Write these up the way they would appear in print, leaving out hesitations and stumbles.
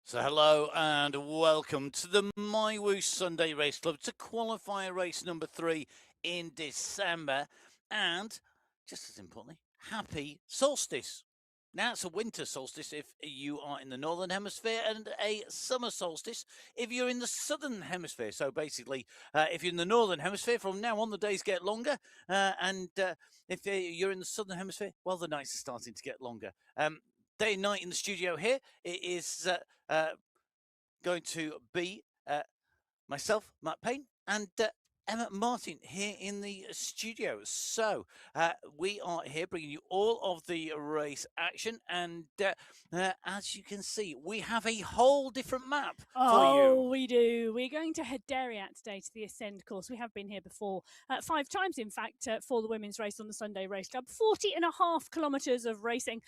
So hello and welcome to the MyWhoosh Sunday Race Club. It's a qualifier race number 3 in December, and just as importantly, happy solstice. Now it's a winter solstice if you are in the northern hemisphere, and a summer solstice if you're in the southern hemisphere. So basically, if you're in the northern hemisphere, from now on the days get longer, and if you're in the southern hemisphere, well, the nights are starting to get longer. Day and night in the studio here. It is going to be myself, Matt Payne, and Emma Martin here in the studio. So we are here bringing you all of the race action, and as you can see, we have a whole different map for you. Oh, we do. We're going to Hederiat today to the Ascend course. We have been here before, 5 times, in fact, for the women's race on the Sunday Race Club. 40.5 kilometres of racing,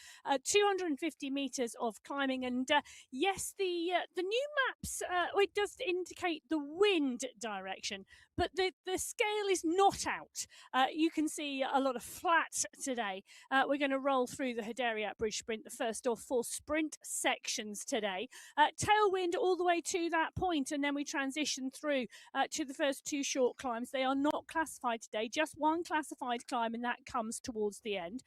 250 metres of climbing, and yes, the new maps, it does indicate the wind direction, but the scale is not out. You can see a lot of flat today. We're going to roll through the Hederiat Bridge Sprint, the first of 4 sprint sections today. Tailwind all the way to that point, and then we transition through to the first 2 short climbs. They are not classified today, just one classified climb, and that comes towards the end.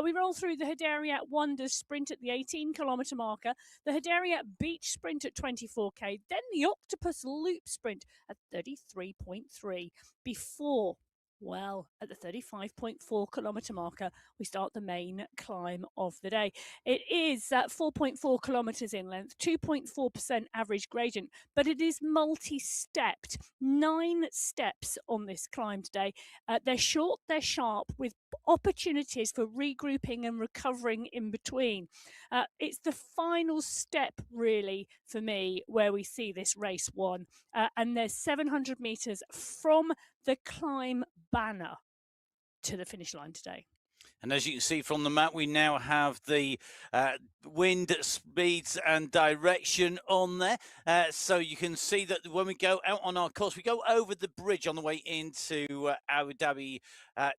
We roll through the Hederiat Wonders Sprint at the 18-kilometre marker, the Hederiat Beach Sprint at 24k, then the Octopus Loop Sprint at 33.3 before, well, at the 35.4 kilometre marker, we start the main climb of the day. It is 4.4 kilometres in length, 2.4% average gradient, but it is multi-stepped. 9 steps on this climb today. They're short, they're sharp, with opportunities for regrouping and recovering in between. It's the final step, really, for me, where we see this race won. And there's 700 metres from the climb banner to the finish line today. And as you can see from the map, we now have the wind speeds and direction on there. So you can see that when we go out on our course, we go over the bridge on the way into Abu Dhabi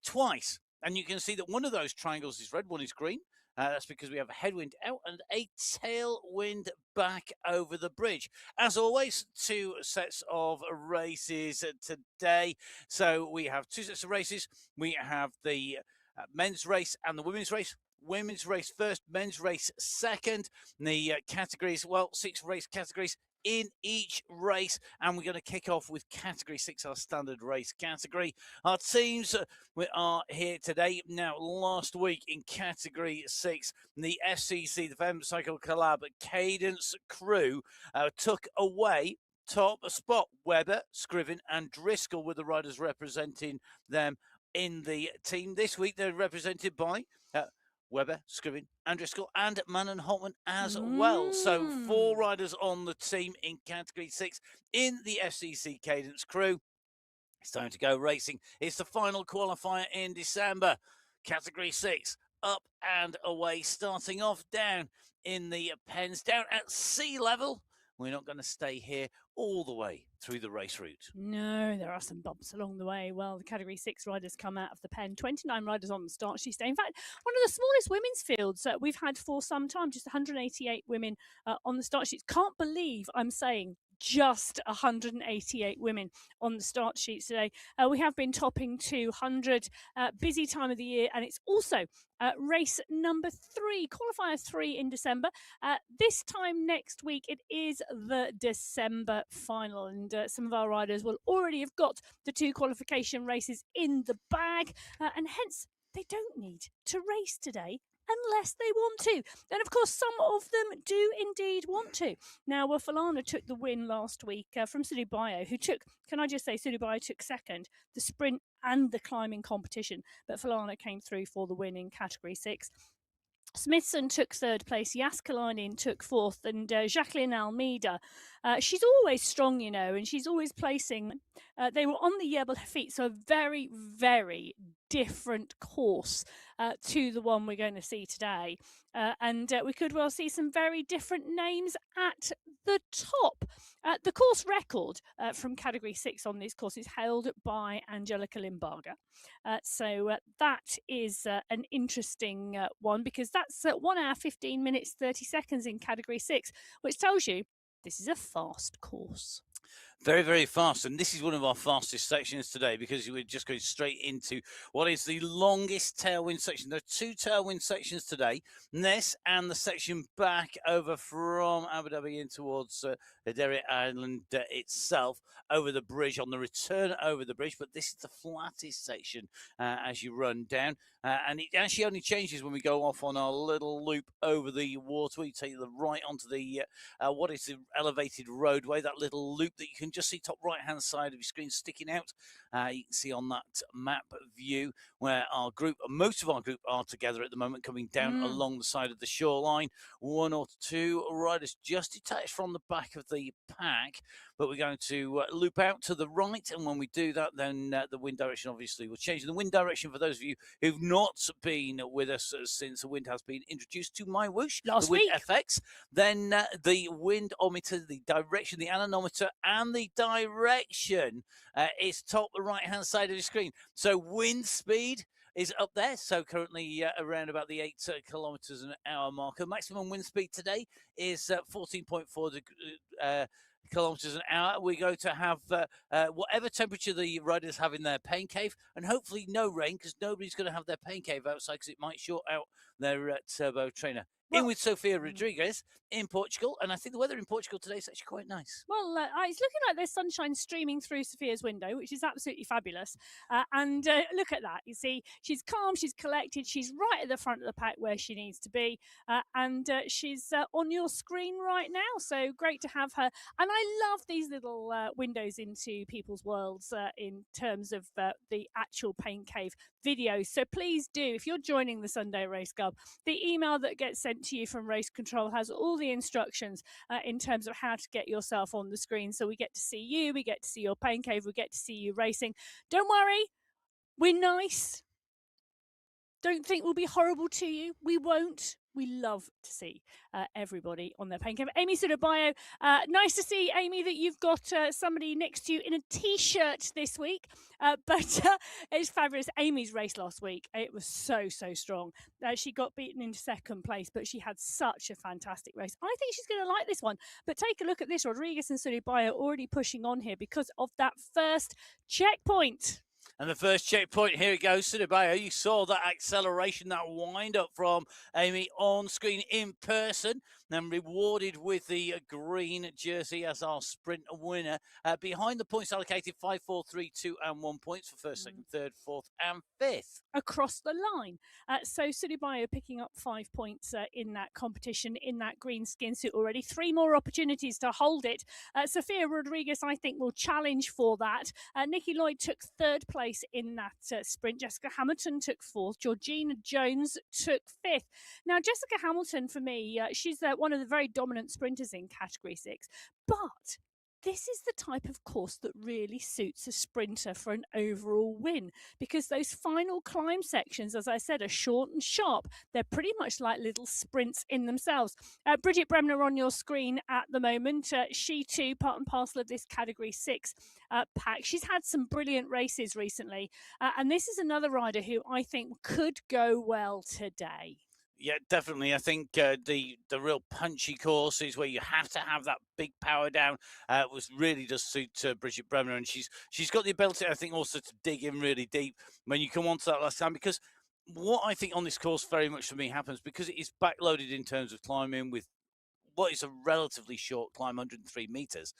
twice. And you can see that one of those triangles is red, one is green. That's because we have a headwind out and a tailwind back over the bridge. As always, 2 sets of races today. So we have 2 sets of races. We have the men's race and the women's race. Women's race first, men's race second. The categories, well, 6 race categories in each race, and we're going to kick off with category 6, our standard race category. Our teams, we are here today. Now, last week in category 6, the FCC, the Fem Cycle Collab Cadence crew, took away top spot. Webber, Scriven, and Driscoll were the riders representing them in the team. This week they're represented by Webber, Scriven, and Driscoll, and Mann and Holtman as well. So 4 riders on the team in category 6 in the FCC Cadence crew. It's time to go racing. It's the final qualifier in December. Category 6, up and away, starting off down in the pens, down at sea level. We're not going to stay here all the way through the race route. No, there are some bumps along the way. Well, the Category 6 riders come out of the pen. 29 riders on the start sheet today. In fact, one of the smallest women's fields we've had for some time, just 188 women on the start sheets. Can't believe I'm saying just 188 women on the start sheets today. We have been topping 200, busy time of the year, and it's also race number 3, qualifier 3 in December. This time next week, it is the December final, and some of our riders will already have got the 2 qualification races in the bag, and hence they don't need to race today unless they want to. And of course, some of them do indeed want to. Now, Falana took the win last week from Sudubayo, who took, can I just say, Sudubayo took second, the sprint and the climbing competition, but Falana came through for the win in category 6. Smithson took 3rd place, Yaskalainen took 4th, and Jacqueline Almeida, she's always strong, you know, and she's always placing. They were on the Yebel feet, so a very, very different course to the one we're going to see today. And we could well see some very different names at the top. The course record from Category 6 on this course is held by Angelica Limbaga. So that is an interesting one, because that's 1 hour, 15 minutes, 30 seconds in Category 6, which tells you This is a fast course. Very, very fast. And this is one of our fastest sections today because we're just going straight into what is the longest tailwind section. There are two tailwind sections today, this and the section back over from Abu Dhabi in towards Hedera Island itself over the bridge on the return over the bridge. But this is the flattest section as you run down. And it actually only changes when we go off on our little loop over the water. We take the right onto the what is the elevated roadway, that little loop that you can just see top right hand side of your screen sticking out. You can see on that map view where our group, most of our group are together at the moment, coming down along the side of the shoreline. One or two riders just detached from the back of the pack, but we're going to loop out to the right, and when we do that, then the wind direction obviously will change. The wind direction, for those of you who've not been with us since the wind has been introduced to MyWhoosh, Last the wind week. FX, then the windometer, the direction, the anemometer, and the direction is top right hand side of the screen. So wind speed is up there. So currently around about the 8 kilometers an hour marker. Maximum wind speed today is 14.4 kilometers an hour. We're going to have whatever temperature the riders have in their pain cave, and hopefully no rain, because nobody's going to have their pain cave outside because it might short out their turbo trainer. In with Sofia Rodriguez in Portugal, and I think the weather in Portugal today is actually quite nice. Well, it's looking like there's sunshine streaming through Sophia's window, which is absolutely fabulous. And look at that. You see, she's calm, she's collected, she's right at the front of the pack where she needs to be. And she's on your screen right now. So great to have her. And I love these little windows into people's worlds in terms of the actual pain cave videos. So please do, if you're joining the Sunday Race Club, the email that gets sent to you from Race Control has all the instructions in terms of how to get yourself on the screen. So we get to see you, we get to see your pain cave, we get to see you racing. Don't worry, we're nice. Don't think we'll be horrible to you. We won't. We love to see everybody on their pain cave. Amy Sudabayo, nice to see, Amy, that you've got somebody next to you in a T-shirt this week. But it's fabulous. Amy's race last week, it was so strong. She got beaten into second place, but she had such a fantastic race. I think she's going to like this one. But take a look at this. Rodriguez and Sudabayo already pushing on here because of that first checkpoint. And the first checkpoint, here it goes, Sudabayo. You saw that acceleration, that wind up from Amy on screen in person, then rewarded with the green jersey as our sprint winner. Behind the points allocated, 5, 4, 3, 2, and 1 points for first, second, third, fourth, and fifth. Across the line. So Sudabayo picking up 5 points in that competition, in that green skin suit already. 3 more opportunities to hold it. Sofia Rodriguez, I think, will challenge for that. Nikki Lloyd took third place in that sprint. Jessica Hamilton took fourth. Georgina Jones took fifth. Now, Jessica Hamilton, for me, she's one of the very dominant sprinters in Category 6. But this is the type of course that really suits a sprinter for an overall win, because those final climb sections, as I said, are short and sharp. They're pretty much like little sprints in themselves. Bridget Bremner on your screen at the moment. She too, part and parcel of this Category 6 pack. She's had some brilliant races recently. And this is another rider who I think could go well today. Yeah, definitely. I think the real punchy courses where you have to have that big power down really does suit Bridget Bremner, and she's got the ability, I think, also to dig in really deep when you come onto that last time. Because what I think on this course very much for me happens, because it is backloaded in terms of climbing with what is a relatively short climb, 103 meters.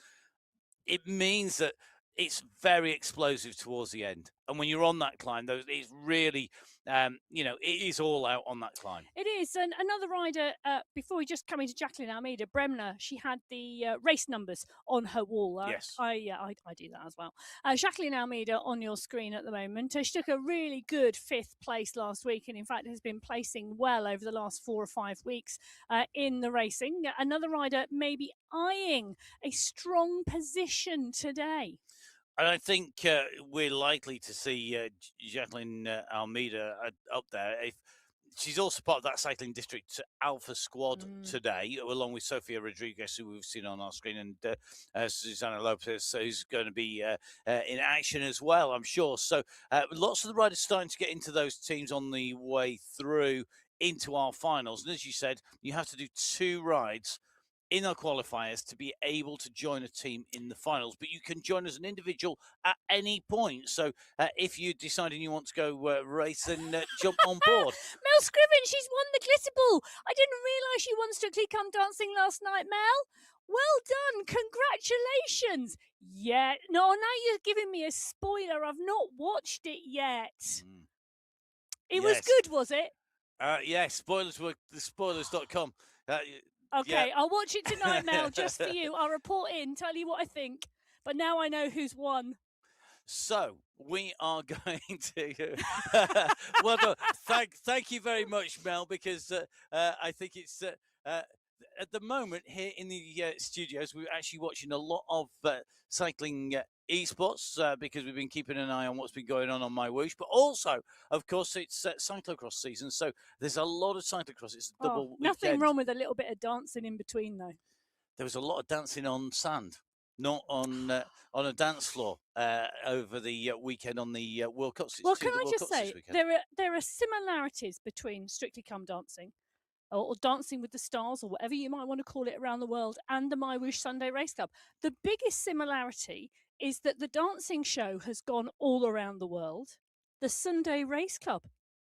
It means that it's very explosive towards the end, and when you're on that climb, it's really, it is all out on that climb. It is. And another rider, before we just come into Jacqueline Almeida, Bremner, she had the race numbers on her wall. Yes. I do that as well. Jacqueline Almeida on your screen at the moment. She took a really good 5th place last week, and in fact has been placing well over the last 4 or 5 weeks in the racing. Another rider maybe eyeing a strong position today. And I think we're likely to see Jacqueline Almeida up there. If she's also part of that cycling district Alpha squad today, along with Sofia Rodriguez, who we've seen on our screen, and Susana Lopez, who's going to be in action as well, I'm sure. So lots of the riders starting to get into those teams on the way through into our finals. And as you said, you have to do 2 rides in our qualifiers to be able to join a team in the finals, but you can join as an individual at any point. So if you're deciding you want to go race, then jump on board. Mel Scriven, she's won the glitter ball. I didn't realise she won Strictly Come Dancing last night, Mel. Well done. Congratulations. Yeah. No, now you're giving me a spoiler. I've not watched it yet. It was good, was it? Yeah, spoilers were the spoilers.com. Okay, I'll watch it tonight, Mel, just for you. I'll report in, tell you what I think. But now I know who's won. So we are going to. Well done. Thank you very much, Mel, because I think it's at the moment here in the studios we're actually watching a lot of cycling esports because we've been keeping an eye on what's been going on MyWhoosh, but also, of course, it's cyclocross season, so there's a lot of cyclocross. It's a double weekend. Nothing wrong with a little bit of dancing in between, though. There was a lot of dancing on sand, not on a dance floor over the weekend on the World Cups. Well, can I just say there are similarities between Strictly Come Dancing or Dancing with the Stars, or whatever you might want to call it around the world, and the MyWhoosh Sunday Race Club. The biggest similarity is that the dancing show has gone all around the world. The Sunday Race Club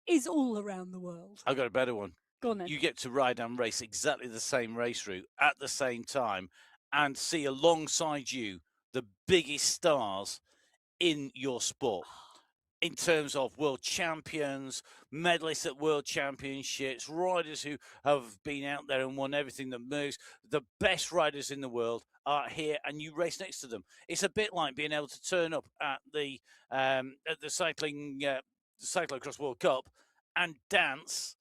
is all around the world. I've got a better one. Go on then. You get to ride and race exactly the same race route at the same time and see alongside you the biggest stars in your sport. In terms of world champions, medalists at world championships, riders who have been out there and won everything that moves, the best riders in the world are here, and you race next to them. It's a bit like being able to turn up at the cyclocross World Cup and dance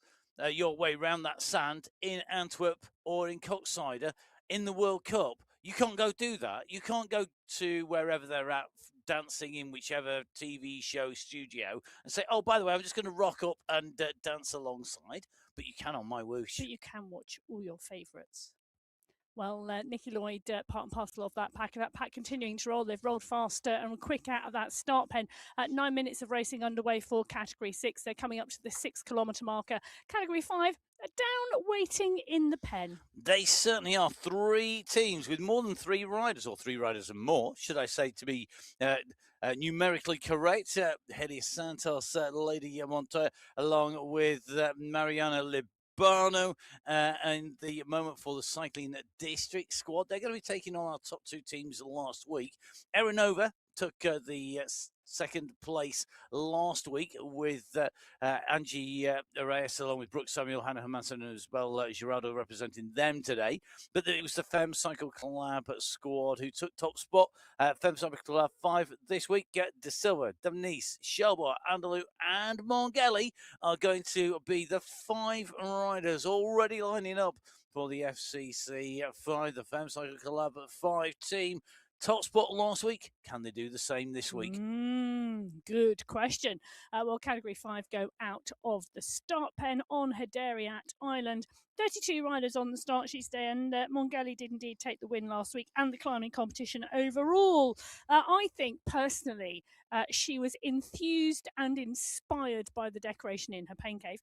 your way around that sand in Antwerp or in Coxsider in the World Cup. You can't go do that. You can't go to wherever they're at dancing in whichever TV show studio and say, oh, by the way, I'm just going to rock up and dance alongside. But you can on MyWhoosh. But you can watch all your favourites. Well, Nicky Lloyd, part and parcel of that pack continuing to roll. They've rolled fast and quick out of that start pen. 9 minutes of racing underway for Category 6. They're coming up to the 6 kilometre marker. Category 5, down waiting in the pen. They certainly are. 3 teams with more than 3 riders, or 3 riders and more, should I say, to be numerically correct. Helios Santos, Lady Montoya, along with Mariana Libano, and the moment for the cycling district squad. They're going to be taking on our top 2 teams last week. Aeronova took the second place last week with Angie Reyes along with Brooke Samuel, Hannah Hermanson, as well Gerardo representing them today. But it was the Femme Cycle Club squad who took top spot. Femme Cycle Club 5 this week. De Silva, Denise, Shelbourne, Andalou and Mongelli are going to be the 5 riders already lining up for the FCC 5, the Femme Cycle Club 5 team. Top spot last week. Can they do the same this week? Good question. Well, Category 5 go out of the start pen on Hederiat Island. 32 riders on the start sheet today, and Mongelli did indeed take the win last week and the climbing competition overall. I think, personally, she was enthused and inspired by the decoration in her pain cave.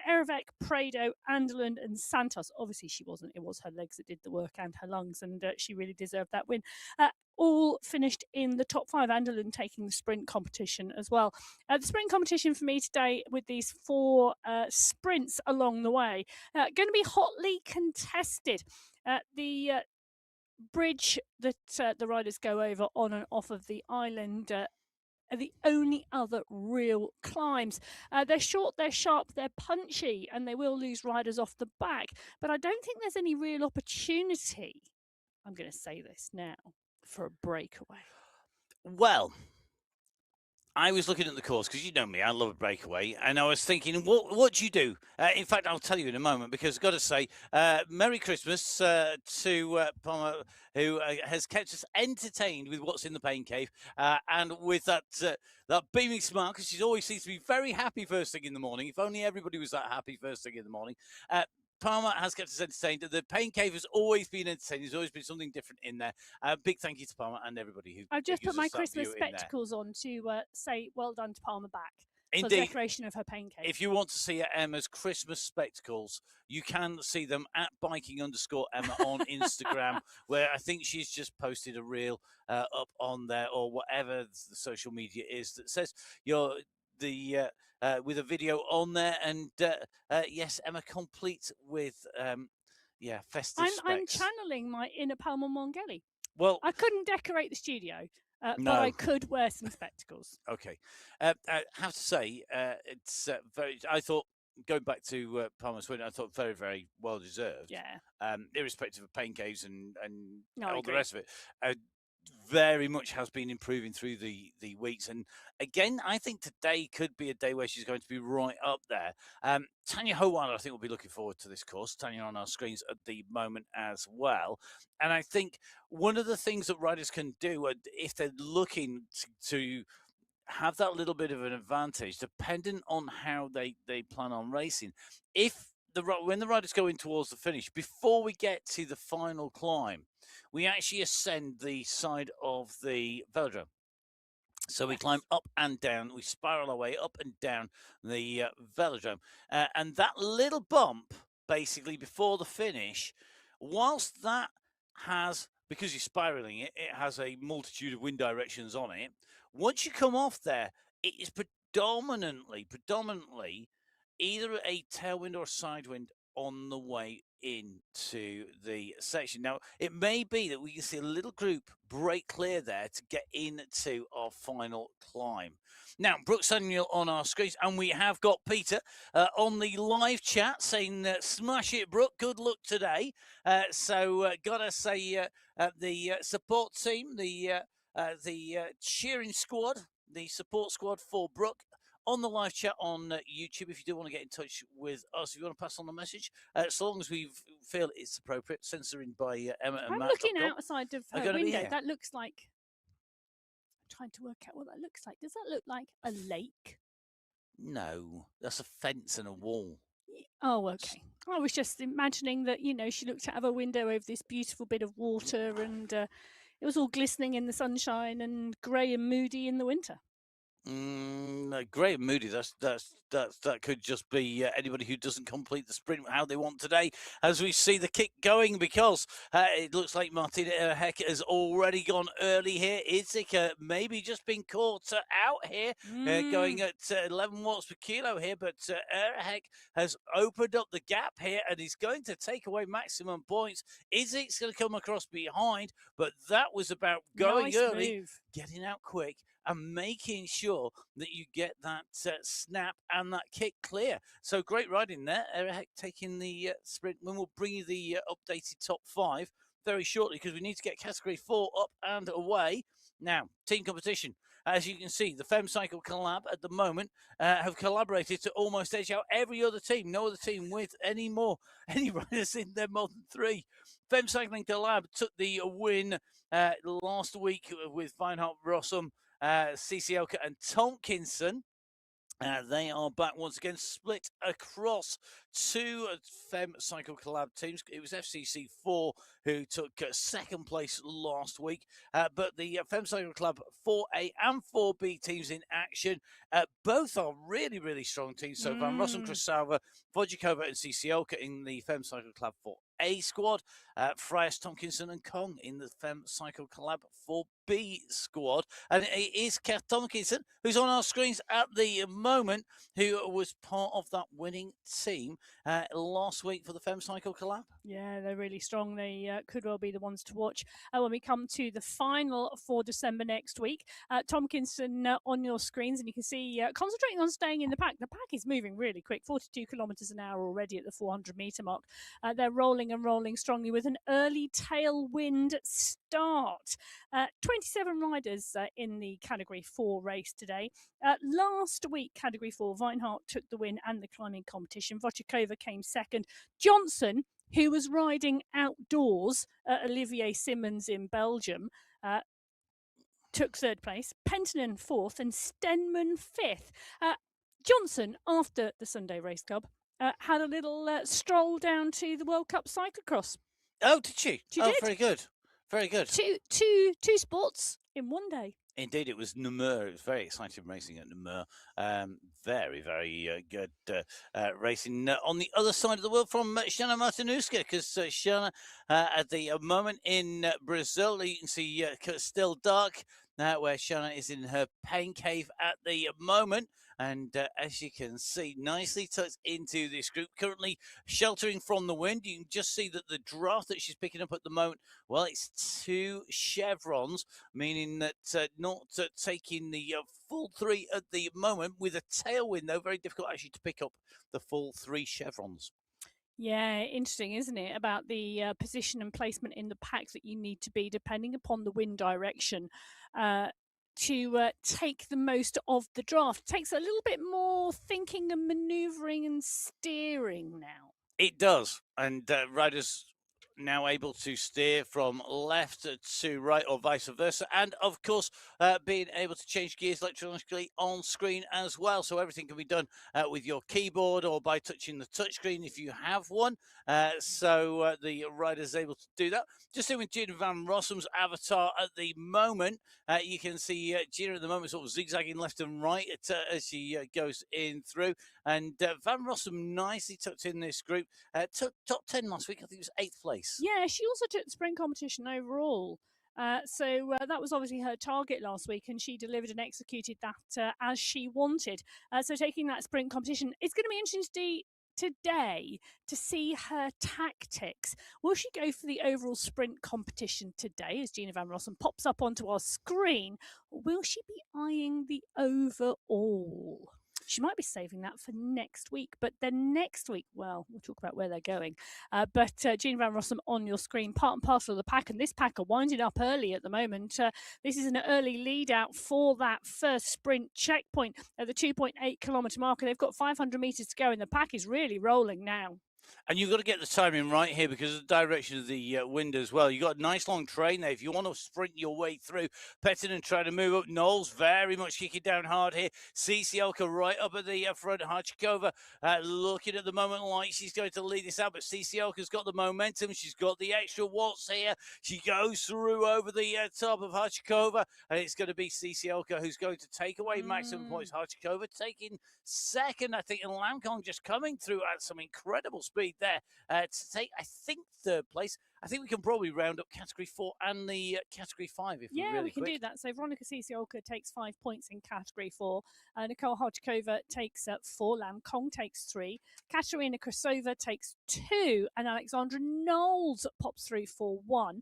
Erevec, Prado, Anderland and Santos. Obviously, she wasn't. It was her legs that did the work and her lungs, and she really deserved that win. All finished in the top 5, Anderland taking the sprint competition as well. The sprint competition for me today, with these 4 sprints along the way, going to be hotly contested. The bridge that the riders go over on and off of the island are the only other real climbs. They're short, they're sharp, they're punchy, and they will lose riders off the back. But I don't think there's any real opportunity, I'm going to say this now, for a breakaway. Well, I was looking at the course because you know me, I love a breakaway, and I was thinking, what do you do? In fact, I'll tell you in a moment, because I've got to say, Merry Christmas to Palmer, who has kept us entertained with what's in the pain cave, and with that beaming smile, because she always seems to be very happy first thing in the morning. If only everybody was that happy first thing in the morning. Palmer has kept us entertained. The pain cave has always been entertaining. There's always been something different in there. Big thank you to Palmer and everybody who. I've just put my Christmas spectacles on to say well done to Palmer back. for the decoration of her pain cave. If you want to see Emma's Christmas spectacles, you can see them at biking_Emma on Instagram, where I think she's just posted a reel up on there, or whatever the social media is, that says with a video on there. And yes, Emma complete with festive specs. I'm channeling my inner Palmer Mongeli. Well, I couldn't decorate the studio, no. but I could wear some spectacles. Okay. I have to say, it's very. I thought, going back to Palmer's win, I thought very, very well deserved. Yeah. Irrespective of pain caves and No, all the rest of it, very much has been improving through the weeks. And again, I think today could be a day where she's going to be right up there. Tanya Howard, I think, will be looking forward to this course. Tanya on our screens at the moment as well. And I think one of the things that riders can do, if they're looking to have that little bit of an advantage, depending on how they plan on racing, when the riders go in towards the finish, before we get to the final climb, we actually ascend the side of the velodrome. So we climb up and down, we spiral our way up and down the velodrome. And that little bump, basically, before the finish, whilst that has, because you're spiraling it, it has a multitude of wind directions on it. Once you come off there, it is predominantly either a tailwind or a side wind on the way into the section. Now, it may be that we can see a little group break clear there to get into our final climb. Now, Brooke Samuel on our screens, and we have got Peter on the live chat saying, smash it, Brooke, good luck today. So gotta say, the support team, the cheering squad, the support squad for Brooke, on the live chat on YouTube. If you do want to get in touch with us, if you want to pass on the message, as long as we feel it's appropriate, censoring by Emma and I'm Matt. looking outside of her window. That looks like, I'm trying to work out what that looks like. Does that look like a lake? No, that's a fence and a wall. Oh, okay. I was just imagining that, she looked out of her window over this beautiful bit of water, and it was all glistening in the sunshine and grey and moody in the winter. No, grey and moody. That could just be anybody who doesn't complete the sprint how they want today. As we see the kick going, because it looks like Martina Heck has already gone early here. Itzik maybe just been caught out here, going at 11 watts per kilo here, but Heck has opened up the gap here and is going to take away maximum points. Itzik's going to come across behind, but that was about going early, getting out quick, and making sure that you get that snap and that kick clear. So great riding there. Eric taking the sprint. When we'll bring you the updated top 5 very shortly, because we need to get category 4 up and away. Now, team competition. As you can see, the FemCycle Collab at the moment have collaborated to almost edge out every other team. No other team with any riders in there more than 3. FemCycling Collab took the win last week with Weinhardt Rossum, CCLK and Tomkinson. They are back once again, split across 2 FemCycle Collab teams. It was FCC4 who took second place last week, but the FemCycle Club 4A and 4B teams in action. Both are really, really strong teams. So Van Rossum, Krasalva, Vojakova and CCLK in the FemCycle Club 4A squad. Fryas, Tomkinson and Kong in the FemCycle Collab 4B squad. And it is Kath Tomkinson, who's on our screens at the moment, who was part of that winning team last week for the FemCycle Collab. Yeah, they're really strong. They could well be the ones to watch when we come to the final for December next week. Tomkinson on your screens, and you can see concentrating on staying in the pack. The pack is moving really quick, 42 kilometres an hour already at the 400-metre mark. They're rolling and rolling strongly with an early tailwind start. 27 riders in the Category 4 race today. Last week, Category 4, Weinhardt took the win and the climbing competition. Vojakova came second. Johnson, who was riding outdoors at Olivier Simmons in Belgium, took third place. Penttinen fourth and Stenman fifth. Johnson, after the Sunday Race Club, had a little stroll down to the World Cup cyclocross. Oh, did she? She did. Very good. Very good. Two sports in one day. Indeed, it was Namur. It was very exciting racing at Namur. Very, very good racing on the other side of the world from Shana Martinuska, because Shana, at the moment in Brazil, you can see still dark. Where Shana is in her pain cave at the moment. And as you can see, nicely tucked into this group, currently sheltering from the wind. You can just see that the draft that she's picking up at the moment, well, it's 2 chevrons, meaning that not taking the full 3 at the moment with a tailwind, though. Very difficult actually to pick up the full 3 chevrons. Yeah, interesting, isn't it? About the position and placement in the pack that you need to be, depending upon the wind direction, to take the most of the draft. Takes a little bit more thinking and manoeuvring and steering now. It does, and riders now able to steer from left to right or vice versa, and of course being able to change gears electronically on screen as well, so everything can be done with your keyboard or by touching the touchscreen if you have one. So the rider is able to do that. Just doing Gina Van Rossum's avatar at the moment, you can see Gina at the moment sort of zigzagging left and right as she goes in through, and Van Rossum nicely tucked in this group, took top 10 last week. I think it was 8th place. Yeah, she also took the sprint competition overall. So that was obviously her target last week, and she delivered and executed that as she wanted. So taking that sprint competition, it's going to be interesting today to see her tactics. Will she go for the overall sprint competition today as Gina Van Rossum pops up onto our screen, or will she be eyeing the overall? She might be saving that for next week, but then next week, well, we'll talk about where they're going. But Gina Van Rossum on your screen, part and parcel of the pack, and this pack are winding up early at the moment. This is an early lead out for that first sprint checkpoint at the 2.8 kilometre marker. They've got 500 metres to go, and the pack is really rolling now. And you've got to get the timing right here because of the direction of the wind as well. You've got a nice long train there. If you want to sprint your way through, Petton and try to move up. Knowles very much kicking down hard here. Cicielka right up at the front. Hachikova looking at the moment like she's going to lead this out, but Cicielka's got the momentum. She's got the extra watts here. She goes through over the top of Hachikova, and it's going to be Cicielka who's going to take away maximum points. Hachikova taking second, I think, and Lamkong just coming through at some incredible speed there to take, I think, 3rd place. I think we can probably round up category 4 and the category 5 if we're really we can quick. do that. So Veronika Ciciolka takes 5 points in category 4. Nicole Hodgkova takes 4. Lam Kong takes 3. Katerina Krasova takes 2. And Alexandra Knowles pops through for 1.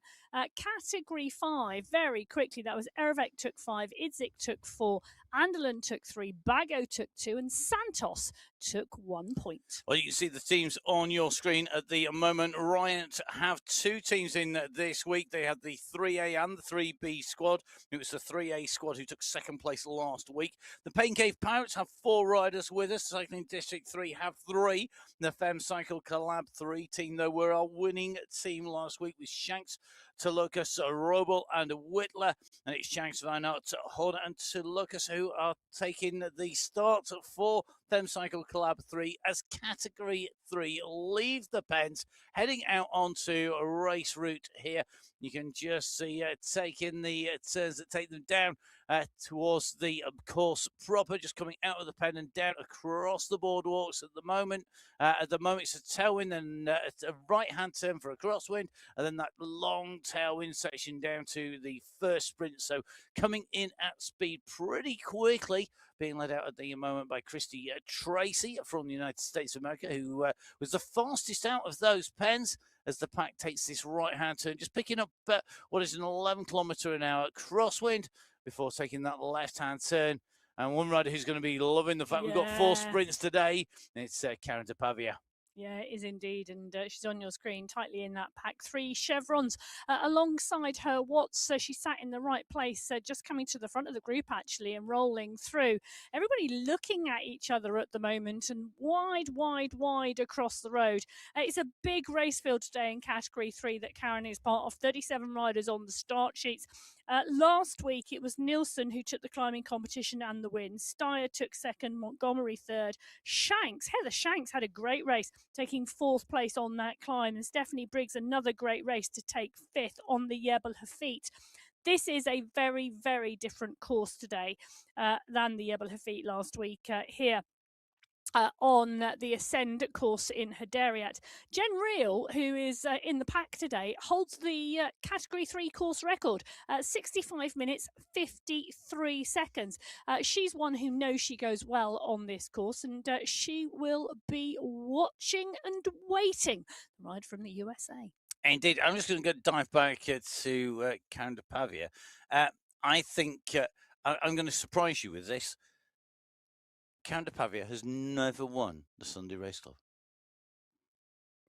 Category 5, very quickly, that was Erevek took 5, Idzik took 4, Anderlen took 3, Bago took 2, and Santos took 1 point. Well, you can see the teams on your screen at the moment. Riot have 2 teams in this week. They had the 3A and the 3B squad. It was the 3A squad who took 2nd place last week. The Pain Cave Pirates have 4 riders with us. Cycling District 3 have 3. The Fem Cycle Collab 3 team, though, were our winning team last week with Shanks, Lucas, Robel and Whitler, and it's Shanks, Van Aert, Horner and Lucas who are taking the start for Fem Cycle Collab 3 as category 3 leaves the pens, heading out onto a race route here. You can just see taking the turns that take them down towards the course proper, just coming out of the pen and down across the boardwalks at the moment. At the moment, it's a tailwind and it's a right-hand turn for a crosswind, and then that long tailwind section down to the first sprint. So coming in at speed pretty quickly, being led out at the moment by Christy Tracy from the United States of America, who was the fastest out of those pens as the pack takes this right-hand turn, just picking up what is an 11 kilometre an hour crosswind before taking that left-hand turn. And one rider who's going to be loving the fact we've got 4 sprints today, it's Karen de Pavia. Yeah, it is indeed, and she's on your screen tightly in that pack. 3 chevrons alongside her Watts. She sat in the right place, just coming to the front of the group actually and rolling through. Everybody looking at each other at the moment and wide across the road. It's a big race field today in category 3 that Karen is part of. 37 riders on the start sheets. Last week, it was Nilsson who took the climbing competition and the win. Steyer took 2nd, Montgomery 3rd. Heather Shanks had a great race, taking 4th place on that climb. And Stephanie Briggs, another great race to take 5th on the Jebel Hafit. This is a very, very different course today than the Jebel Hafid last week here. On the Ascend course in Hadariat. Jen Reel, who is in the pack today, holds the Category 3 course record, 65 minutes, 53 seconds. She's one who knows she goes well on this course, and she will be watching and waiting. The ride from the USA. Indeed. I'm just going to dive back to Count Pavia. I think I'm going to surprise you with this. Count Pavia has never won the Sunday Race Club.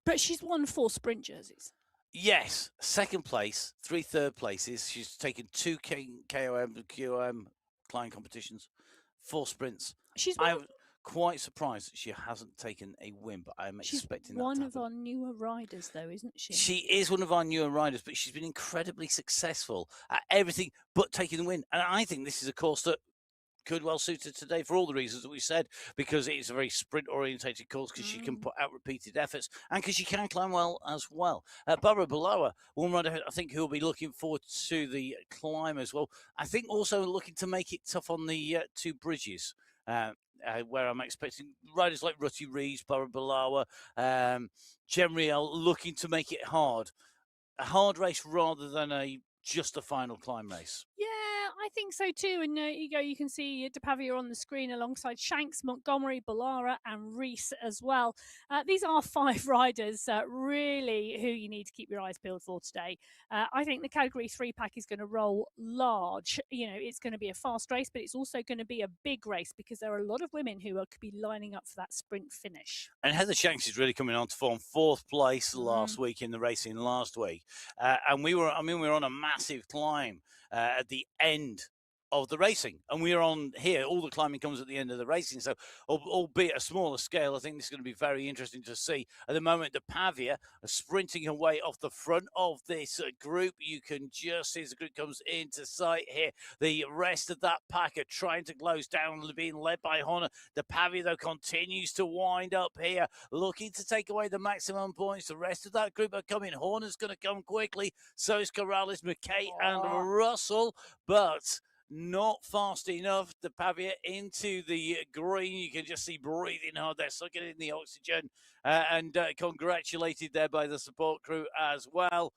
But she's won 4 sprint jerseys. Yes, second place, 3 third places. She's taken 2 KOM and QOM climbing competitions, 4 sprints. I'm quite surprised that she hasn't taken a win, but I'm expecting that to happen. She's one of our newer riders, though, isn't she? She is one of our newer riders, but she's been incredibly successful at everything but taking the win. And I think this is a course that could well suit her today for all the reasons that we said, because it's a very sprint orientated course, because she can put out repeated efforts and because she can climb well as well. Barbara Balawa, one rider I think who will be looking forward to the climb as well. I think also looking to make it tough on the 2 bridges. Where I'm expecting riders like Rutty Reeves, Barbara Balawa, Jen Reel looking to make it hard. A hard race rather than just a final climb race. Yeah, I think so too. And you can see De Pavia on the screen alongside Shanks, Montgomery, Ballara, and Reese as well. These are 5 riders really who you need to keep your eyes peeled for today. I think the Category 3 pack is going to roll large. It's going to be a fast race, but it's also going to be a big race because there are a lot of women who could be lining up for that sprint finish. And Heather Shanks is really coming on to form 4th place last week in the racing last week. And we were on a massive climb at the end of the racing, and we're on here. All the climbing comes at the end of the racing, so albeit a smaller scale, I think this is going to be very interesting to see. At the moment, De Pavia are sprinting away off the front of this group. You can just see as the group comes into sight here. The rest of that pack are trying to close down, being led by Honor. De Pavia, though, continues to wind up here, looking to take away the maximum points. The rest of that group are coming. Horner's going to come quickly. So is Corrales, McKay, and Russell, but not fast enough. De Pavia into the green. You can just see breathing hard. They're sucking in the oxygen and congratulated there by the support crew as well.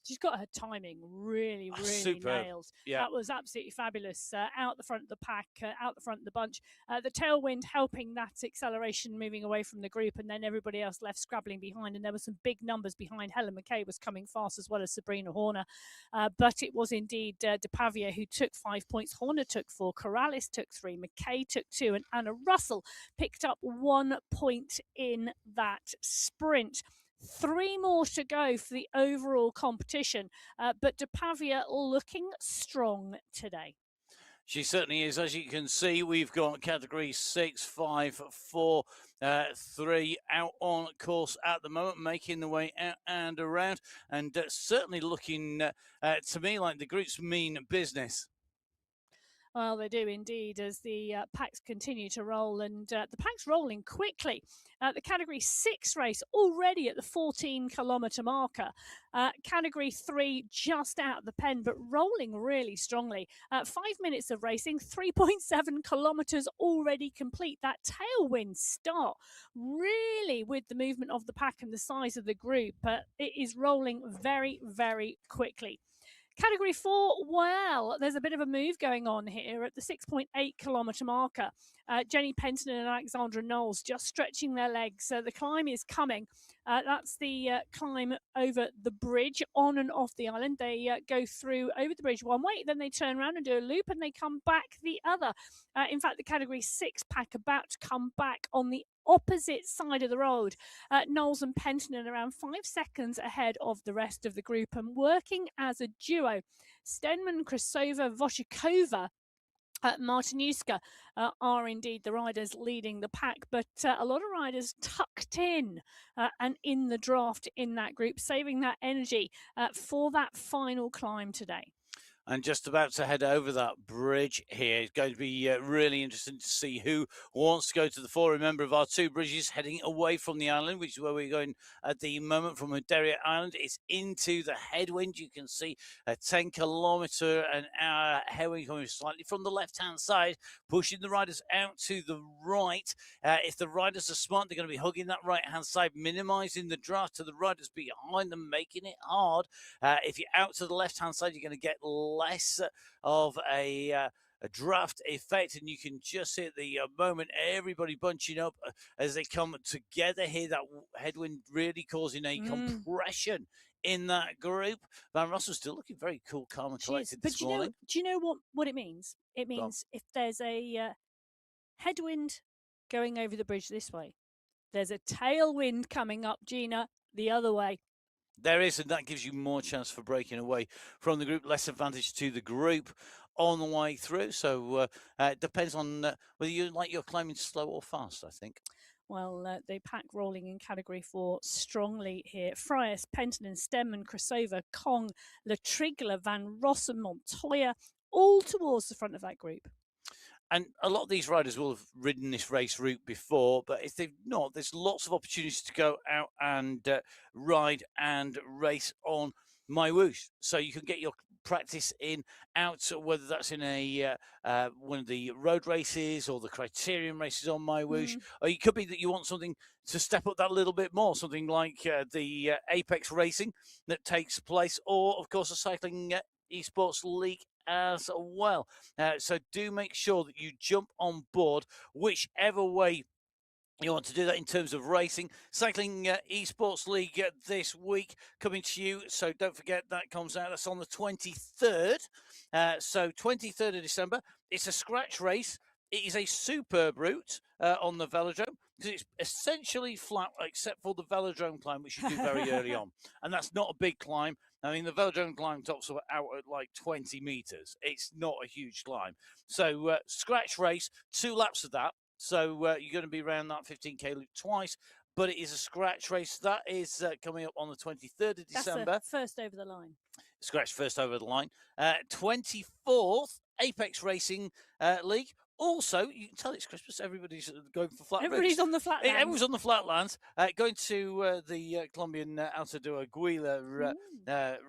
She's got her timing really superb. nailed. Yeah. That was absolutely fabulous. Out the front of the pack, out the front of the bunch. The tailwind helping that acceleration moving away from the group, and then everybody else left scrabbling behind. And there were some big numbers behind. Helen McKay was coming fast as well as Sabrina Horner. But it was indeed De Pavia who took 5 points. Horner took 4. Corrales took 3. McKay took 2. And Anna Russell picked up 1 point in that sprint. 3 more to go for the overall competition, but De Pavia looking strong today. She certainly is. As you can see, we've got Category 6, 5, 4, 3 out on course at the moment, making the way out and around, and certainly looking to me like the groups mean business. Well, they do indeed, as the packs continue to roll, and the pack's rolling quickly. The Category 6 race already at the 14-kilometre marker. Category 3 just out of the pen, but rolling really strongly. 5 minutes of racing, 3.7 kilometres already complete. That tailwind start, really with the movement of the pack and the size of the group, it is rolling very, very quickly. Category 4, well, there's a bit of a move going on here at the 6.8-kilometre marker. Jenny Penton and Alexandra Knowles just stretching their legs. The climb is coming. That's the climb over the bridge, on and off the island. They go through over the bridge one way, then they turn around and do a loop, and they come back the other. In fact, the Category 6 pack about to come back on the opposite side of the road. Knowles and Penton are around 5 seconds ahead of the rest of the group and working as a duo. Stenman, Krasova, Voshikova, Martinuska are indeed the riders leading the pack, but a lot of riders tucked in and in the draft in that group, saving that energy for that final climb today. And just about to head over that bridge here. It's going to be really interesting to see who wants to go to the fore. Remember, of our two bridges heading away from the island, which is where we're going at the moment from Madeira Island, it's into the headwind. You can see a 10 kilometre an hour headwind coming slightly from the left-hand side, pushing the riders out to the right. If the riders are smart, they're going to be hugging that right-hand side, minimising the draft to the riders behind them, making it hard. If you're out to the left-hand side, you're going to get less of a draft effect, and you can just see at the moment everybody bunching up as they come together here. That headwind really causing a compression in that group. Van Rossum's still looking very cool, calm, and collected this morning. Do you know what it means? It means if there's a headwind going over the bridge this way, there's a tailwind coming up, Gina, the other way. There is, and that gives you more chance for breaking away from the group, less advantage to the group on the way through. So it depends on whether you like your climbing slow or fast, I think. Well, the pack rolling in Category 4 strongly here. Frias, Penton, Stemman, Krasova, Kong, Latrigla, Van Rossum, Montoya, all towards the front of that group. And a lot of these riders will have ridden this race route before, but if they've not, there's lots of opportunities to go out and ride and race on MyWhoosh. So you can get your practice in out, whether that's in a one of the road races or the criterium races on MyWhoosh, or it could be that you want something to step up that little bit more, something like the Apex racing that takes place, or of course a cycling esports league as well. So do make sure that you jump on board whichever way you want to do that in terms of racing. Cycling Esports League this week coming to you. So don't forget that comes out. That's on the 23rd. So 23rd of December. It's a scratch race. It is a superb route on the velodrome because it's essentially flat except for the velodrome climb, which you do very early on. And that's not a big climb. I mean, the velodrome climb tops out at like 20 meters. It's not a huge climb. So scratch race, 2 laps of that. So you're going to be around that 15K loop twice, but it is a scratch race. That is coming up on the 23rd of December. That's the first over the line. Scratch first over the line. 24th, Apex Racing League. Also, you can tell it's Christmas. Everybody's going for flat Everybody's routes. on the flatlands. Everyone's on the flatlands. Going to the Colombian Alta de Aguila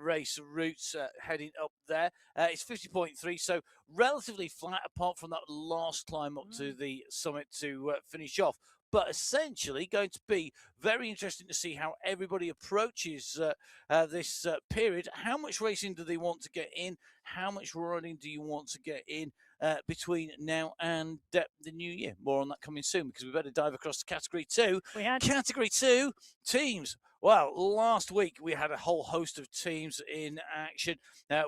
race routes heading up there. It's 50.3, so relatively flat apart from that last climb up to the summit to finish off. But essentially going to be very interesting to see how everybody approaches this period. How much racing do they want to get in? How much running do you want to get in between now and the new year? More on that coming soon, because we better dive across to Category 2. Category 2 teams. Well, last week we had a whole host of teams in action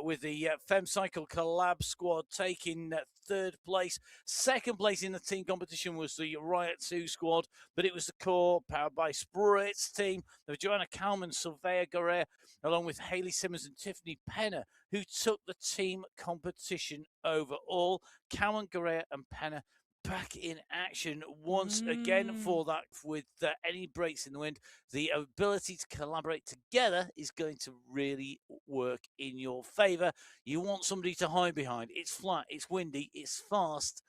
with the FemCycle Collab squad taking third place. Second place in the team competition was the Riot 2 squad, but it was the core powered by Spritz team. There was Joanna Kalman, Sylvia Guerrero, along with Hayley Simmons and Tiffany Penner, who took the team competition overall. Kalman, Guerrero and Penner back in action once again for that with any breaks in the wind. The ability to collaborate together is going to really work in your favor. You want somebody to hide behind. It's flat, it's windy, it's fast.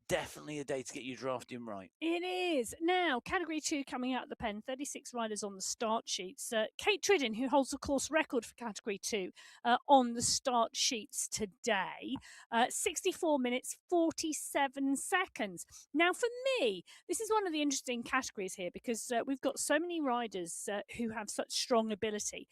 Definitely a day to get your drafting right. It is. Now, Category 2 coming out of the pen, 36 riders on the start sheets. Kate Tridden, who holds the course record for Category 2 on the start sheets today. 64 minutes, 47 seconds. Now, for me, this is one of the interesting categories here because we've got so many riders who have such strong ability.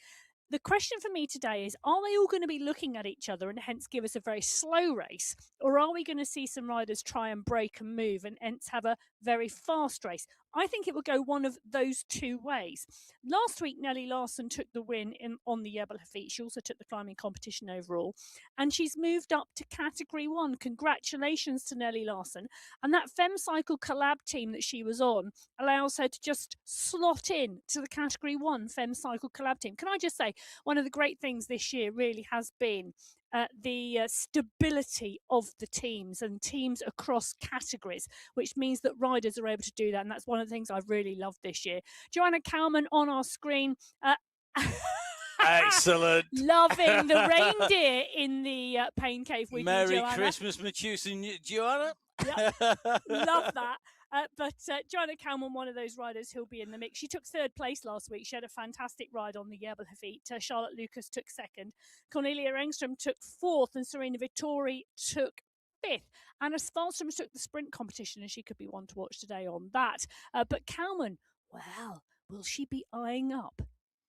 The question for me today is, are they all going to be looking at each other and hence give us a very slow race? Or are we going to see some riders try and break and move and hence have a very fast race? I think it will go one of those two ways. Last week, Nellie Larson took the win on the Jebel Hafid. She also took the climbing competition overall. And she's moved up to Category 1. Congratulations to Nellie Larson. And that FemCycle Collab team that she was on allows her to just slot in to the Category 1 FemCycle Collab team. Can I just say, one of the great things this year really has been the stability of the teams and teams across categories, which means that riders are able to do that. And that's one of the things I've really loved this year. Joanna Kalman on our screen. Excellent. Loving the reindeer in the pain cave with Merry you, Joanna. Christmas, Matus and Joanna. Yep. Love that. But Joanna Kalman, one of those riders who'll be in the mix. She took third place last week. She had a fantastic ride on the Jebelhefeet. Charlotte Lucas took second. Cornelia Engström took fourth, and Serena Vittori took fifth. Anna Svalström took the sprint competition, and she could be one to watch today on that. But Kalman, well, will she be eyeing up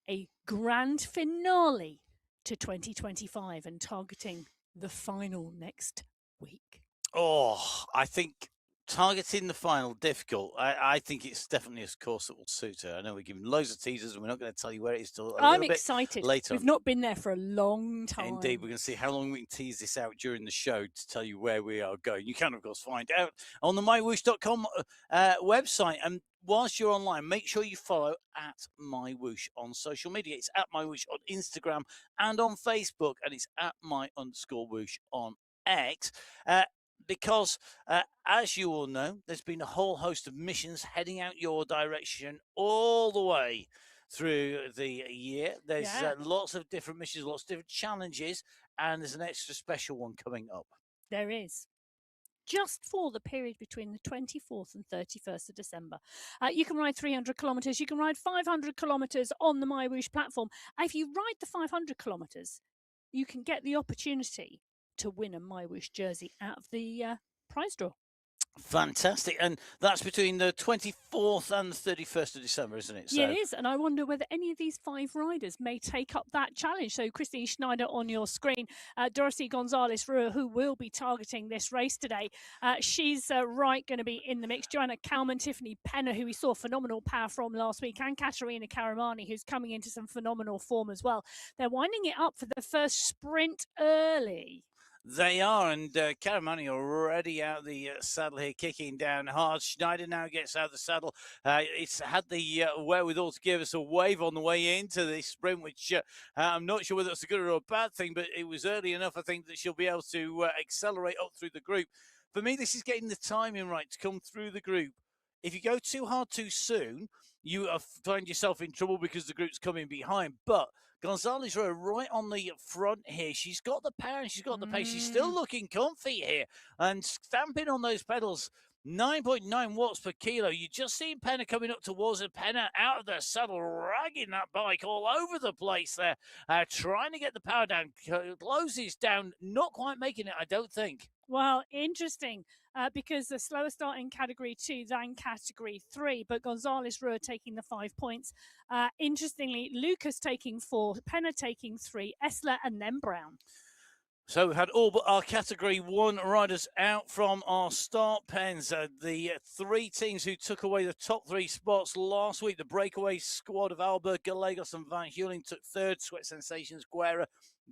a grand finale to 2025 and targeting the final next week? Oh, I think targeting the final difficult. I think it's definitely a course that will suit her. I know we're giving loads of teasers, and we're not going to tell you where it is till I'm excited. Later. We've not been there for a long time. Indeed, we're going to see how long we can tease this out during the show to tell you where we are going. You can, of course, find out on the MyWhoosh.com website. And whilst you're online, make sure you follow at MyWhoosh on social media. It's at MyWhoosh on Instagram and on Facebook, and it's at my_whoosh on X. Because, as you all know, there's been a whole host of missions heading out your direction all the way through the year. There's lots of different missions, lots of different challenges, and there's an extra special one coming up. There is. Just for the period between the 24th and 31st of December. You can ride 300 kilometres. You can ride 500 kilometres on the MyWhoosh platform. If you ride the 500 kilometres, you can get the opportunity to win a MyWhoosh jersey out of the prize draw. Fantastic. And that's between the 24th and the 31st of December, isn't it? Yeah, it is. And I wonder whether any of these 5 riders may take up that challenge. So Christine Schneider on your screen, Dorothy Gonzalez-Rua, who will be targeting this race today. She's going to be in the mix. Joanna Kalman, Tiffany Penner, who we saw phenomenal power from last week, and Katerina Karamani, who's coming into some phenomenal form as well. They're winding it up for the first sprint early. They are, and Karamani already out the saddle here, kicking down hard. Schneider now gets out of the saddle. It's had the wherewithal to give us a wave on the way into this sprint, which I'm not sure whether it's a good or a bad thing, but it was early enough, I think, that she'll be able to accelerate up through the group. For me, this is getting the timing right to come through the group. If you go too hard too soon, you find yourself in trouble because the group's coming behind. But Gonzalez Rowe right on the front here. She's got the power and she's got the pace. She's still looking comfy here and stamping on those pedals. 9.9 watts per kilo. You just seen Penner coming up towards her. Penner out of the saddle, ragging that bike all over the place there, trying to get the power down. Closes down, not quite making it, I don't think. Well, interesting, because the slower start in Category 2 than Category 3, but Gonzalez-Rua taking the 5 points. Interestingly, Lucas taking 4, Penner taking 3, Essler and then Brown. So we had all but our Category 1 riders out from our start pens. The 3 teams who took away the top 3 spots last week, the breakaway squad of Alberg, Gallegos and Van Heuling took 3rd, Sweat Sensations, Guerra,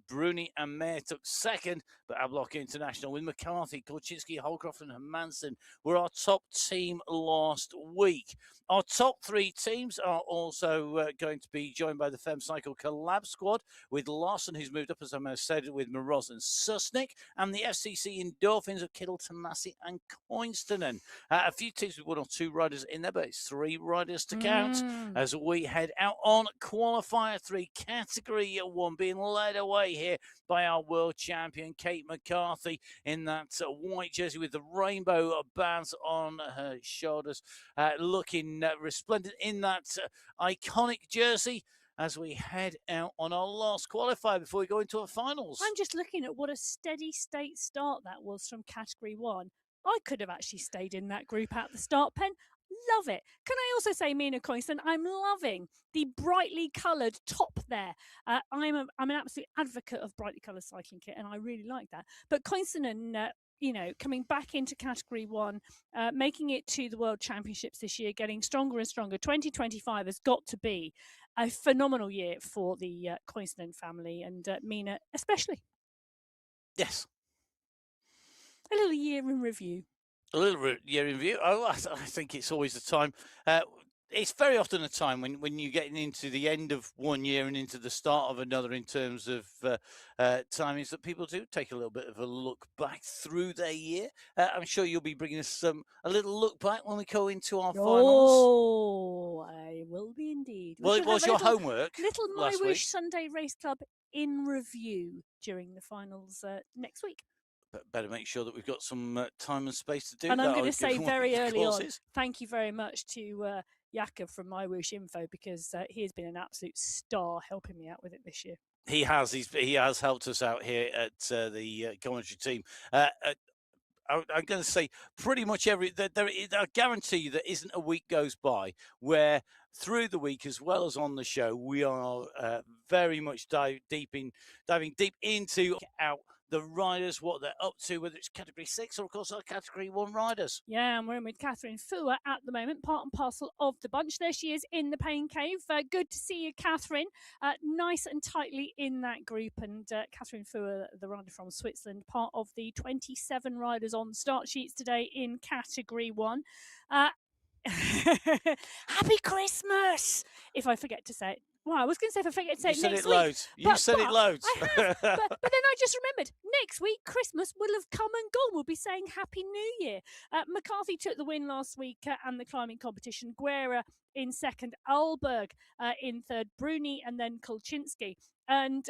Bruni and Mayer took 2nd, but Ablock International with McCarthy, Kolczynski, Holcroft and Hermansen were our top team last week. Our top 3 teams are also going to be joined by the FemCycle Collab squad with Larson, who's moved up, as I said, with Moroz and Susnik, and the FCC Endorphins of Kittel, Tomasi and Koinstonen. A few teams with 1 or 2 riders in there, but it's 3 riders to count as we head out on Qualifier 3, Category 1, being led away here by our world champion Kate McCarthy in that white jersey with the rainbow bands on her shoulders, looking resplendent in that iconic jersey as we head out on our last qualifier before we go into our finals. I'm just looking at what a steady state start that was from Category 1. I could have actually stayed in that group at the start pen. Love it. Can I also say, Mina Koinstonen, I'm loving the brightly coloured top there. I'm an absolute advocate of brightly coloured cycling kit, and I really like that. But Koinstonen, coming back into Category 1, making it to the World Championships this year, getting stronger and stronger. 2025 has got to be a phenomenal year for the Koinstonen family, and Mina especially. Yes. A little year in review. A little year in review. Oh, I think it's always the time. it's very often a time when you're getting into the end of one year and into the start of another in terms of timings that people do take a little bit of a look back through their year. I'm sure you'll be bringing us a little look back when we go into our finals. Oh, I will be indeed. Well, it was your homework Little last MyWhoosh week. Sunday Race Club in review during the finals next week. But better make sure that we've got some time and space to do and that. I'm going to say very early on, is. thank you very much to Jakob from MyWhoosh Info, because he has been an absolute star helping me out with it this year. He has. He has helped us out here at the commentary team. I'm going to say pretty much I guarantee you that isn't a week goes by where through the week as well as on the show we are very much diving deep into out the riders, what they're up to, whether it's Category 6 or, of course, our Category 1 riders. Yeah, and we're in with Catherine Fuhr at the moment, part and parcel of the bunch. There she is in the pain cave. Good to see you, Catherine. Nice and tightly in that group. And Catherine Fuhr, the rider from Switzerland, part of the 27 riders on start sheets today in Category 1. Happy Christmas! If I forget to say it. Well, I was going to say if I forget to say it next week. Loads. You said it loads. I have. but then I just remembered, next week, Christmas will have come and gone. We'll be saying Happy New Year. McCarthy took the win last week and the climbing competition. Guerra in second. Alberg in third. Bruni and then Kolczynski. And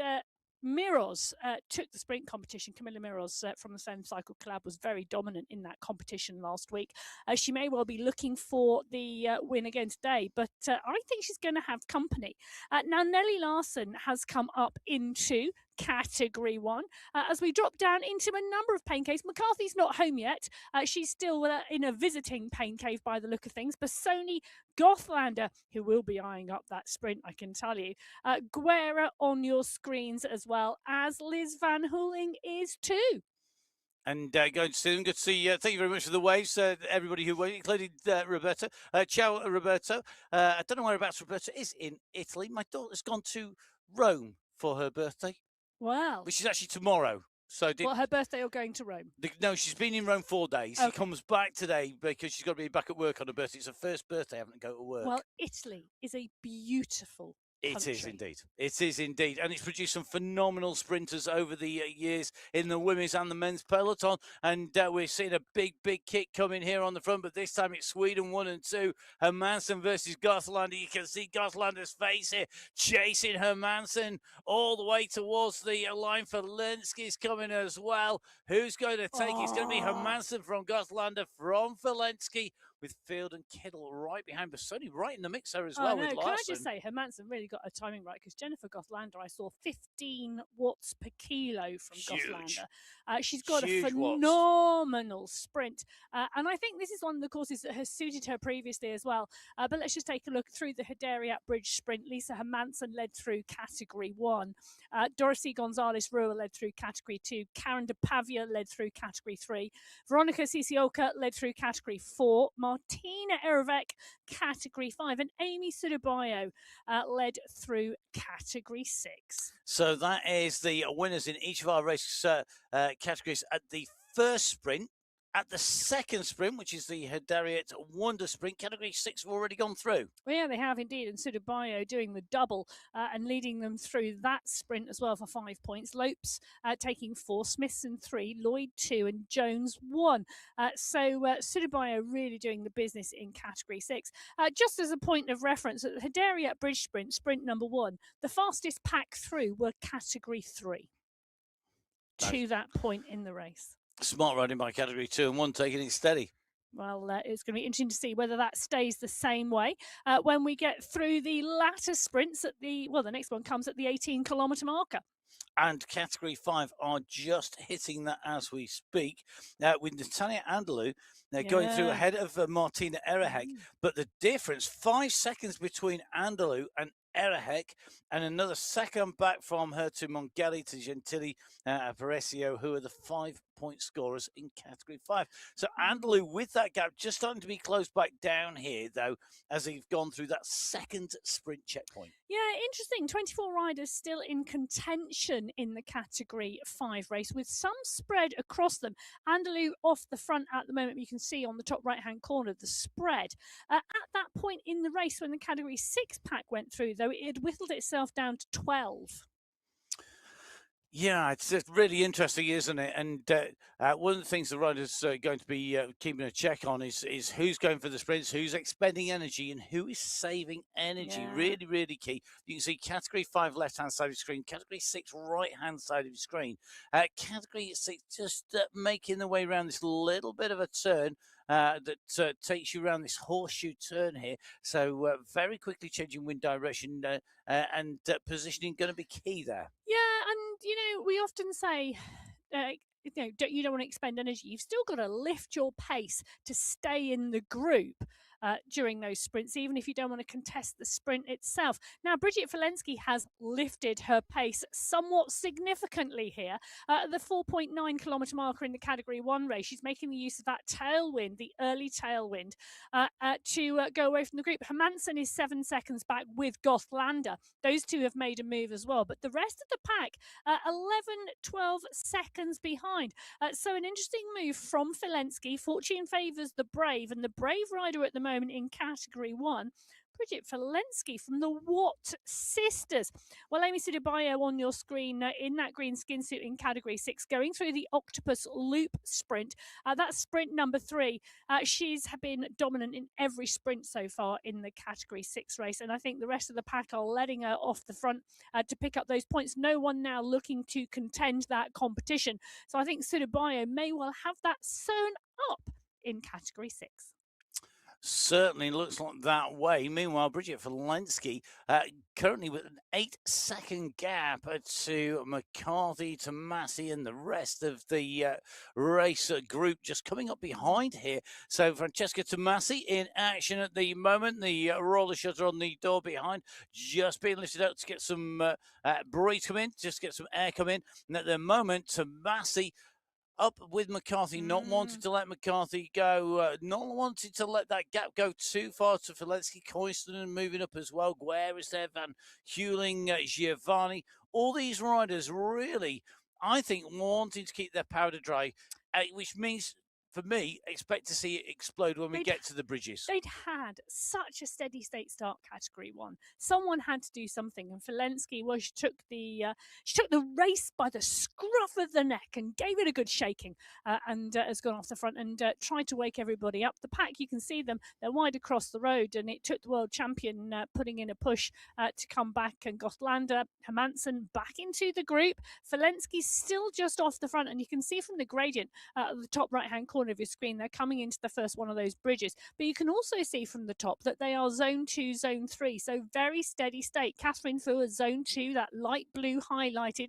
Miroz took the sprint competition. Camilla Miroz from the Same Cycle Collab was very dominant in that competition last week. She may well be looking for the win again today, but I think she's going to have company. Now, Nelly Larson has come up into Category 1. As we drop down into a number of pain caves, McCarthy's not home yet. She's still in a visiting pain cave by the look of things. Bassoni, Gothlander, who will be eyeing up that sprint, I can tell you. Guerra on your screens as well, as Liz Van Hooling is too. And going soon. Good to see you. Thank you very much for the waves, everybody who went, including Roberto. Ciao, Roberto. I don't know whereabouts Roberto is in Italy. My daughter's gone to Rome for her birthday. Wow. Which is actually tomorrow. So her birthday or going to Rome? No, she's been in Rome 4 days. Okay. She comes back today because she's got to be back at work on her birthday. It's her first birthday having to go to work. Well, Italy is a beautiful country. It is indeed. It is indeed. And it's produced some phenomenal sprinters over the years in the women's and the men's peloton. And we're seeing a big kick coming here on the front. But this time it's Sweden 1 and 2. Hermansson versus Gothlander. You can see Gothlander's face here chasing Hermansson all the way towards the line. For Lenski's coming as well. Who's going to take it? It's going to be Hermansson from Gothlander from Valensky, with Field and Kittle right behind Bassoni, right in the mix there as well with Larson. Can I just say, Hermansson really got a timing right, because Jennifer Gothlander, I saw 15 watts per kilo from Gothlander. She's got a phenomenal sprint. And I think this is one of the courses that has suited her previously as well. But let's just take a look through the Hederiat Bridge sprint. Lisa Hermansson led through Category 1. Dorothy Gonzalez-Rua led through Category 2. Karen de Pavia led through Category 3. Veronica Sisioka led through Category 4. Martina Erevek, Category 5, and Amy Sudabayo led through Category 6. So that is the winners in each of our race categories at the first sprint. At the second sprint, which is the Hederiat Wonder Sprint, Category 6 have already gone through. Well, yeah, they have indeed. And Sudabayo doing the double and leading them through that sprint as well for 5 points. Taking 4, Smithson 3, Lloyd 2, and Jones 1. So Sudabayo really doing the business in Category 6. Just as a point of reference, at the Hederiat Bridge Sprint, sprint number 1, the fastest pack through were Category 3 to that point in the race. Smart riding by Category 2 and 1, taking it steady. Well, it's going to be interesting to see whether that stays the same way when we get through the latter sprints at the next one comes at the 18-kilometre marker. And Category 5 are just hitting that as we speak, with Natalia Andalou going through ahead of Martina Erehek. But the difference, 5 seconds between Andalou and Erehek, and another second back from her to Mongeli, to Gentili, Aparicio, who are the 5 point scorers in Category 5. So Andalou, with that gap, just starting to be close back down here, though, as they've gone through that second sprint checkpoint. Yeah, interesting. 24 riders still in contention in the Category 5 race with some spread across them. Andalou off the front at the moment. You can see on the top right-hand corner the spread. At that point in the race when the Category 6 pack went through, though, it had whittled itself down to 12. Yeah, it's just really interesting, isn't it? And one of the things the riders are going to be keeping a check on is who's going for the sprints, who's expending energy, and who is saving energy. Yeah. Really, really key. You can see Category 5 left-hand side of the screen, Category 6 right-hand side of the screen. Category 6 just making the way around this little bit of a turn. That takes you around this horseshoe turn here. So very quickly changing wind direction and positioning going to be key there. Yeah, and we often say, you don't want to expend energy. You've still got to lift your pace to stay in the group during those sprints, even if you don't want to contest the sprint itself. Now, Bridget Walensky has lifted her pace somewhat significantly here. The 4.9 kilometre marker in the Category 1 race, she's making the use of that tailwind, the early tailwind, to go away from the group. Hermansen is 7 seconds back with Gothlander. Those two have made a move as well. But the rest of the pack, 11, 12 seconds behind. So an interesting move from Walensky. Fortune favours the brave, and the brave rider at the moment in Category 1, Bridget Walensky from the Watt sisters. Well, Amy Sidibayo on your screen in that green skin suit in Category 6, going through the Octopus Loop sprint. That's sprint number 3. She's been dominant in every sprint so far in the Category 6 race, and I think the rest of the pack are letting her off the front to pick up those points. No one now looking to contend that competition. So I think Sidibayo may well have that sewn up in Category 6. Certainly looks like that way. Meanwhile, Bridget Walensky currently with an 8-second gap to McCarthy, to Massey, and the rest of the race group just coming up behind here. So Francesca Tomasi in action at the moment. The roller shutter on the door behind just being lifted up to get some breeze come in, just get some air come in. And at the moment, Tomasi up with McCarthy, not wanting to let McCarthy go, not wanting to let that gap go too far to Walensky. Koistonen moving up as well. Guerre is there, Van Heuling, Giovanni. All these riders really, I think, wanting to keep their powder dry, which means, for me, expect to see it explode when we get to the bridges. They'd had such a steady state start Category 1. Someone had to do something, and Walensky, well, she took the race by the scruff of the neck and gave it a good shaking, and has gone off the front and tried to wake everybody up. The pack, you can see them, they're wide across the road, and it took the world champion putting in a push to come back, and Gothlander, Hermansen back into the group. Walensky's still just off the front, and you can see from the gradient at the top right-hand corner of your screen, they're coming into the first one of those bridges. But you can also see from the top that they are Zone 2, Zone 3. So very steady state. Catherine Fuhr, Zone 2, that light blue highlighted,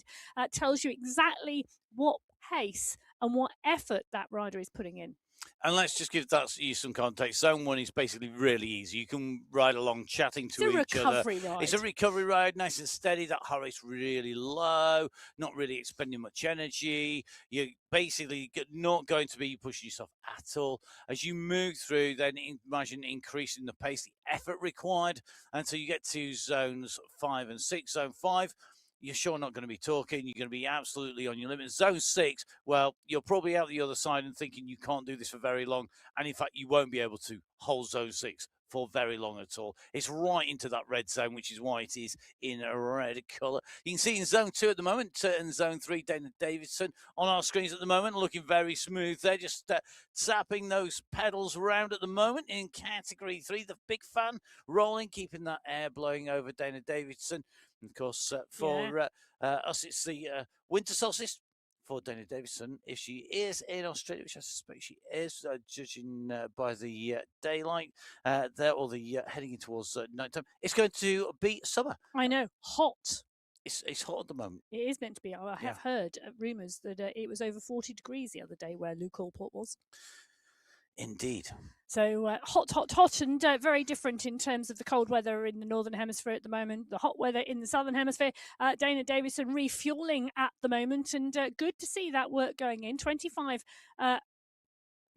tells you exactly what pace and what effort that rider is putting in. And let's just give you some context. Zone 1 is basically really easy. You can ride along chatting to each other. Ride. It's a recovery ride, nice and steady. That heart rate's really low, not really expending much energy. You're basically not going to be pushing yourself at all. As you move through, then imagine increasing the pace, the effort required, until you get to zones 5 and 6. Zone 5, you're sure not going to be talking. You're going to be absolutely on your limit. Zone 6, well, you're probably out the other side and thinking you can't do this for very long. And in fact, you won't be able to hold Zone 6 for very long at all. It's right into that red zone, which is why it is in a red colour. You can see in Zone 2 at the moment, and Zone 3, Dana Davidson on our screens at the moment, looking very smooth. They're just tapping those pedals around at the moment in Category 3. The big fan rolling, keeping that air blowing over Dana Davidson. And of course, for us, it's the winter solstice for Dana Davidson. If she is in Australia, which I suspect she is, judging by the daylight there, or the heading in towards nighttime, it's going to be summer. I know, hot. It's hot at the moment. It is meant to be. I have heard rumours that it was over 40 degrees the other day where Luke Allport was. Indeed. So hot, and very different in terms of the cold weather in the Northern Hemisphere at the moment, the hot weather in the Southern Hemisphere. Dana Davison refueling at the moment, and good to see that work going in. 25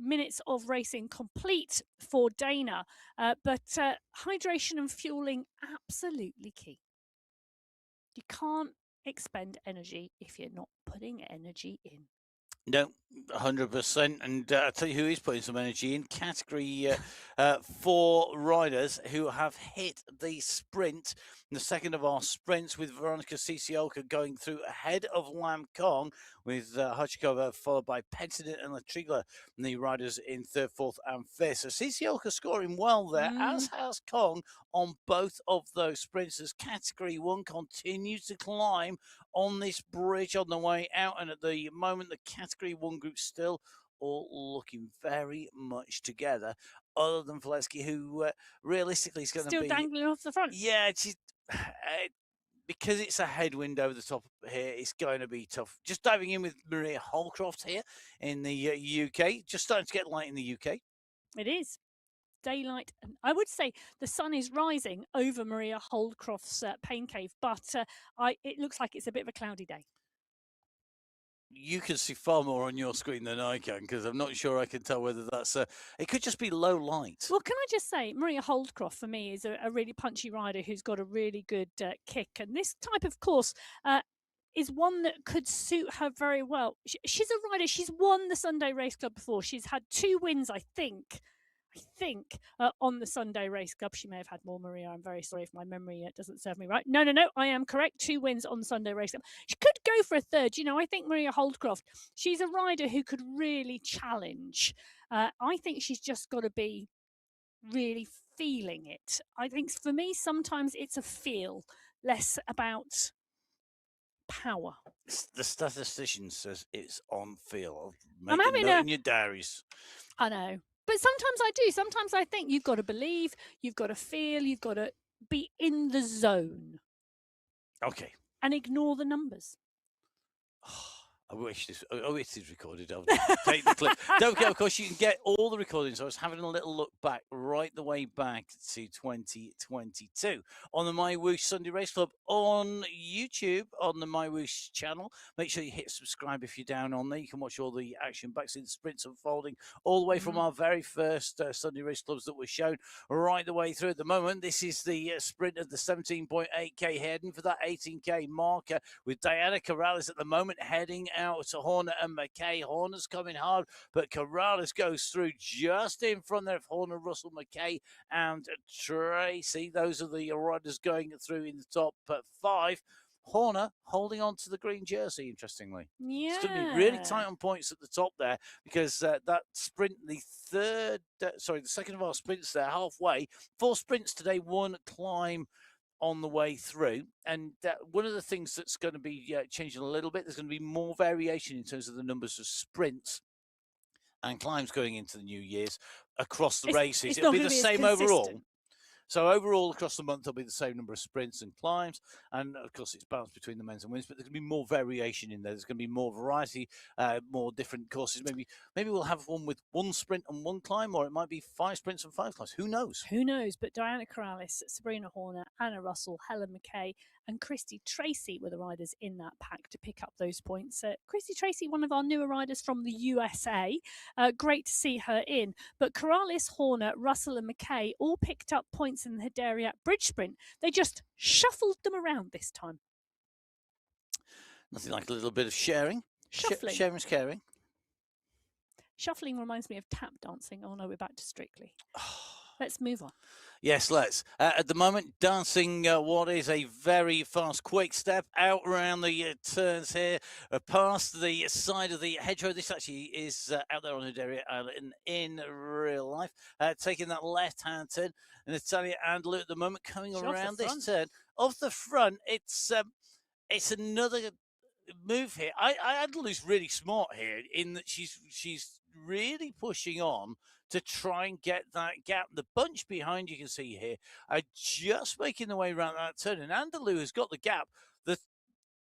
minutes of racing complete for Dana, but hydration and fueling absolutely key. You can't expend energy if you're not putting energy in. No, 100%. And I'll tell you who is putting some energy in. Category 4 riders who have hit the sprint. The second of our sprints with Veronica Cisioka going through ahead of Lam Kong, with Hochkova followed by Penton and Latrigla, and the riders in third, fourth, and fifth. So Cisioka scoring well there, as has Kong on both of those sprints, as Category 1 continues to climb on this bridge on the way out. And at the moment, the Category 1 group still all looking very much together, other than Valesky, who realistically is going to be... Still dangling off the front. Yeah, because it's a headwind over the top here, it's going to be tough. Just diving in with Maria Holcroft here in the UK. Just starting to get light in the UK. It is. Daylight, and I would say the sun is rising over Maria Holdcroft's pain cave, but it looks like it's a bit of a cloudy day. You can see far more on your screen than I can, because I'm not sure I can tell whether that's it could just be low light. Well, can I just say, Maria Holdcroft for me is a really punchy rider who's got a really good kick, and this type of course is one that could suit her very well. She's a rider. She's won the Sunday Race Club before. She's had 2 wins, I think, on the Sunday Race Club. She may have had more, Maria. I'm very sorry if my memory doesn't serve me right. No, I am correct. 2 wins on the Sunday Race Club. She could go for a third. You know, I think Maria Holdcroft, she's a rider who could really challenge. I think she's just got to be really feeling it. I think for me, sometimes it's a feel, less about power. The statistician says it's on feel. I'm having in your diaries. I know. But sometimes I do. Sometimes I think you've got to believe, you've got to feel, you've got to be in the zone. Okay. And ignore the numbers. I wish this is recorded. I'll take the clip. Don't forget, of course, you can get all the recordings. I was having a little look back, right the way back to 2022 on the MyWhoosh Sunday Race Club on YouTube, on the MyWhoosh channel. Make sure you hit subscribe if you're down on there. You can watch all the action back to the sprints unfolding all the way from our very first Sunday Race Clubs that were shown right the way through. At the moment, this is the sprint of the 17.8k heading for that 18k marker, with Diana Corrales at the moment heading out to Horner and McKay. Horner's coming hard, but Corrales goes through just in front there of Horner, Russell, McKay, and Tracy. Those are the riders going through in the top 5. Horner holding on to the green jersey, interestingly. Yeah. It's going to be really tight on points at the top there, because that sprint, the second of our sprints there, halfway. 4 sprints today, 1 climb on the way through. And one of the things that's going to be changing a little bit, there's going to be more variation in terms of the numbers of sprints and climbs going into the new year's across the races. It'll be the same overall. So overall, across the month, there'll be the same number of sprints and climbs. And, of course, it's balanced between the men's and women's, but there's going to be more variation in there. There's going to be more variety, more different courses. Maybe we'll have one with 1 sprint and 1 climb, or it might be 5 sprints and 5 climbs. Who knows? Who knows? But Diana Corrales, Sabrina Horner, Anna Russell, Helen McKay, and Christy Tracy were the riders in that pack to pick up those points. Christy Tracy, one of our newer riders from the USA. Great to see her in. But Corrales, Horner, Russell, and McKay all picked up points in the Hederiat Bridge Sprint. They just shuffled them around this time. Nothing like a little bit of sharing. Shuffling. Sharing's caring. Shuffling reminds me of tap dancing. Oh no, we're back to Strictly. Let's move on. Yes, let's. At the moment, dancing what is a very fast, quick step out around the turns here, past the side of the hedgerow. This actually is out there on Hederiat Island in real life. Taking that left-hand turn. And Natalia Andalou at the moment coming around this turn. Off the front, it's another move here. Andalou's really smart here in that she's really pushing on to try and get that gap. The bunch behind, you can see here, are just making their way around that turn. And Andalou has got the gap.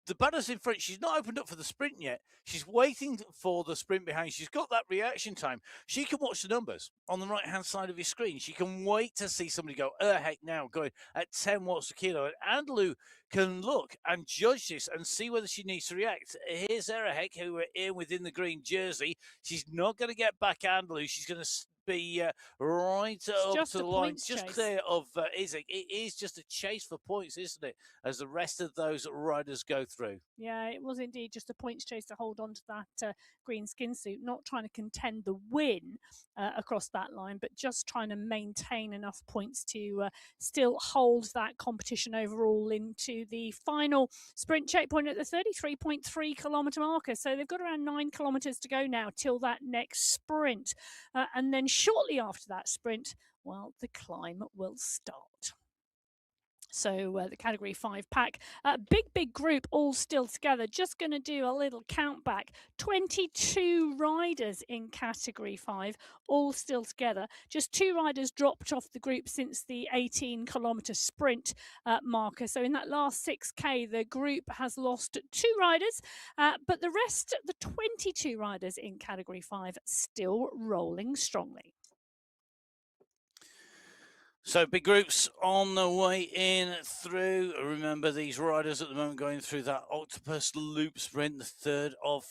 the batter's in front. She's not opened up for the sprint yet. She's waiting for the sprint behind. She's got that reaction time. She can watch the numbers on the right-hand side of your screen. She can wait to see somebody go, heck now, going at 10 watts a kilo. And Andalou can look and judge this and see whether she needs to react. Here's Erahek, who are in within the green jersey. She's not going to get back Andalou. She's going to be right up to the line, just clear of Isaac. It is just a chase for points, isn't it, as the rest of those riders go through. Yeah, it was indeed just a points chase to hold on to that green skin suit, not trying to contend the win across that line, but just trying to maintain enough points to still hold that competition overall into the final sprint checkpoint at the 33.3 kilometre marker. So they've got around 9 kilometres to go now till that next sprint. And then shortly after that sprint, well, the climb will start. So the Category 5 pack, big group all still together. Just going to do a little count back. 22 riders in Category 5, all still together. Just 2 riders dropped off the group since the 18-kilometre sprint marker. So in that last 6K, the group has lost 2 riders, but the rest, the 22 riders in Category 5, still rolling strongly. So big groups on the way in through. Remember, these riders at the moment going through that octopus loop sprint, the third of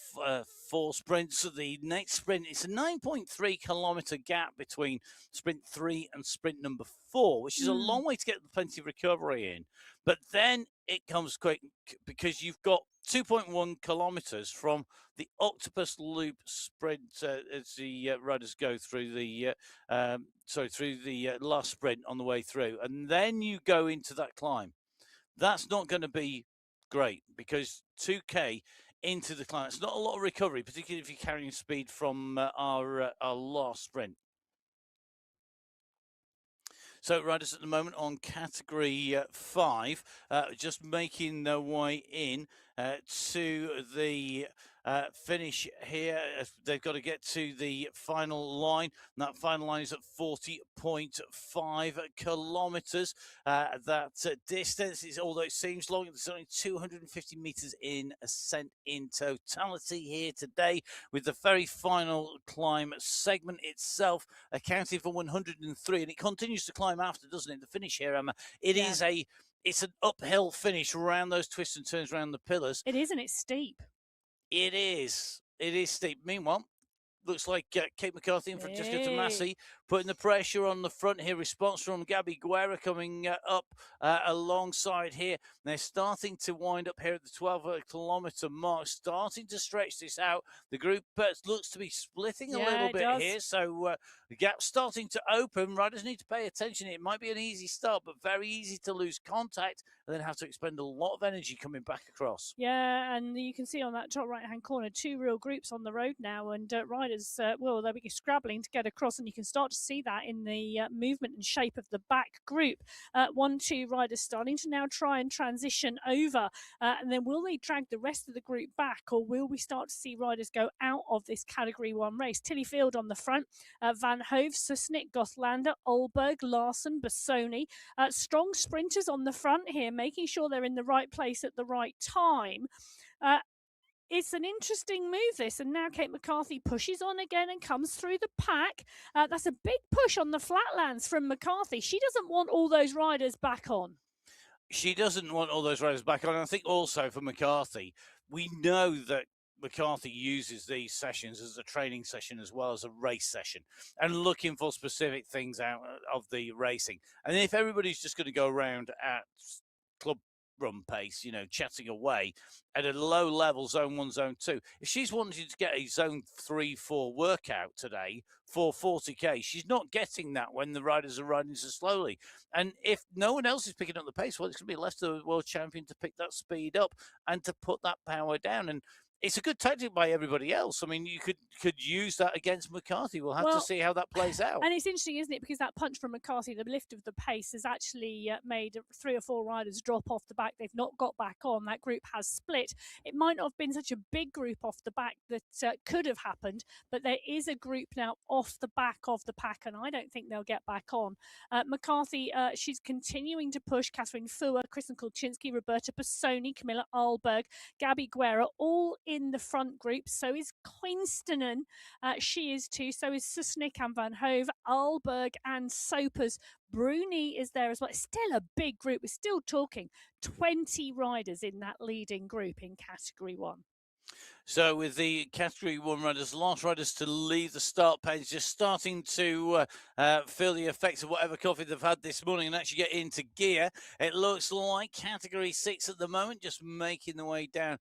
4 sprints. The next sprint, it's a 9.3 kilometre gap between sprint 3 and sprint number 4, which is a long way to get plenty of recovery in. But then it comes quick because you've got 2.1 kilometres from the octopus loop sprint as the riders go through the through the last sprint on the way through, and then you go into that climb. That's not going to be great because 2K into the climb, it's not a lot of recovery, particularly if you're carrying speed from our last sprint. So riders at the moment on Category 5, just making their way in to the finish here. They've got to get to the final line, and that final line is at 40.5 kilometres. That distance is, although it seems long, it's only 250 metres in ascent in totality here today, with the very final climb segment itself accounting for 103, and it continues to climb after, doesn't it? The finish here, Emma. It's an uphill finish around those twists and turns around the pillars. It is, and it's steep. It is. It is steep. Meanwhile, looks like Kate McCarthy and Francesca Tomasi putting the pressure on the front here. Response from Gabby Guerra coming up alongside here. They're starting to wind up here at the 12-kilometre mark, starting to stretch this out. The group looks to be splitting a little bit here, so the gap's starting to open. Riders need to pay attention. It might be an easy start, but very easy to lose contact and then have to expend a lot of energy coming back across. Yeah, and you can see on that top right-hand corner, 2 real groups on the road now, and riders, well, they'll be scrabbling to get across, and you can start to see that in the movement and shape of the back group. 1-2 riders starting to now try and transition over, and then will they drag the rest of the group back, or will we start to see riders go out of this Category 1 race? Tillyfield on the front, Van Hove, Susnik, Gothlander, Olberg, Larson, Bassoni. Strong sprinters on the front here, making sure they're in the right place at the right time. It's an interesting move, this, and now Kate McCarthy pushes on again and comes through the pack. That's a big push on the flatlands from McCarthy. She doesn't want all those riders back on. She doesn't want all those riders back on. I think also for McCarthy, we know that McCarthy uses these sessions as a training session as well as a race session and looking for specific things out of the racing. And if everybody's just going to go around at club run pace, you know, chatting away at a low level, zone 1, zone 2, if she's wanting to get a zone 3, 4 workout today for 40k, she's not getting that when the riders are riding so slowly. And if no one else is picking up the pace, well, it's going to be left to the world champion to pick that speed up and to put that power down. And It's a good tactic by everybody else. I mean, you could use that against McCarthy. We'll have to see how that plays out. And it's interesting, isn't it? Because that punch from McCarthy, the lift of the pace, has actually made 3 or 4 riders drop off the back. They've not got back on. That group has split. It might not have been such a big group off the back that could have happened, but there is a group now off the back of the pack, and I don't think they'll get back on. McCarthy, she's continuing to push. Catherine Fua, Kristen Kulczynski, Roberta Passoni, Camilla Ahlberg, Gabby Guerra, all in the front group. So is Queenstonen. She is too. So is Susnik and Van Hove, Ahlberg and Sopers. Bruni is there as well. It's still a big group. We're still talking 20 riders in that leading group in Category 1. So with the Category 1 riders, last riders to leave the start page, just starting to feel the effects of whatever coffee they've had this morning and actually get into gear. It looks like Category 6 at the moment, just making the way down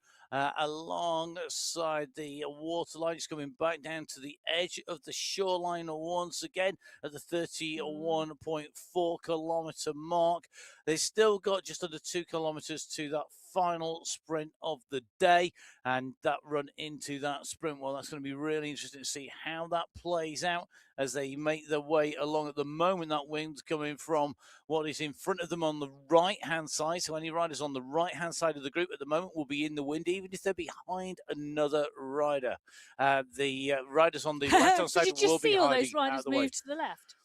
alongside the waterline, just coming back down to the edge of the shoreline once again at the 31.4 kilometre mark. They've still got just under 2 kilometres to that final sprint of the day, and that run into that sprint. Well, that's going to be really interesting to see how that plays out as they make their way along. At the moment, that wind's coming from what is in front of them on the right-hand side. So any riders on the right-hand side of the group at the moment will be in the wind, even if they're behind another rider. The riders on the left-hand side will be hiding. Did you just see all those riders move to the left?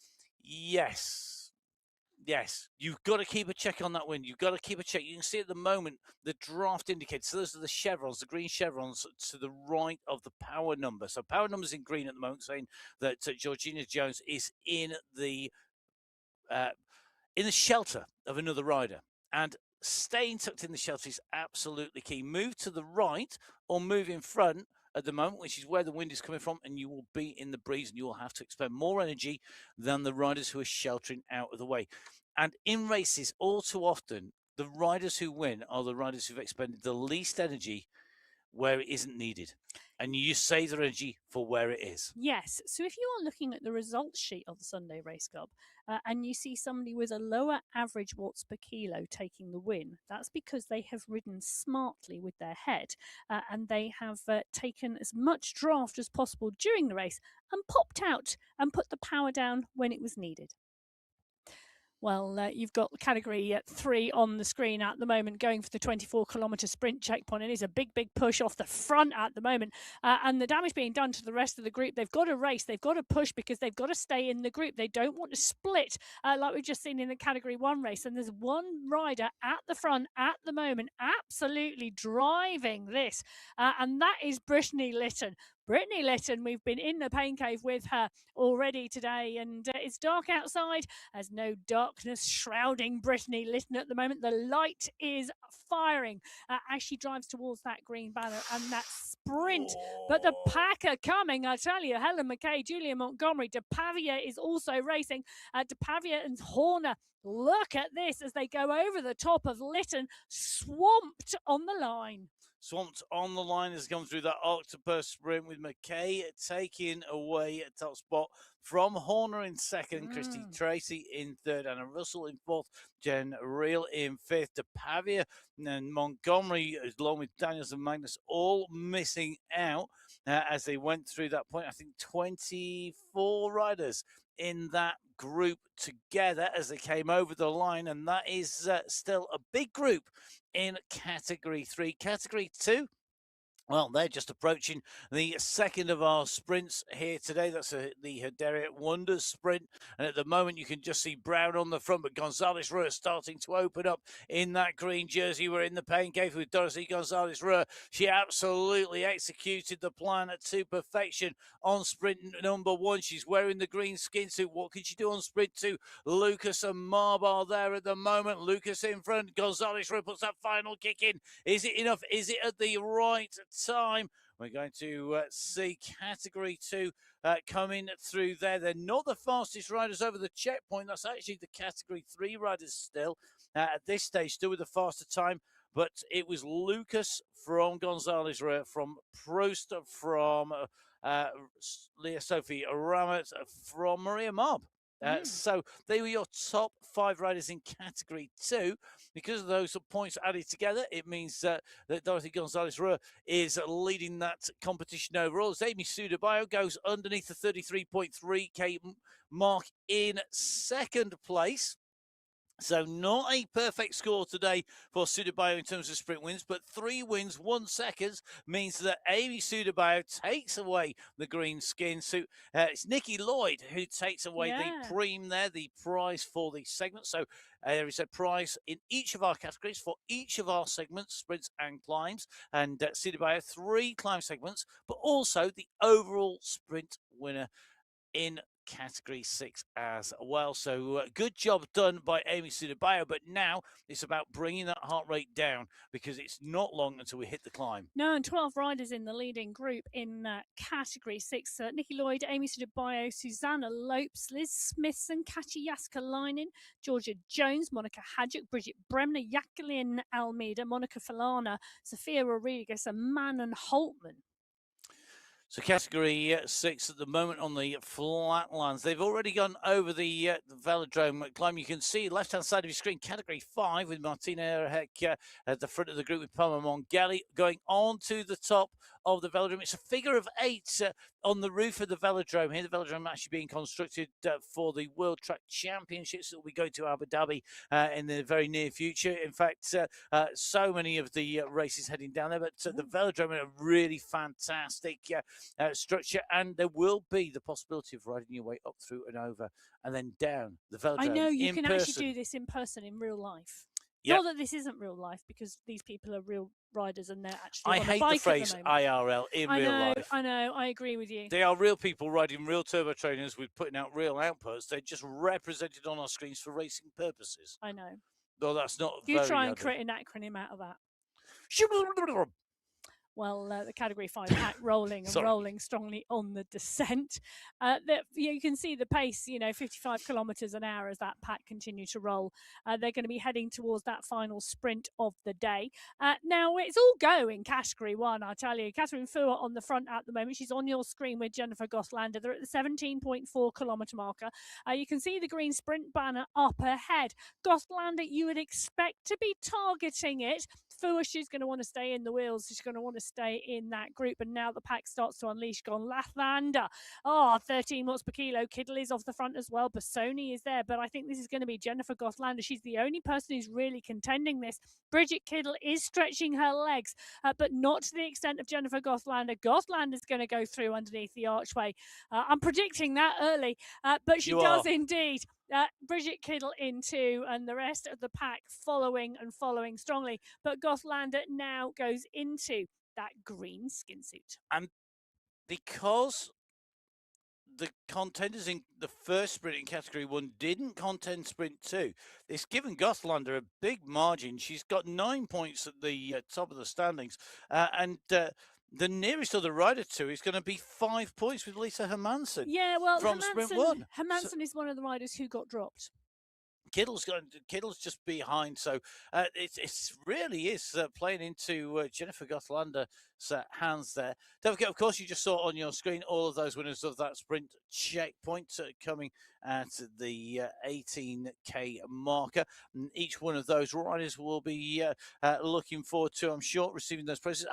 Yes, you've got to keep a check on that wind. You've got to keep a check. You can see at the moment the draft indicates. So those are the chevrons, the green chevrons to the right of the power number. So power number's in green at the moment, saying that Georgina Jones is in the shelter of another rider. And staying tucked in the shelter is absolutely key. Move to the right or move in front at the moment, which is where the wind is coming from, and you will be in the breeze and you will have to expend more energy than the riders who are sheltering out of the way. And in races, all too often, the riders who win are the riders who've expended the least energy where it isn't needed. And you save their energy for where it is. Yes. So if you are looking at the results sheet of the Sunday Race Club and you see somebody with a lower average watts per kilo taking the win, that's because they have ridden smartly with their head and they have taken as much draft as possible during the race and popped out and put the power down when it was needed. Well, you've got Category 3 on the screen at the moment, going for the 24-kilometre sprint checkpoint. It is a big, big push off the front at the moment. And the damage being done to the rest of the group. They've got to race. They've got to push because they've got to stay in the group. They don't want to split like we've just seen in the Category 1 race. And there's one rider at the front at the moment absolutely driving this. And that is Brittany Litton. Brittany Litton, we've been in the pain cave with her already today, and it's dark outside. There's no darkness shrouding Brittany Litton at the moment. The light is firing as she drives towards that green banner and that sprint. But the pack are coming, I tell you. Helen McKay, Julia Montgomery, De Pavia is also racing. De Pavia and Horner. Look at this as they go over the top of Litton, swamped on the line. Swamped on the line has gone through that octopus sprint with McKay taking away a top spot from Horner in second, Christy Tracy in third, Anna Russell in fourth, Jen Reel in fifth, De Pavia and Montgomery, along with Daniels and Magnus, all missing out as they went through that point. I think 24 riders in that group together as they came over the line, and that is still a big group in Category 3. Category 2, well, they're just approaching the second of our sprints here today. That's the Hederiot Wonders sprint. And at the moment, you can just see Brown on the front, but Gonzalez Ruhr starting to open up in that green jersey. We're in the pain cave with Dorothy Gonzalez Ruhr. She absolutely executed the plan to perfection on sprint number 1. She's wearing the green skin suit. What can she do on sprint 2? Lucas and Marbar there at the moment. Lucas in front. Gonzalez Ruhr puts that final kick in. Is it enough? Is it at the right time? We're going to see Category 2 coming through there. They're not the fastest riders over the checkpoint. That's actually the Category 3 riders still at this stage, still with a faster time. But it was Lucas from Gonzalez Ruhr, from Proust, from Leah Sophie Ramet, from Maria Marb. So they were your top 5 riders in Category 2. Because of those points added together, it means that Dorothy Gonzalez-Rua is leading that competition overall. As Amy Sudabayo goes underneath the 33.3k mark in second place. So not a perfect score today for Sudabayo in terms of sprint wins, but 3 wins, 1 second means that Amy Sudabayo takes away the green skin suit. It's Nikki Lloyd who takes away the preem there, the prize for the segment. So there is a prize in each of our categories for each of our segments, sprints and climbs. And Sudabayo, 3 climb segments, but also the overall sprint winner in Category 6 as well. So good job done by Amy Sudabayo, but now it's about bringing that heart rate down because it's not long until we hit the climb. No, and 12 riders in the leading group in Category 6. Nikki Lloyd, Amy Sudabayo, Susanna Lopes, Liz Smithson, Kachi Yaskalainen, Georgia Jones, Monica Hadjuk, Bridget Bremner, Jacqueline Almeida, Monica Falana, Sophia Rodriguez, and Manon Holtman. So Category 6 at the moment on the flatlands. They've already gone over the velodrome climb. You can see left-hand side of your screen, Category 5 with Martina Erheck at the front of the group with Palma Mongelli going on to the top of the velodrome. It's a figure of 8 on the roof of the velodrome here. The velodrome actually being constructed for the World Track Championships that will be going to Abu Dhabi in the very near future. In fact, so many of the races heading down there, but the velodrome is a really fantastic structure, and there will be the possibility of riding your way up through and over and then down the velodrome. I know you can actually do this in person in real life. Yep. Not that this isn't real life because these people are real riders and they're actually on a bike. I hate the phrase IRL in real life. I know, I agree with you. They are real people riding real turbo trainers with putting out real outputs. They're just represented on our screens for racing purposes. I know. Well, that's not. You try and create an acronym out of that. Well, the Category 5 pack rolling and rolling strongly on the descent. You can see the pace, 55 kilometres an hour as that pack continue to roll. They're going to be heading towards that final sprint of the day. Now, it's all go in Category 1, I tell you. Catherine Fuhr on the front at the moment. She's on your screen with Jennifer Gothlander. They're at the 17.4 kilometre marker. You can see the green sprint banner up ahead. Gothlander, you would expect to be targeting it. Fuhr, she's going to want to stay in the wheels. She's going to want to stay in that group. And now the pack starts to unleash. Gothlander. 13 watts per kilo. Kiddle is off the front as well. Bassoni is there. But I think this is going to be Jennifer Gothlander. She's the only person who's really contending this. Bridget Kiddle is stretching her legs, but not to the extent of Jennifer Gothlander. Gothlander's going to go through underneath the archway. I'm predicting that early, but she does indeed. Bridget Kiddle in 2, and the rest of the pack following strongly. But Gothlander now goes into that green skin suit. And because the contenders in the first sprint in Category 1 didn't contend Sprint 2, it's given Gothlander a big margin. She's got 9 points at the top of the standings, and the nearest other rider to is going to be 5 points with Lisa Hermansen. Yeah, well, from Sprint 1. Hermansen is one of the riders who got dropped. Kiddle's just behind, so it really is playing into Jennifer Gothlander's hands there. Don't forget, of course, you just saw on your screen all of those winners of that sprint checkpoint coming at the 18k marker. And each one of those riders will be looking forward to, I'm sure, receiving those prizes.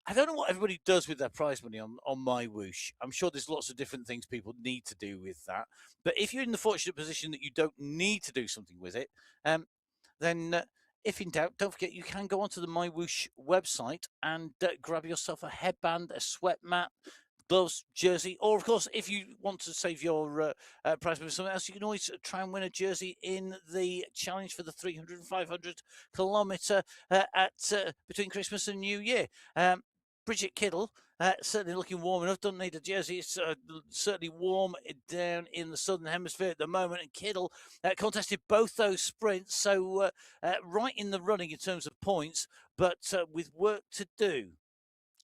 I don't know what everybody does with their prize money on MyWhoosh. I'm sure there's lots of different things people need to do with that. But if you're in the fortunate position that you don't need to do something with it, then if in doubt, don't forget you can go onto the MyWhoosh website and grab yourself a headband, a sweat mat, gloves, jersey, or of course, if you want to save your prize money for something else, you can always try and win a jersey in the challenge for the 300 and 500 kilometre between Christmas and New Year. Bridget Kiddle, certainly looking warm enough, doesn't need a jersey. It's certainly warm down in the southern hemisphere at the moment. And Kiddle contested both those sprints, so right in the running in terms of points, but with work to do.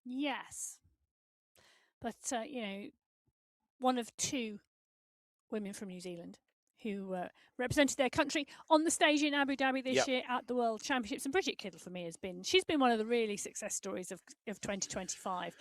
Yes. But, one of 2 women from New Zealand who represented their country on the stage in Abu Dhabi this year at the World Championships. And Bridget Kittle, for me, she's been one of the really success stories of 2025.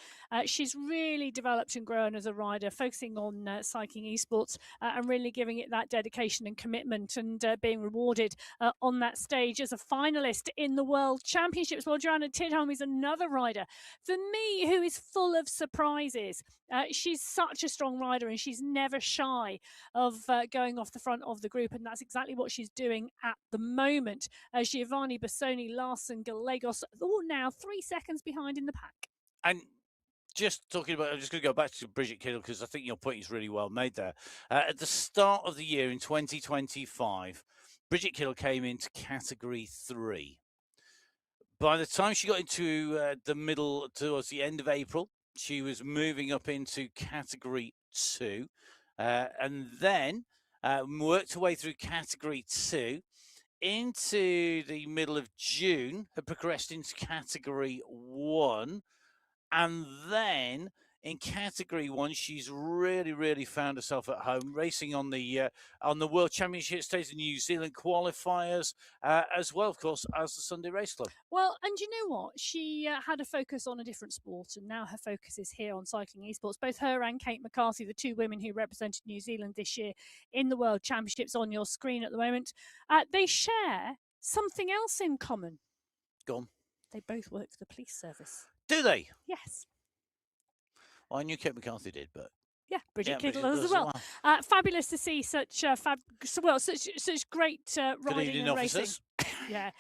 She's really developed and grown as a rider, focusing on cycling esports and really giving it that dedication and commitment, and being rewarded on that stage as a finalist in the World Championships. Well, Joanna Tidholm is another rider, for me, who is full of surprises. She's such a strong rider, and she's never shy of going off the front of the group, and that's exactly what she's doing at the moment. Giovanni Bassoni, Larson, Gallegos, all now 3 seconds behind in the pack. And just talking about, I'm just going to go back to Bridget Kittle because I think your point is really well made there. At the start of the year in 2025, Bridget Kittle came into category 3. By the time she got into the middle, towards the end of April, she was moving up into category 2, and then worked her way through category 2 into the middle of June, had progressed into category 1, and then in category 1, she's really found herself at home, racing on the World Championship stage, the New Zealand qualifiers, as well, of course, as the Sunday Race Club. Well, and you know what? She had a focus on a different sport, and now her focus is here on cycling esports. Both her and Kate McCarthy, the two women who represented New Zealand this year in the World Championships on your screen at the moment, they share something else in common. Go on. They both work for the police service. Do they? Yes. Well, I knew Kate McCarthy did, but yeah, Bridget Kittle as well. Fabulous to see such such great riding and racing. Yeah,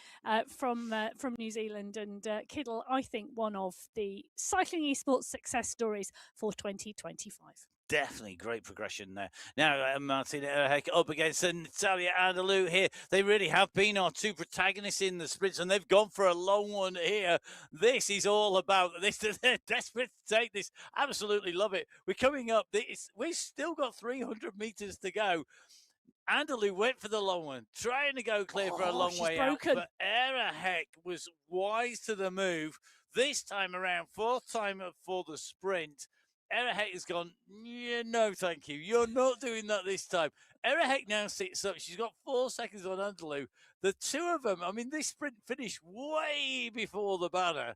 from New Zealand, and Kittle, I think, one of the cycling esports success stories for 2025. Definitely great progression there. Now, Martina Erhek up against Natalia Andalou here. They really have been our two protagonists in the sprints, and they've gone for a long one here. This is all about this. They're desperate to take this. Absolutely love it. We're coming up. We've still got 300 meters to go. Andalou went for the long one, trying to go clear for a long way broken out. But Erhek was wise to the move. This time around, fourth time for the sprint. Erhek has gone, yeah, no, thank you. You're not doing that this time. Erhek now sits up. She's got 4 seconds on Andalou. The two of them, I mean, this sprint finished way before the banner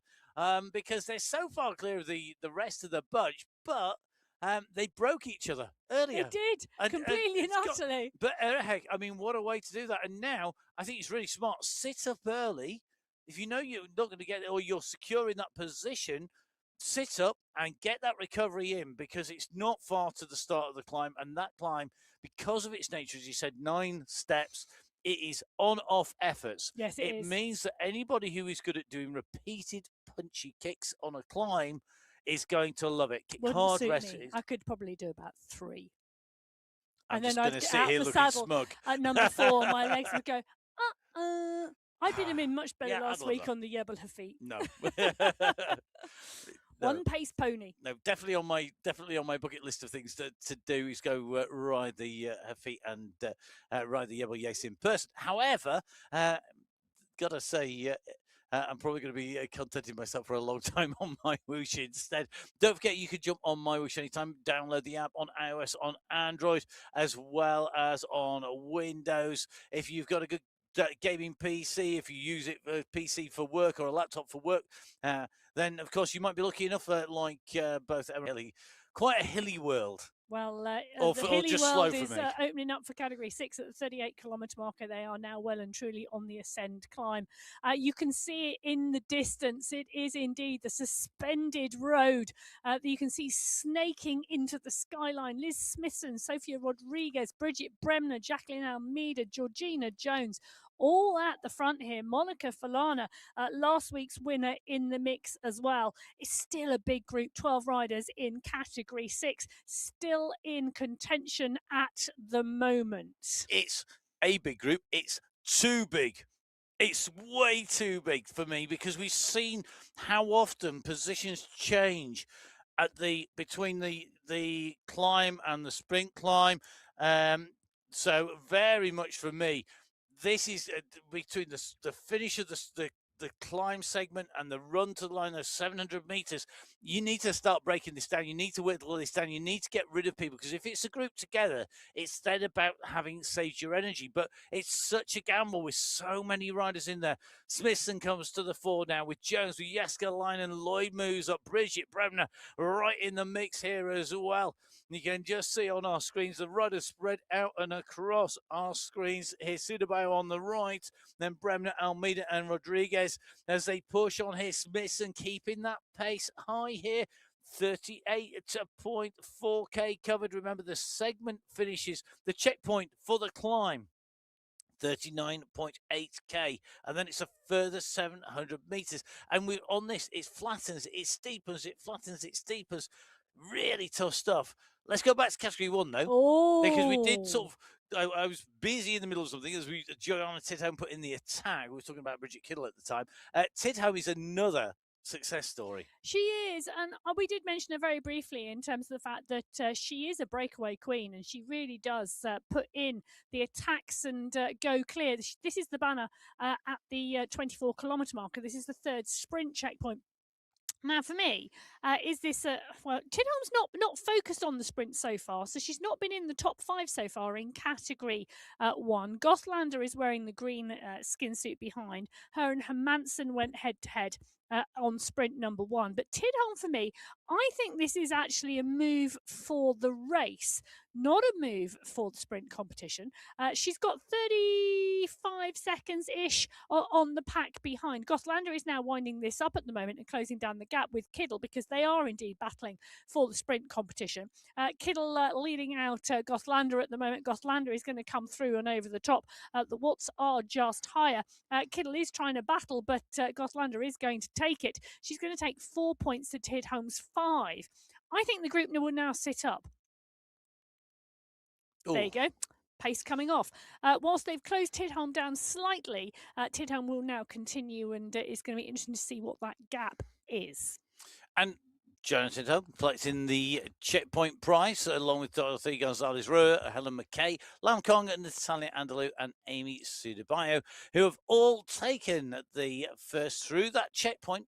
because they're so far clear of the rest of the bunch, but they broke each other earlier. They did, completely and utterly. But Erhek, I mean, what a way to do that. And now, I think it's really smart. Sit up early. If you know you're not going to get it or you're secure in that position, sit up and get that recovery in, because it's not far to the start of the climb. And that climb, because of its nature, as you said, 9 steps, it is on-off efforts. Yes, it means that anybody who is good at doing repeated punchy kicks on a climb is going to love it. Kick hard, rest. I could probably do about 3. And then I'd get out the saddle smug. At number 4, my legs would go, I did him in much better last week on the Jebel Hafit. No. One pace pony. No, definitely on my bucket list of things to do is go ride the Hafit and ride the Jebel Yes in person. However, gotta say, I'm probably going to be contenting myself for a long time on MyWhoosh instead. Don't forget, you can jump on MyWhoosh anytime. Download the app on iOS, on Android, as well as on Windows. If you've got a good gaming PC, if you use it for PC for work or a laptop for work, then of course you might be lucky enough, like both Emily, quite a hilly world. Well, the hilly world is opening up for Category 6 at the 38-kilometre marker. They are now well and truly on the ascend climb. You can see it in the distance. It is indeed the suspended road that you can see snaking into the skyline. Liz Smithson, Sophia Rodriguez, Bridget Bremner, Jacqueline Almeida, Georgina Jones, all at the front here. Monica Falana, last week's winner, in the mix as well. It's still a big group, 12 riders in Category 6, still in contention at the moment. It's a big group. It's too big. It's way too big for me, because we've seen how often positions change at between the climb and the sprint climb. So very much for me, this is between the finish of the the climb segment and the run to the line, those 700 meters, you need to start breaking this down. You need to whittle this down. You need to get rid of people, because if it's a group together, it's then about having saved your energy. But it's such a gamble with so many riders in there. Smithson comes to the fore now with Jones, with Jääskeläinen, Lloyd moves up, Bridget Bremner right in the mix here as well. You can just see on our screens the rudders spread out and across our screens. Here's Sudabayo on the right, then Bremner, Almeida and Rodriguez as they push on here. Smithson keeping that pace high here. 38.4k covered. Remember, the segment finishes the checkpoint for the climb 39.8k, and then it's a further 700 meters. And we're on this, it flattens, it steepens, it flattens, it steepens. Really tough stuff. Let's go back to category 1 though, because we did sort of. I was busy in the middle of something as Joanna Tidholm put in the attack. We were talking about Bridget Kittle at the time. Tidholm is another success story. She is, and we did mention her very briefly in terms of the fact that she is a breakaway queen, and she really does put in the attacks and go clear. This is the banner at the 24-kilometre marker. This is the third sprint checkpoint. Now, for me, is this well? Tidholm's not focused on the sprint so far, so she's not been in the top 5 so far in category 1. Gothlander is wearing the green skin suit behind her, and Hermansen went head to head on sprint number 1. But Tidholm, for me, I think this is actually a move for the race, not a move for the sprint competition. She's got 35 seconds-ish on the pack behind. Gothlander is now winding this up at the moment and closing down the gap with Kittle, because they are indeed battling for the sprint competition. Kittle leading out Gothlander at the moment. Gothlander is going to come through and over the top. The watts are just higher. Kittle is trying to battle, but Gothlander is going to take it. She's going to take 4 points to Tidholm's 5. I think the group will now sit up. Ooh. There you go. Pace coming off. Whilst they've closed Tidholm down slightly, Tidholm will now continue, and it's going to be interesting to see what that gap is. And Jonathan Tidholm collecting the checkpoint prize along with Dorothy Gonzalez-Ruhr, Helen McKay, Lam Kong, and Natalia Andalou and Amy Sudabayo, who have all taken the first through that checkpoint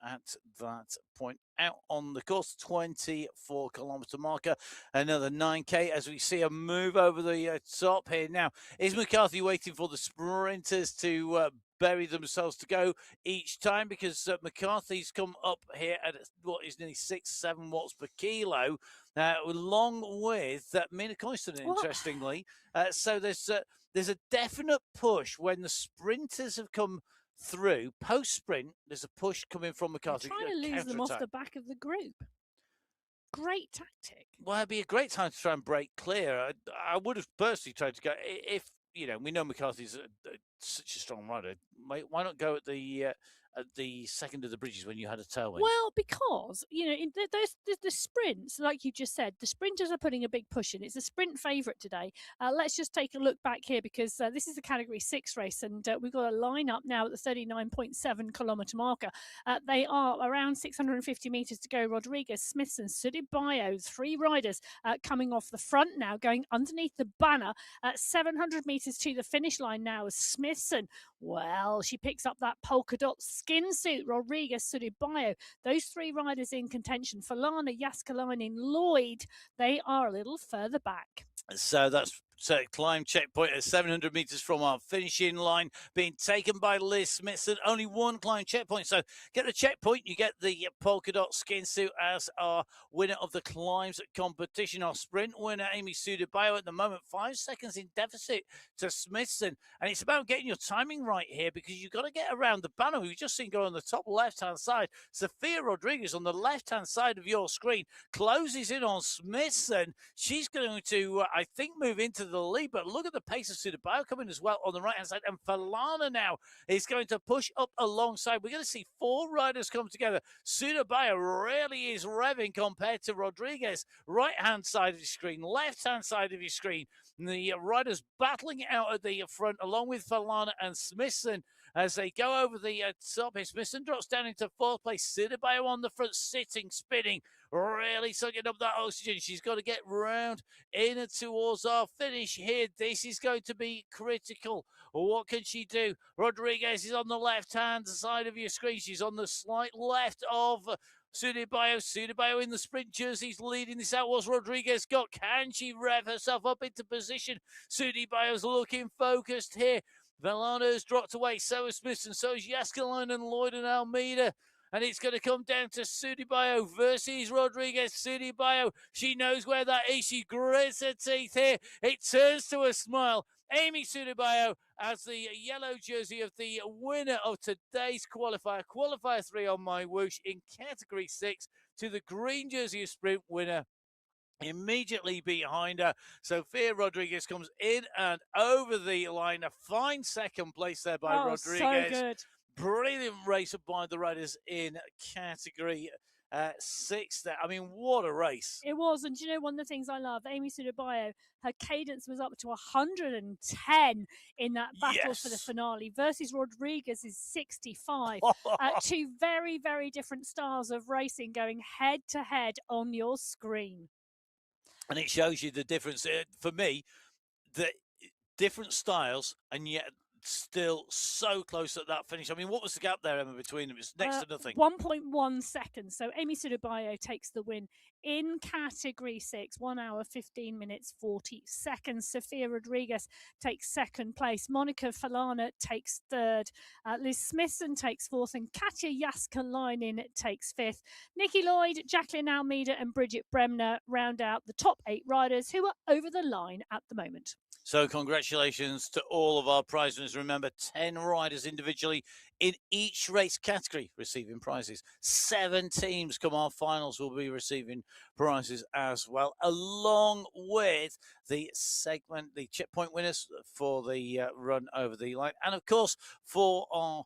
at that point out on the course, 24-kilometre marker, another 9k as we see a move over the top here. Now, is McCarthy waiting for the sprinters to bury themselves to go each time? Because McCarthy's come up here at what is nearly 6-7 watts per kilo, along with Mina Coyston, interestingly. So there's a definite push when the sprinters have come through. Post-sprint, there's a push coming from McCarthy. Trying to lose them off the back of the group. Great tactic. Well, it'd be a great time to try and break clear. I would have personally tried to go, if, you know, we know McCarthy's such a strong rider, why not go at the second of the bridges when you had a tailwind? Well, because, you know, in the sprints, like you just said, the sprinters are putting a big push in. It's a sprint favourite today. Let's just take a look back here, because this is the Category 6 race, and we've got a line up now at the 39.7 kilometre marker. They are around 650 metres to go. Rodriguez, Smithson, Sudabayo, 3 riders coming off the front now, going underneath the banner at 700 metres to the finish line now. Smithson, well, she picks up that polka dot skin suit. Rodriguez, Sudabayo, those 3 riders in contention. Falana, Jääskeläinen, Lloyd, they are a little further back. So that's climb checkpoint at 700 metres from our finishing line, being taken by Liz Smithson. Only 1 climb checkpoint. So get the checkpoint, you get the polka dot skin suit as our winner of the climbs competition. Our sprint winner, Amy Sudabayo, at the moment 5 seconds in deficit to Smithson. And it's about getting your timing right here, because you've got to get around the banner. We've just seen go on the top left-hand side. Sophia Rodriguez on the left-hand side of your screen closes in on Smithson. She's going to, I think, move into the lead, but look at the pace of Sudabayo coming as well on the right-hand side, and Falana now is going to push up alongside. We're going to see 4 riders come together. Sudabayo really is revving compared to Rodriguez. Right-hand side of your screen, left-hand side of your screen, and the riders battling it out at the front, along with Falana and Smithson, as they go over the top here. Smithson drops down into 4th place. Sudabayo on the front, sitting, spinning, really sucking up that oxygen. She's got to get round in and towards our finish here. This is going to be critical. What can she do? Rodriguez is on the left-hand side of your screen. She's on the slight left of Sudibayo. Sudibayo in the sprint jerseys leading this out. What's Rodriguez got? Can she rev herself up into position? Sudibayo's looking focused here. Vellano's dropped away. So is Smith and so is Yaskalainen and Lloyd and Almeida. And it's going to come down to Sudibayo versus Rodriguez. Sudibayo, she knows where that is. She grits her teeth here. It turns to a smile. Amy Sudibayo as the yellow jersey of the winner of today's qualifier. Qualifier 3 on MyWhoosh in category 6 to the green jersey of sprint winner. Immediately behind her, Sophia Rodriguez comes in and over the line. A fine second place there by Rodriguez. So good. Brilliant race by the riders in category 6 there. I mean, what a race. It was. And do you know, one of the things I love, Amy Sudibayo, her cadence was up to 110 in that battle for the finale versus Rodriguez's 65. Two very, very different styles of racing going head to head on your screen. And it shows you the difference. For me, the different styles, and yet still so close at that finish. I mean, what was the gap there, Emma, between them? It was next to nothing. 1.1 seconds. So Amy Sudibayo takes the win in category 6, 1 hour, 15 minutes, 40 seconds. Sophia Rodriguez takes second place. Monica Falana takes third. Liz Smithson takes fourth. And Katja Jaskalainen takes fifth. Nikki Lloyd, Jacqueline Almeida and Bridget Bremner round out the top 8 riders who are over the line at the moment. So congratulations to all of our prize winners. Remember, 10 riders individually in each race category receiving prizes. 7 teams come our finals will be receiving prizes as well, along with the segment, the checkpoint winners for the run over the line. And of course, for our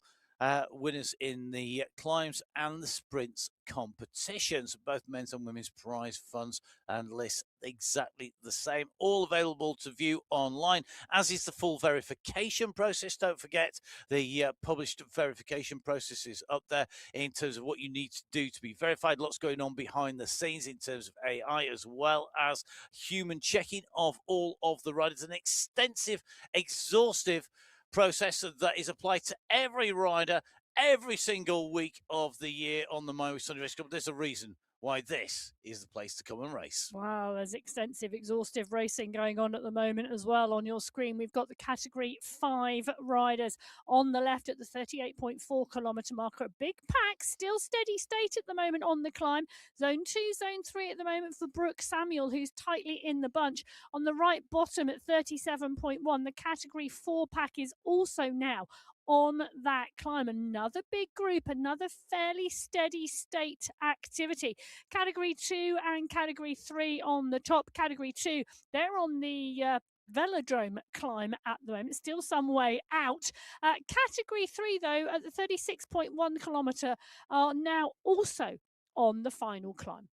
winners in the climbs and the sprints competitions, both men's and women's prize funds and lists exactly the same, all available to view online, as is the full verification process. Don't forget the published verification process is up there in terms of what you need to do to be verified. Lots going on behind the scenes in terms of AI as well as human checking of all of the riders. An extensive, exhaustive process that is applied to every rider every single week of the year on the MyWhoosh Sunday Race Club. There's a reason why this is the place to come and race. Wow, there's extensive, exhaustive racing going on at the moment as well. On your screen, we've got the category 5 riders on the left at the 38.4 kilometre marker. A big pack, still steady state at the moment on the climb. Zone 2, Zone 3 at the moment for Brooke Samuel, who's tightly in the bunch. On the right bottom at 37.1, the category 4 pack is also now on that climb. Another big group, another fairly steady state activity. Category 2 and Category 3 on the top. Category 2, they're on the velodrome climb at the moment, still some way out. Category 3, though, at the 36.1 kilometre, are now also on the final climb.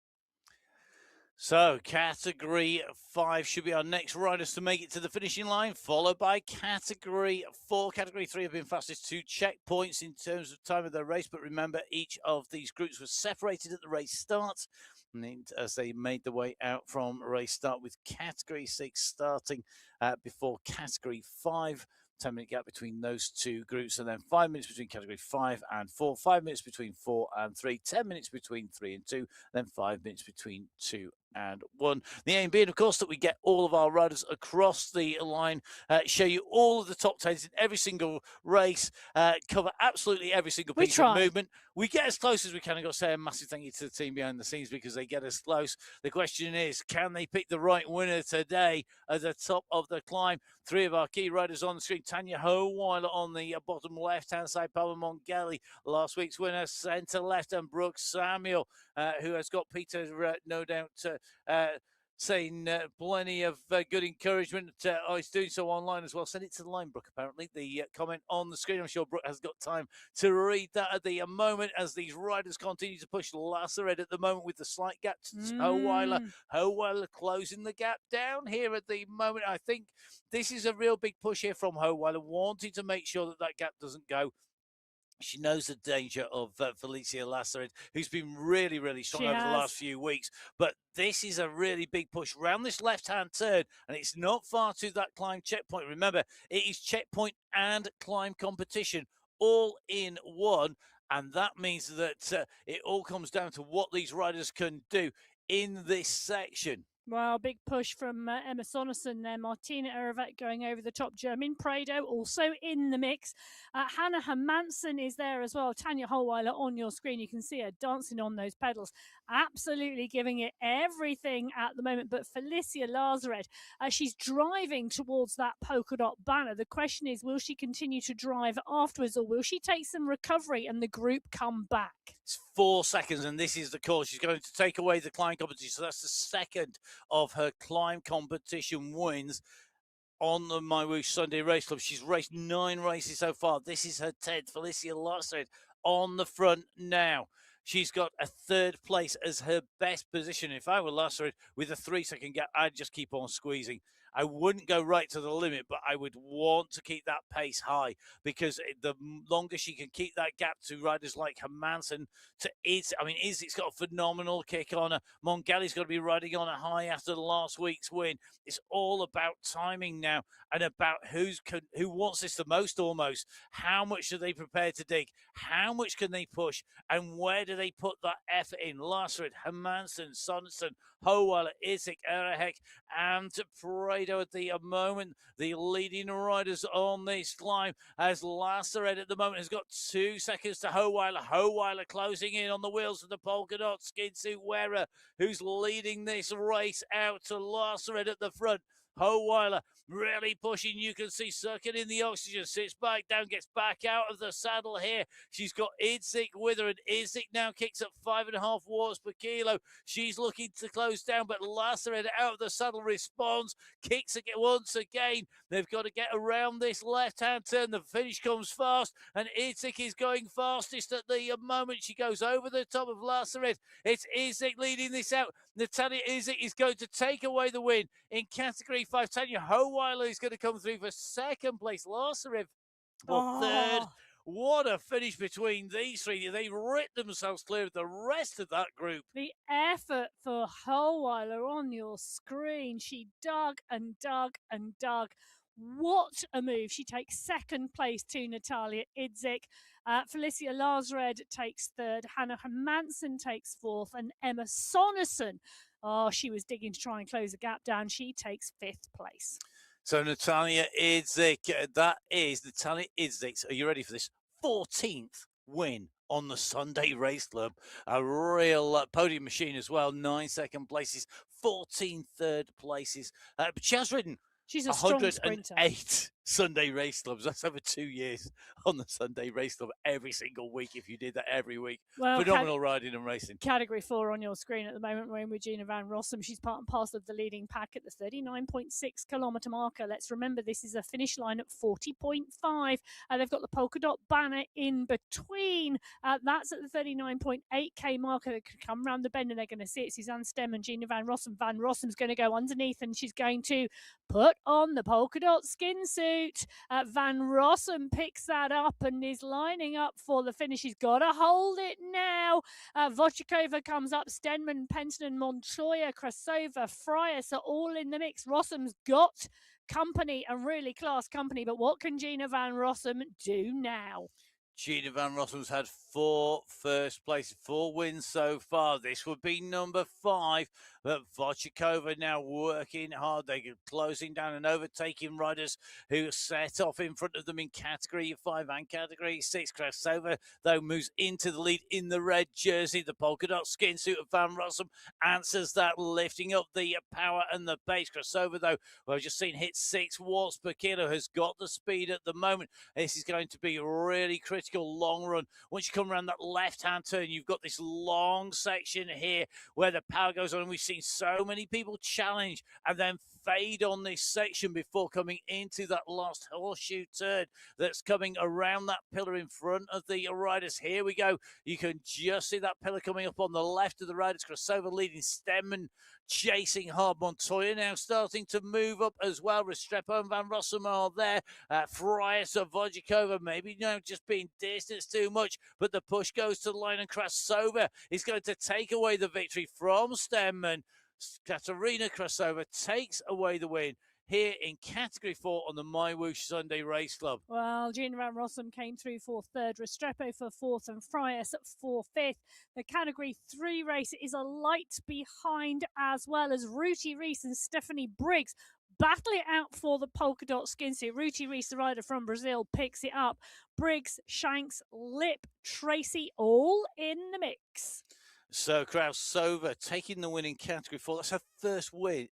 So Category 5 should be our next riders to make it to the finishing line, followed by Category 4. Category 3 have been fastest 2 checkpoints in terms of time of their race, but remember, each of these groups was separated at the race start as they made their way out from race start, with Category 6 starting before Category 5. 10-minute gap between those two groups, and then 5 minutes between category 5 and 4, 5 minutes between 4 and 3, 10 minutes between 3 and 2, then 5 minutes between 2 and 1. The aim being, of course, that we get all of our riders across the line, show you all of the top 10s in every single race, cover absolutely every single piece of movement. We get as close as we can. I've got to say a massive thank you to the team behind the scenes because they get us close. The question is, can they pick the right winner today at the top of the climb? 3 of our key riders on the screen. Tanya Howeiler on the bottom left-hand side. Paula Mongelli, last week's winner, centre left, and Brooke Samuel, who has got Peter, no doubt, saying plenty of good encouragement. He's doing so online as well. Send it to the line, Brooke, apparently. The comment on the screen. I'm sure Brooke has got time to read that at the moment as these riders continue to push Lazaret at the moment with the slight gap to Howeiler. Howeiler closing the gap down here at the moment. I think this is a real big push here from Howeiler, wanting to make sure that that gap doesn't go She knows the danger of Felicia Lazared, who's been really, really strong She over the has. last few weeks. But this is a really big push around this left-hand turn, and it's not far to that climb checkpoint. Remember, it is checkpoint and climb competition all in one, and that means that it all comes down to what these riders can do in this section. Well, big push from Emma Sonesson there. Martina Erevet going over the top. Jermaine Prado also in the mix. Hannah Hermansen is there as well. Tanya Holweiler on your screen. You can see her dancing on those pedals. Absolutely giving it everything at the moment. But Felicia Lazared, she's driving towards that polka dot banner. The question is, will she continue to drive afterwards, or will she take some recovery and the group come back? It's 4 seconds, and this is the call. She's going to take away the climb competition. So that's the second of her climb competition wins on the MyWhoosh Sunday Race Club. She's raced 9 races so far. This is her 10th. Felicia Lazared on the front now. She's got a 3rd place as her best position. If I were Lazared with a 3-second gap, I'd just keep on squeezing. I wouldn't go right to the limit, but I would want to keep that pace high, because the longer she can keep that gap to riders like Hermansen, to Iz, I mean, Izzy's got a phenomenal kick on her. Mongali's got to be riding on a high after last week's win. It's all about timing now, and about who wants this the most almost. How much are they prepared to dig? How much can they push? And where do they put that effort in? Lazared, Hermansen, Sonesson, Howeiler, Isik, Erehek, and Prado at the moment. The leading riders on this climb, as Lazared at the moment has got 2 seconds to Howeiler. Howeiler closing in on the wheels of the polka dot skin suit wearer, who's leading this race out to Lazared at the front. Howeiler really pushing. You can see sucking in the oxygen, sits back down, gets back out of the saddle here. She's got Idzik with her, and Idzik now kicks up 5.5 watts per kilo. She's looking to close down, but Lazared out of the saddle responds, kicks again once again. They've got to get around this left-hand turn. The finish comes fast, and Idzik is going fastest at the moment. She goes over the top of Lazared. It's Idzik leading this out. Natalia Idzik is going to take away the win in Category 5. Tanya Howeiler is going to come through for 2nd place. Lazared for 3rd. What a finish between these three. They ripped themselves clear of the rest of that group. The effort for Howeiler on your screen. She dug and dug and dug. What a move. She takes 2nd place to Natalia Idzik. Felicia Lazared takes 3rd. Hannah Hermansen takes 4th. And Emma Sonesson, she was digging to try and close the gap down. She takes 5th place. So Natalia Idzik, that is Natalia Idzik's, are you ready for this? 14th win on the Sunday Race Club. A real podium machine as well. 9 second places, 14 third places. But she has ridden She's a strong sprinter. 108 Sunday Race Clubs. That's over 2 years on the Sunday Race Club every single week, if you did that every week. Well, phenomenal riding and racing. Category 4 on your screen at the moment. We're in with Gina Van Rossum. She's part and parcel of the leading pack at the 39.6 kilometre marker. Let's remember this is a finish line at 40.5. They've got the polka dot banner in between. That's at the 39.8k marker. They could come round the bend and they're going to see it. Suzanne Stem and Gina Van Rossum. Van Rossum's going to go underneath and she's going to put on the polka dot skin suit. Van Rossum picks that up and is lining up for the finish. He's got to hold it now. Vochikova comes up. Stenman, Penton, Montoya, Krasova, Frias are all in the mix. Rossum's got company and really class company, but what can Gina Van Rossum do now? Gina Van Rossum's had 4 first places, 4 wins so far. This would be number 5. But Vochikova now working hard. They're closing down and overtaking riders who set off in front of them in Category 5 and Category 6. Krasova, though, moves into the lead in the red jersey. The polka dot skin suit of Van Rossum answers that, lifting up the power and the pace. Krasova, though, well, I've just seen hit 6 watts per kilo, has got the speed at the moment. This is going to be really critical long run. Once you come around that left-hand turn, you've got this long section here where the power goes on. And we've seen so many people challenge and then fade on this section before coming into that last horseshoe turn that's coming around that pillar in front of the riders. Here we go. You can just see that pillar coming up on the left of the riders. Krasova leading, Stemmen chasing hard. Montoya now starting to move up as well. Restrepo and Van Rossum are there. Frias and Vodjakova maybe just being distanced too much, but the push goes to the line, and Krasova is going to take away the victory from Stemman. Katerina Krasova takes away the win here in Category 4 on the MyWhoosh Sunday Race Club. Well, Gina Van Rossum came through for third, Restrepo for fourth, and Frias for fifth. The Category 3 race is a light behind, as well as Ruti Reis and Stephanie Briggs battle it out for the polka dot skin suit. Ruti Reis, the rider from Brazil, picks it up. Briggs, Shanks, Lip, Tracy, all in the mix. So Krasova taking the win in Category 4. That's her first win.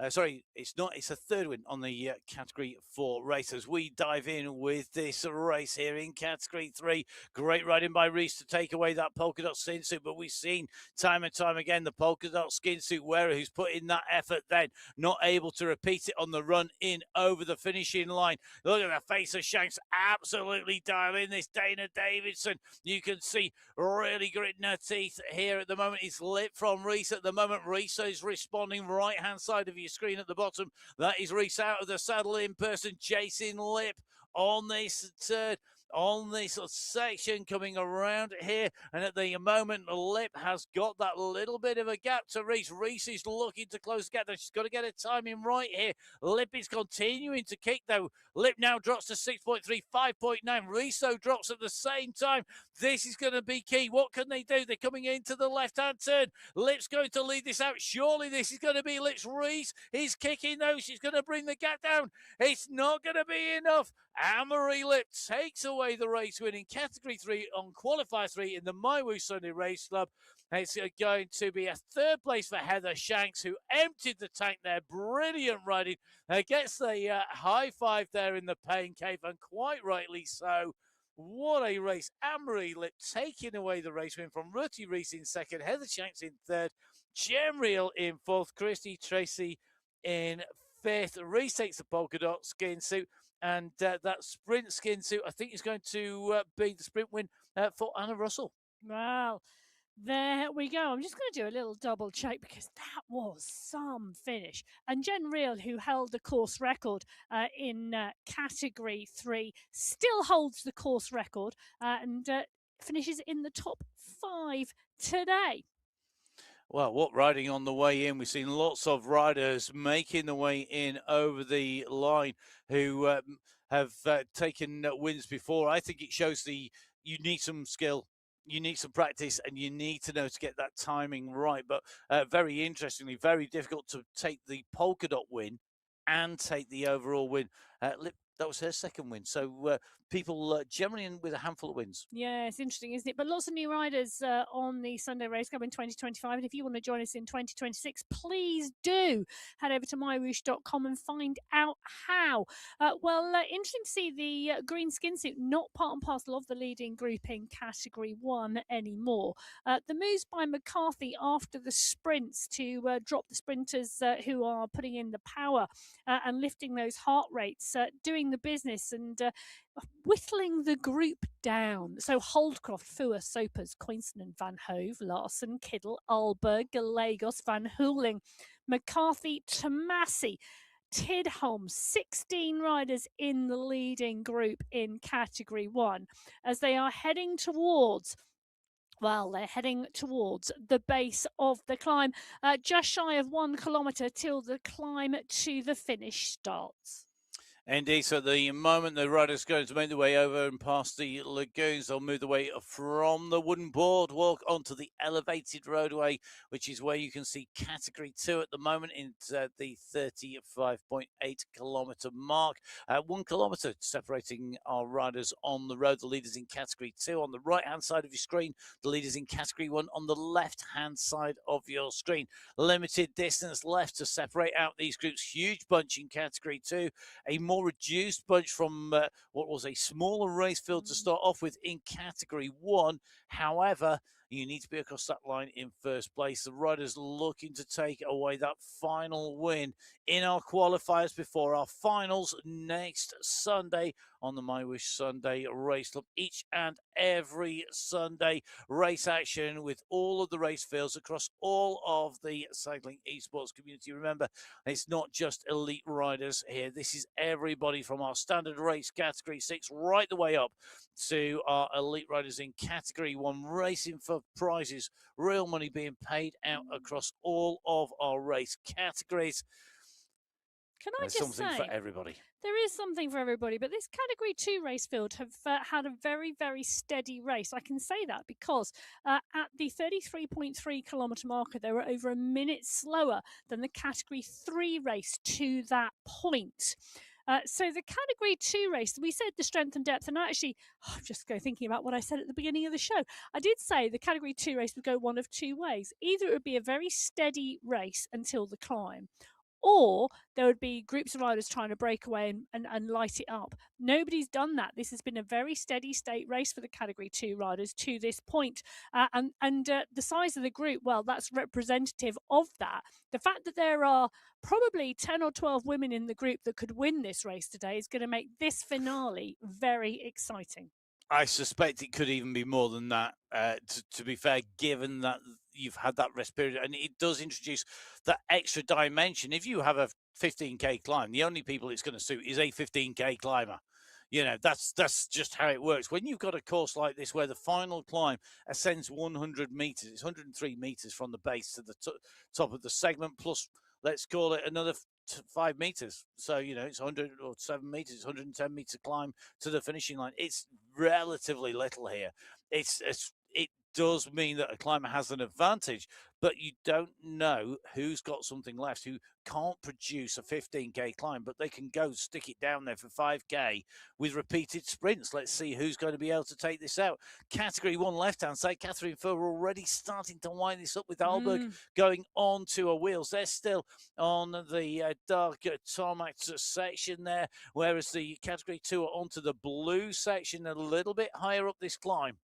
Sorry, it's not. It's a third win on the Category 4 race. As we dive in with this race here in Category 3. Great riding by Reese to take away that polka dot skin suit. But we've seen time and time again the polka dot skin suit wearer who's put in that effort then not able to repeat it on the run in over the finishing line. Look at the face of Shanks. Absolutely dial in this Dana Davidson. You can see really gritting her teeth here at the moment. It's lit from Reese at the moment. Reese is responding right hand side of your screen at the bottom. That is Reese out of the saddle in person, chasing Lip on this turn. On this section coming around here, and at the moment Lip has got that little bit of a gap to Reese. Reese is looking to close the gap. She's got to get her timing right here. Lip is continuing to kick though. Lip now drops to 6.3, 5.9. Reese though drops at the same time. This is going to be key. What can they do? They're coming into the left-hand turn. Lip's going to lead this out. Surely this is going to be Lip's. Reese is kicking though. She's going to bring the gap down. It's not going to be enough. Anne-Marie Lip takes away the race win in Category 3 on Qualifier 3 in the MyWhoosh Sunday Race Club. It's going to be a third place for Heather Shanks, who emptied the tank there. Brilliant riding. Gets the high five there in the pain cave, and quite rightly so. What a race. Anne-Marie Lip taking away the race win from Ruti Reis in second, Heather Shanks in third, Jem Reel in fourth, Christy Tracy in fifth. Reis takes the polka dot skin suit. And that sprint skin suit, I think, is going to be the sprint win for Anna Russell. Well, there we go. I'm just going to do a little double check because that was some finish. And Jen Reel, who held the course record in Category 3, still holds the course record and finishes in the top 5 today. Well, what riding on the way in. We've seen lots of riders making the way in over the line who have taken wins before. I think it shows you need some skill, you need some practice, and you need to know to get that timing right. But very interestingly, very difficult to take the polka dot win and take the overall win. That was her second win. So people generally in with a handful of wins. Yeah, it's interesting, isn't it? But lots of new riders on the Sunday Race Club in 2025. And if you want to join us in 2026, please do head over to mywhoosh.com and find out how. Interesting to see the green skin suit not part and parcel of the leading group in Category 1 anymore. The moves by McCarthy after the sprints to drop the sprinters who are putting in the power and lifting those heart rates, doing the business and whittling the group down. So Holdcroft, Fua, Sopers, Coinston and Van Hove, Larson, Kiddle, Alberg, Gallegos, Van Hooling, McCarthy, Tomasi, Tidholm, 16 riders in the leading group in Category 1 as they are heading towards they're heading towards the base of the climb, just shy of 1 kilometre till the climb to the finish starts. Indeed, so at the moment the riders going to make their way over and past the lagoons. They'll move their way from the wooden boardwalk onto the elevated roadway, which is where you can see Category 2 at the moment in the 35.8 kilometre mark. 1 kilometre separating our riders on the road. The leaders in Category 2 on the right-hand side of your screen. The leaders in Category 1 on the left-hand side of your screen. Limited distance left to separate out these groups. Huge bunch in Category 2. A more reduced bunch from what was a smaller race field to start off with in Category 1. However, you need to be across that line in first place. The riders looking to take away that final win in our qualifiers before our finals next Sunday on the MyWhoosh Sunday Race Club. Each and every Sunday race action with all of the race fields across all of the cycling esports community. Remember, it's not just elite riders here. This is everybody from our standard race category 6 right the way up to our elite riders in category 1, racing for prizes, real money being paid out across all of our race categories. Can I There's just something for say, everybody. there is something for everybody, but this Category 2 race field have had a very, very steady race. I can say that because at the 33.3 kilometre marker, they were over a minute slower than the Category 3 race to that point. So the Category 2 race, we said the strength and depth, and actually, I'm just thinking about what I said at the beginning of the show. I did say the Category 2 race would go one of two ways. Either it would be a very steady race until the climb, or there would be groups of riders trying to break away and light it up. Nobody's done that. This has been a very steady state race for the Category 2 riders to this point. The size of the group, well, that's representative of that. The fact that there are probably 10 or 12 women in the group that could win this race today is going to make this finale very exciting. I suspect it could even be more than that, to be fair, given that you've had that rest period. And it does introduce that extra dimension. If you have a 15K climb, the only people it's going to suit is a 15K climber. You know, that's just how it works. When you've got a course like this where the final climb ascends 100 meters, it's 103 meters from the base to the top of the segment, plus, let's call it another 5 meters. So, you know, it's 100 or 7 meters, it's 110 meter climb to the finishing line. It's relatively little here. It does mean that a climber has an advantage, but you don't know who's got something left, who can't produce a 15K climb, but they can go stick it down there for 5K with repeated sprints. Let's see who's going to be able to take this out. Category 1 left-hand side, Catherine Furr already starting to wind this up with Alberg going onto her wheels. They're still on the dark tarmac section there, whereas the Category 2 are onto the blue section a little bit higher up this climb.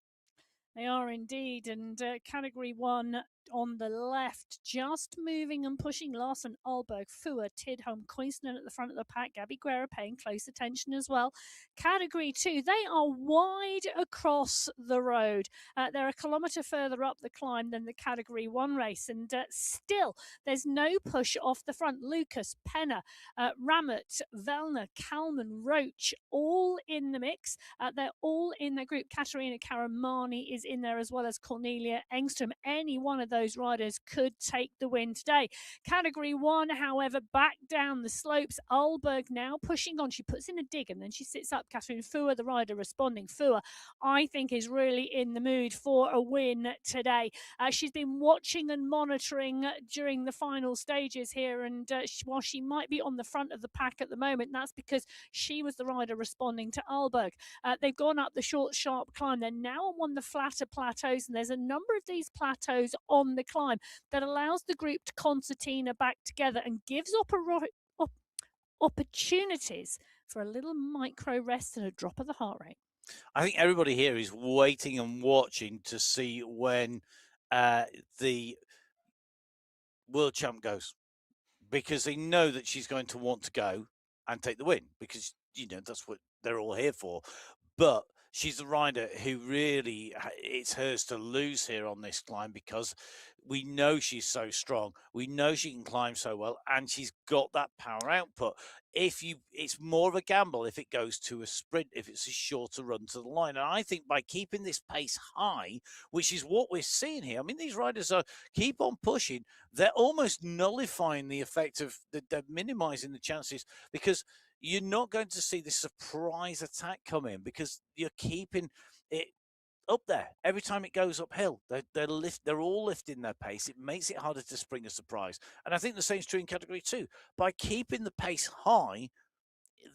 They are indeed, and Category 1 on the left, just moving and pushing Larson, Alberg, Fua, Tidholm, Queenston at the front of the pack, Gabby Guerra paying close attention as well. Category 2, they are wide across the road. They're a kilometre further up the climb than the Category 1 race, and still there's no push off the front. Lucas, Penner, Ramett, Vellner, Kalman, Roach, all in the mix. They're all in the group. Katerina Karamani is in there as well as Cornelia Engstrom. Any one of those riders could take the win today. Category 1, however, back down the slopes. Alberg now pushing on. She puts in a dig and then she sits up. Catherine Fua, the rider, responding. Fua, I think, is really in the mood for a win today. She's been watching and monitoring during the final stages here, and while she might be on the front of the pack at the moment, that's because she was the rider responding to Alberg. They've gone up the short, sharp climb. They're now on one of the flatter plateaus, and there's a number of these plateaus on the climb that allows the group to concertina back together and gives opportunities for a little micro rest and a drop of the heart rate. I think everybody here is waiting and watching to see when the world champ goes, because they know that she's going to want to go and take the win, because, you know, that's what they're all here for. But she's the rider who really, it's hers to lose here on this climb, because we know she's so strong. We know she can climb so well, and she's got that power output. It's more of a gamble if it goes to a sprint, if it's a shorter run to the line. And I think by keeping this pace high, which is what we're seeing here, I mean, these riders keep on pushing. They're almost nullifying the effect of they're minimizing the chances, because you're not going to see this surprise attack come in, because you're keeping it up there. Every time it goes uphill, they're all lifting their pace. It makes it harder to spring a surprise. And I think the same is true in Category 2. By keeping the pace high,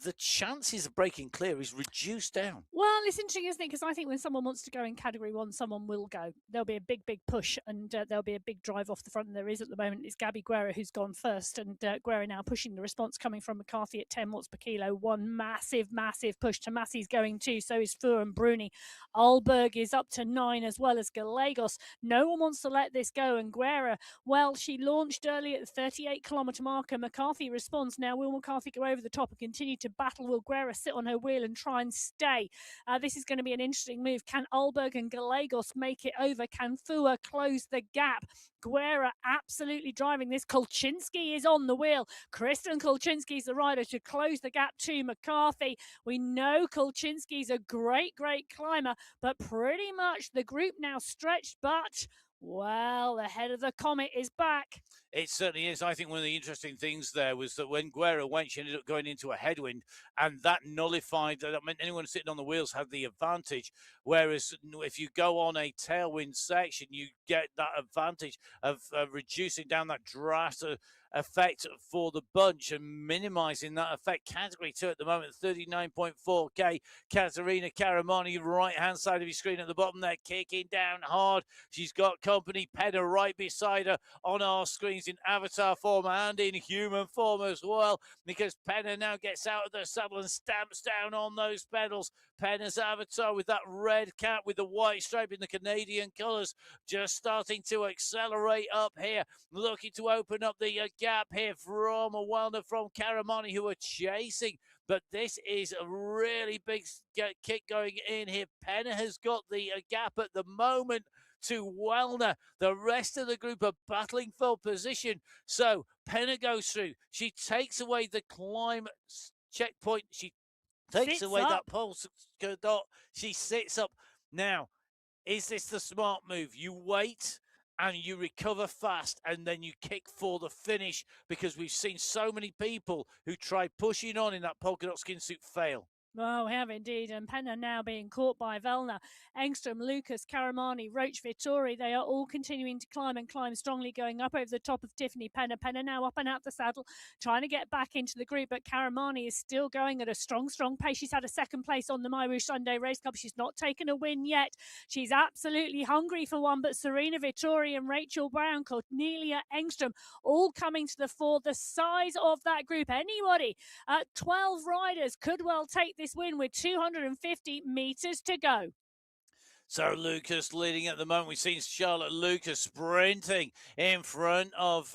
the chances of breaking clear is reduced down. Well, it's interesting, isn't it? Because I think when someone wants to go in Category 1, someone will go. There'll be a big, big push, and there'll be a big drive off the front. And there is at the moment. It's Gabby Guerra who's gone first, and Guerra now pushing the response coming from McCarthy at 10 watts per kilo. One massive, massive push. Tomasi's going too. So is Fur and Bruni. Alberg is up to 9 as well as Gallegos. No one wants to let this go. And Guerra, well, she launched early at the 38 kilometre marker. McCarthy responds. Now will McCarthy go over the top and continue to battle. Will Guerra sit on her wheel and try and stay? This is going to be an interesting move. Can Alberg and Gallegos make it over? Can Fua close the gap? Guerra absolutely driving this. Kolchinsky is on the wheel. Kristen Kolchinsky's the rider to close the gap to McCarthy. We know Kolchinsky's a great climber, but pretty much the group now stretched. But, well, the head of the Comet is back. It certainly is. I think one of the interesting things there was that when Guerra went, she ended up going into a headwind, and that nullified. That meant anyone sitting on the wheels had the advantage. Whereas if you go on a tailwind section, you get that advantage of reducing down that draft effect for the bunch and minimizing that effect. Category 2 at the moment, 39.4k. Katerina Karamani, right hand side of your screen at the bottom there, kicking down hard. She's got company. Penna right beside her on our screens in avatar form and in human form as well, because Penna now gets out of the saddle and stamps down on those pedals. Penna's avatar with that red cap with the white stripe in the Canadian colours, just starting to accelerate up here, looking to open up the gap here from Welner, from Karamani, who are chasing. But this is a really big kick going in here. Penna has got the gap at the moment to Welner. The rest of the group are battling for position. So Penna goes through. She takes away the climb checkpoint. She takes away that pulse dot. She sits up. Now, is this the smart move? You wait and you recover fast, and then you kick for the finish, because we've seen so many people who try pushing on in that polka dot skin suit fail. Oh, we have indeed. And Penna now being caught by Velna. Engstrom, Lucas, Karamani, Roach, Vittori, they are all continuing to climb and climb strongly, going up over the top of Tiffany Penna. Penna now up and out the saddle, trying to get back into the group, but Karamani is still going at a strong pace. She's had a second place on the MyWhoosh Sunday Race Cup. She's not taken a win yet. She's absolutely hungry for one, but Serena Vittori and Rachel Brown, Cornelia Engstrom, all coming to the fore. The size of that group, anybody, 12 riders could well take this win with 250 meters to go. So Lucas leading at the moment. We've seen Charlotte Lucas sprinting in front of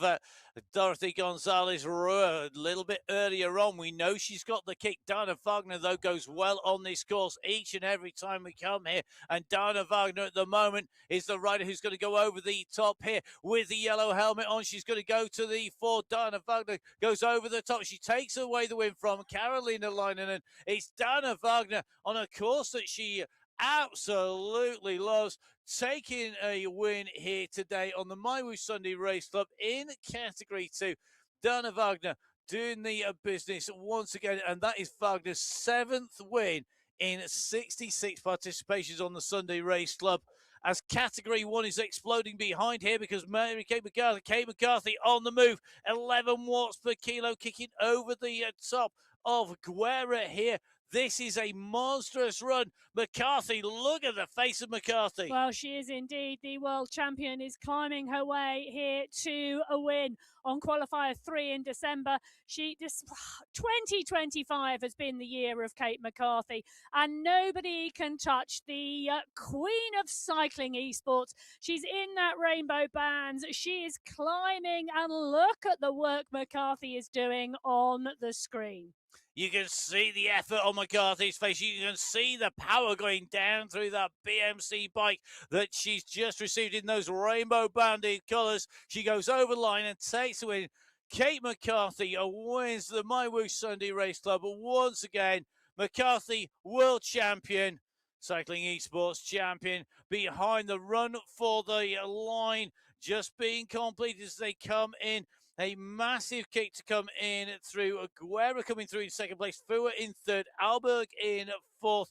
Dorothy Gonzalez-Rua a little bit earlier on. We know she's got the kick. Dana Wagner, though, goes well on this course each and every time we come here. And Dana Wagner at the moment is the rider who's going to go over the top here with the yellow helmet on. She's going to go to the fore. Dana Wagner goes over the top. She takes away the win from Carolina Leinonen. It's Dana Wagner on a course that she absolutely loves, taking a win here today on the MyWhoosh Sunday Race Club in Category 2. Dana Wagner doing the business once again, and that is Wagner's 7th win in 66 participations on the Sunday Race Club. As Category 1 is exploding behind here, because Mary Kate McCarthy on the move, 11 watts per kilo, kicking over the top of Guerra here. This is a monstrous run. McCarthy, look at the face of McCarthy. Well, she is indeed. The world champion is climbing her way here to a win on Qualifier 3 in December. 2025 has been the year of Kate McCarthy, and nobody can touch the queen of cycling esports. She's in that rainbow bands. She is climbing, and look at the work McCarthy is doing on the screen. You can see the effort on McCarthy's face. You can see the power going down through that BMC bike that she's just received in those rainbow banded colours. She goes over the line and takes the win. Kate McCarthy wins the MyWhoosh Sunday Race Club once again. McCarthy, world champion, cycling esports champion, behind the run for the line, just being completed as they come in. A massive kick to come in through. Guerra coming through in second place. Fua in third. Alberg in fourth.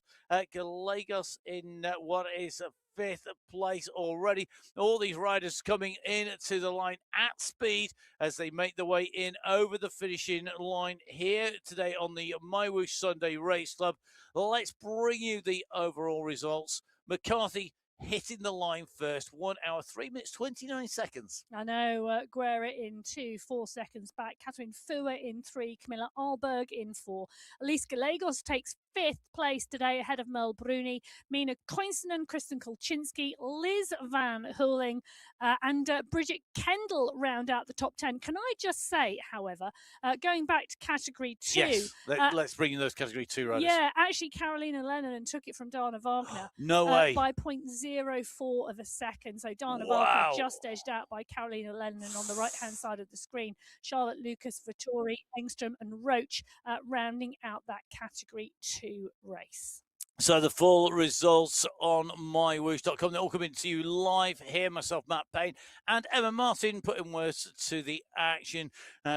Gallegos in what is fifth place already. All these riders coming in to the line at speed as they make their way in over the finishing line here today on the MyWhoosh Sunday Race Club. Let's bring you the overall results. McCarthy hitting the line first, 1 hour, 3 minutes, 29 seconds. I know, Guerra in 2, 4 seconds back. Catherine Fua in 3, Camilla Alberg in 4. Elise Gallegos takes 5th place today, ahead of Merle Bruni, Mina Koinsonen, Kristen Kolczynski, Liz Van Hooling, and Bridget Kendall round out the top 10. Can I just say, however, going back to category 2. Yes, let's bring in those category 2 riders. Yeah, actually, Carolina Lennon took it from Dana Wagner. No way. By 0.04 of a second. So Dana Wow. Wagner just edged out by Carolina Lennon on the right-hand side of the screen. Charlotte Lucas, Vittori, Engstrom and Roach rounding out that category 2 race. So the full results on MyWhoosh.com. They're all coming to you live here. Myself, Matt Payne, and Emma Martin putting words to the action.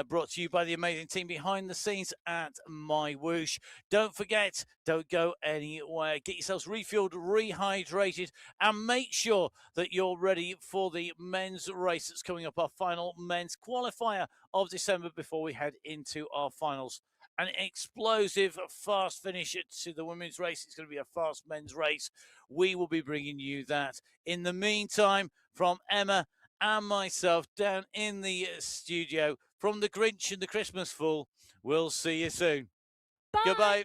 Brought to you by the amazing team behind the scenes at MyWhoosh. Don't forget, don't go anywhere. Get yourselves refueled, rehydrated, and make sure that you're ready for the men's race that's coming up, our final men's qualifier of December before we head into our finals. An explosive fast finish to the women's race. It's going to be a fast men's race. We will be bringing you that. In the meantime, from Emma and myself down in the studio, from the Grinch and the Christmas Fool, we'll see you soon. Bye. Goodbye.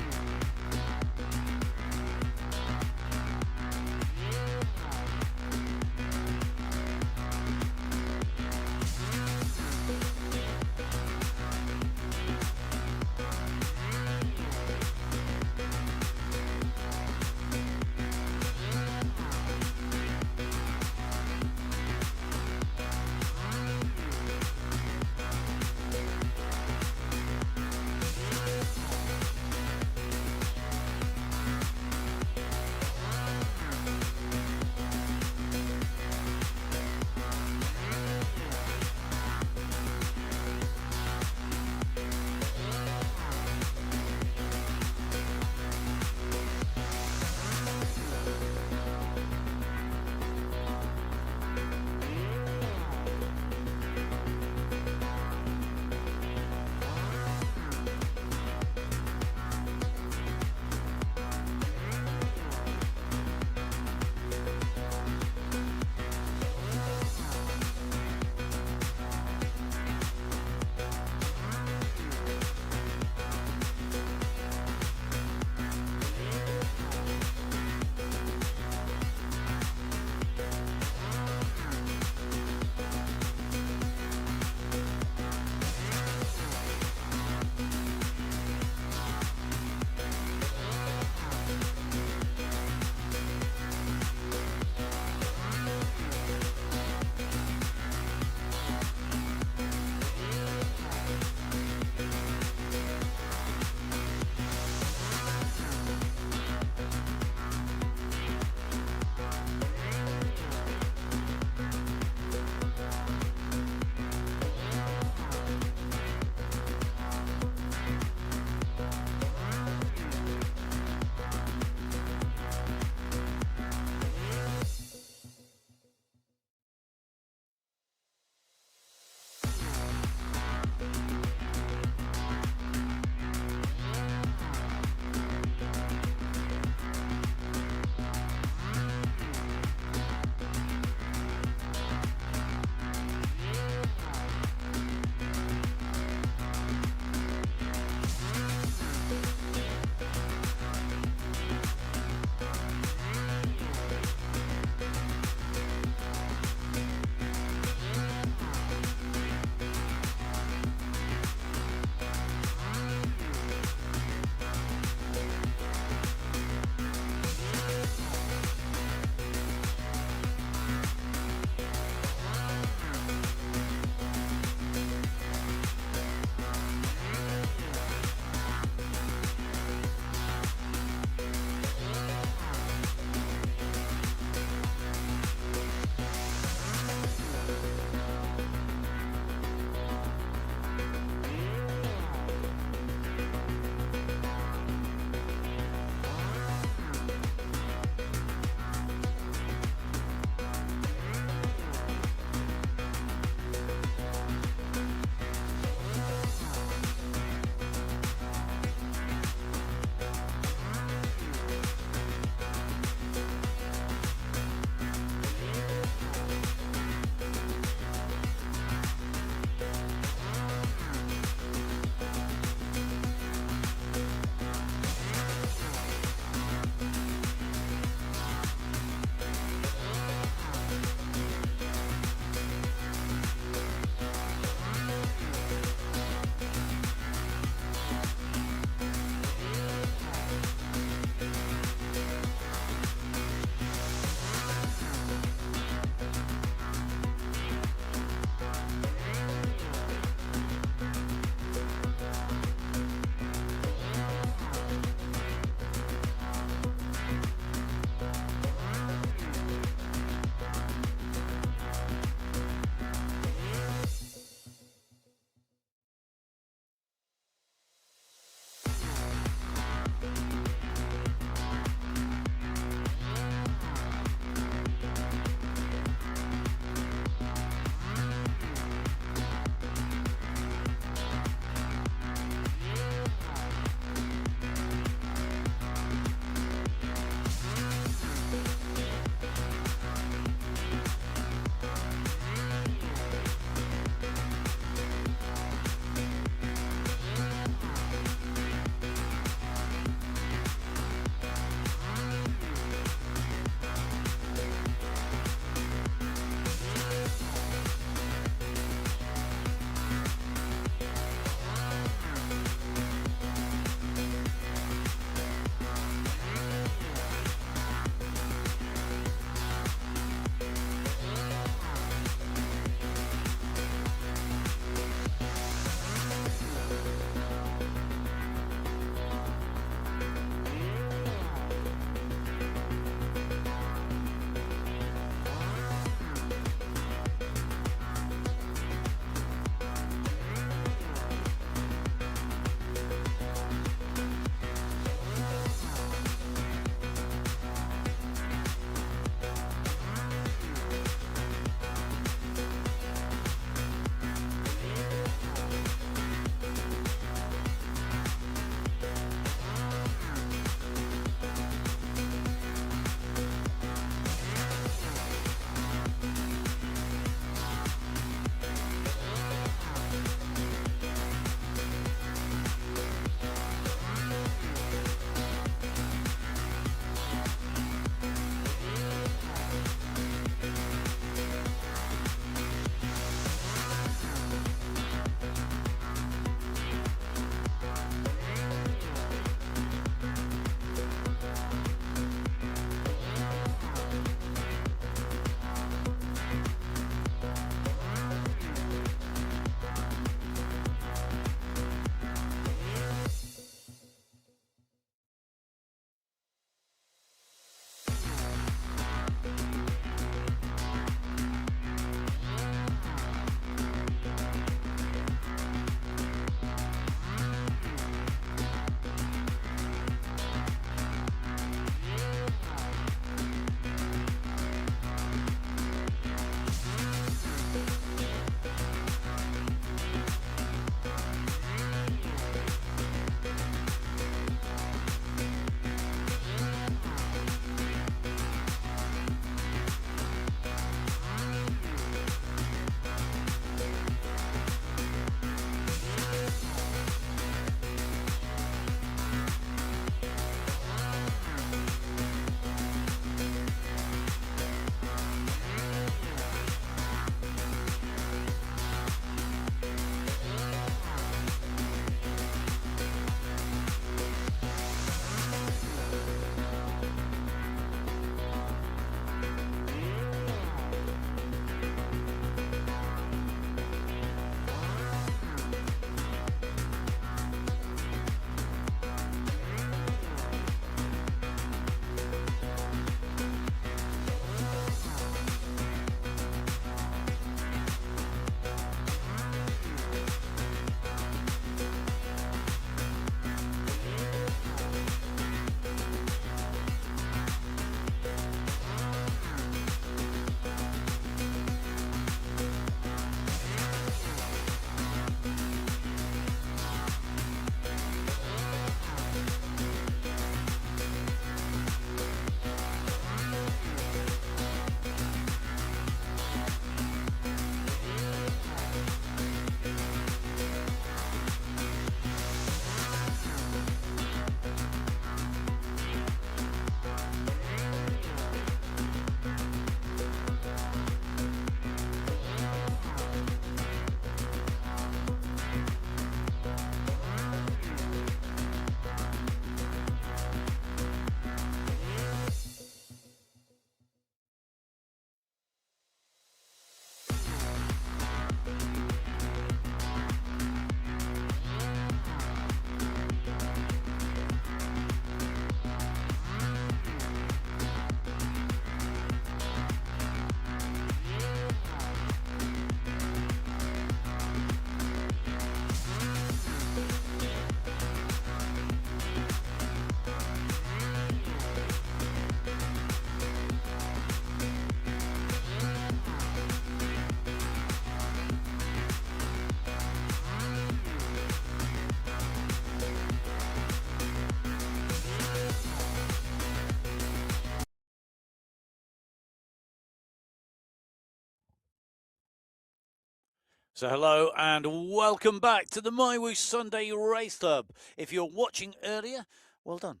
So hello and welcome back to the MyWhoosh Sunday Race Club. If you're watching earlier, well done.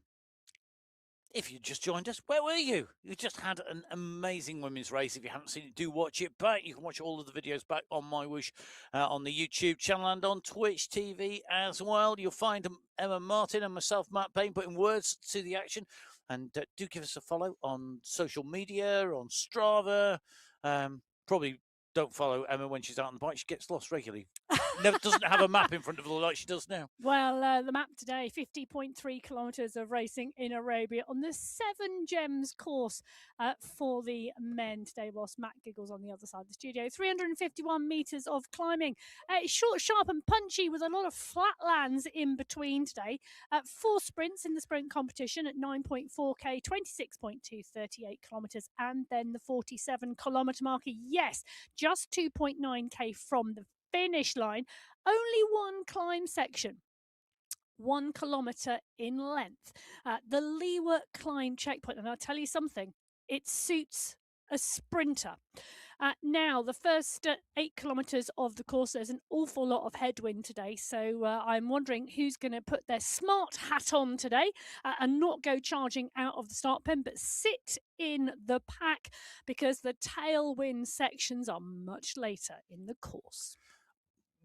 If you just joined us, where were you? You just had an amazing women's race. If you haven't seen it, do watch it back. You can watch all of the videos back on MyWhoosh on the YouTube channel and on Twitch TV as well. You'll find Emma Martin and myself, Matt Payne, putting words to the action. And do give us a follow on social media, on Strava. Probably don't follow Emma when she's out on the bike. She gets lost regularly. Never doesn't have a map in front of her like she does now. Well, the map today, 50.3 kilometres of racing in Arabia on the Seven Gems course for the men today, whilst Matt giggles on the other side of the studio. 351 metres of climbing. Short, sharp and punchy with a lot of flatlands in between today. 4 sprints in the sprint competition at 9.4k, 26.2, 38 kilometres, and then the 47-kilometre marker. Yes, just 2.9k from the finish line. Only one climb section, 1 kilometre in length. The Leeward climb checkpoint, and I'll tell you something, it suits a sprinter. Now, the first 8 kilometres of the course, there's an awful lot of headwind today, so I'm wondering who's going to put their smart hat on today and not go charging out of the start pen, but sit in the pack, because the tailwind sections are much later in the course.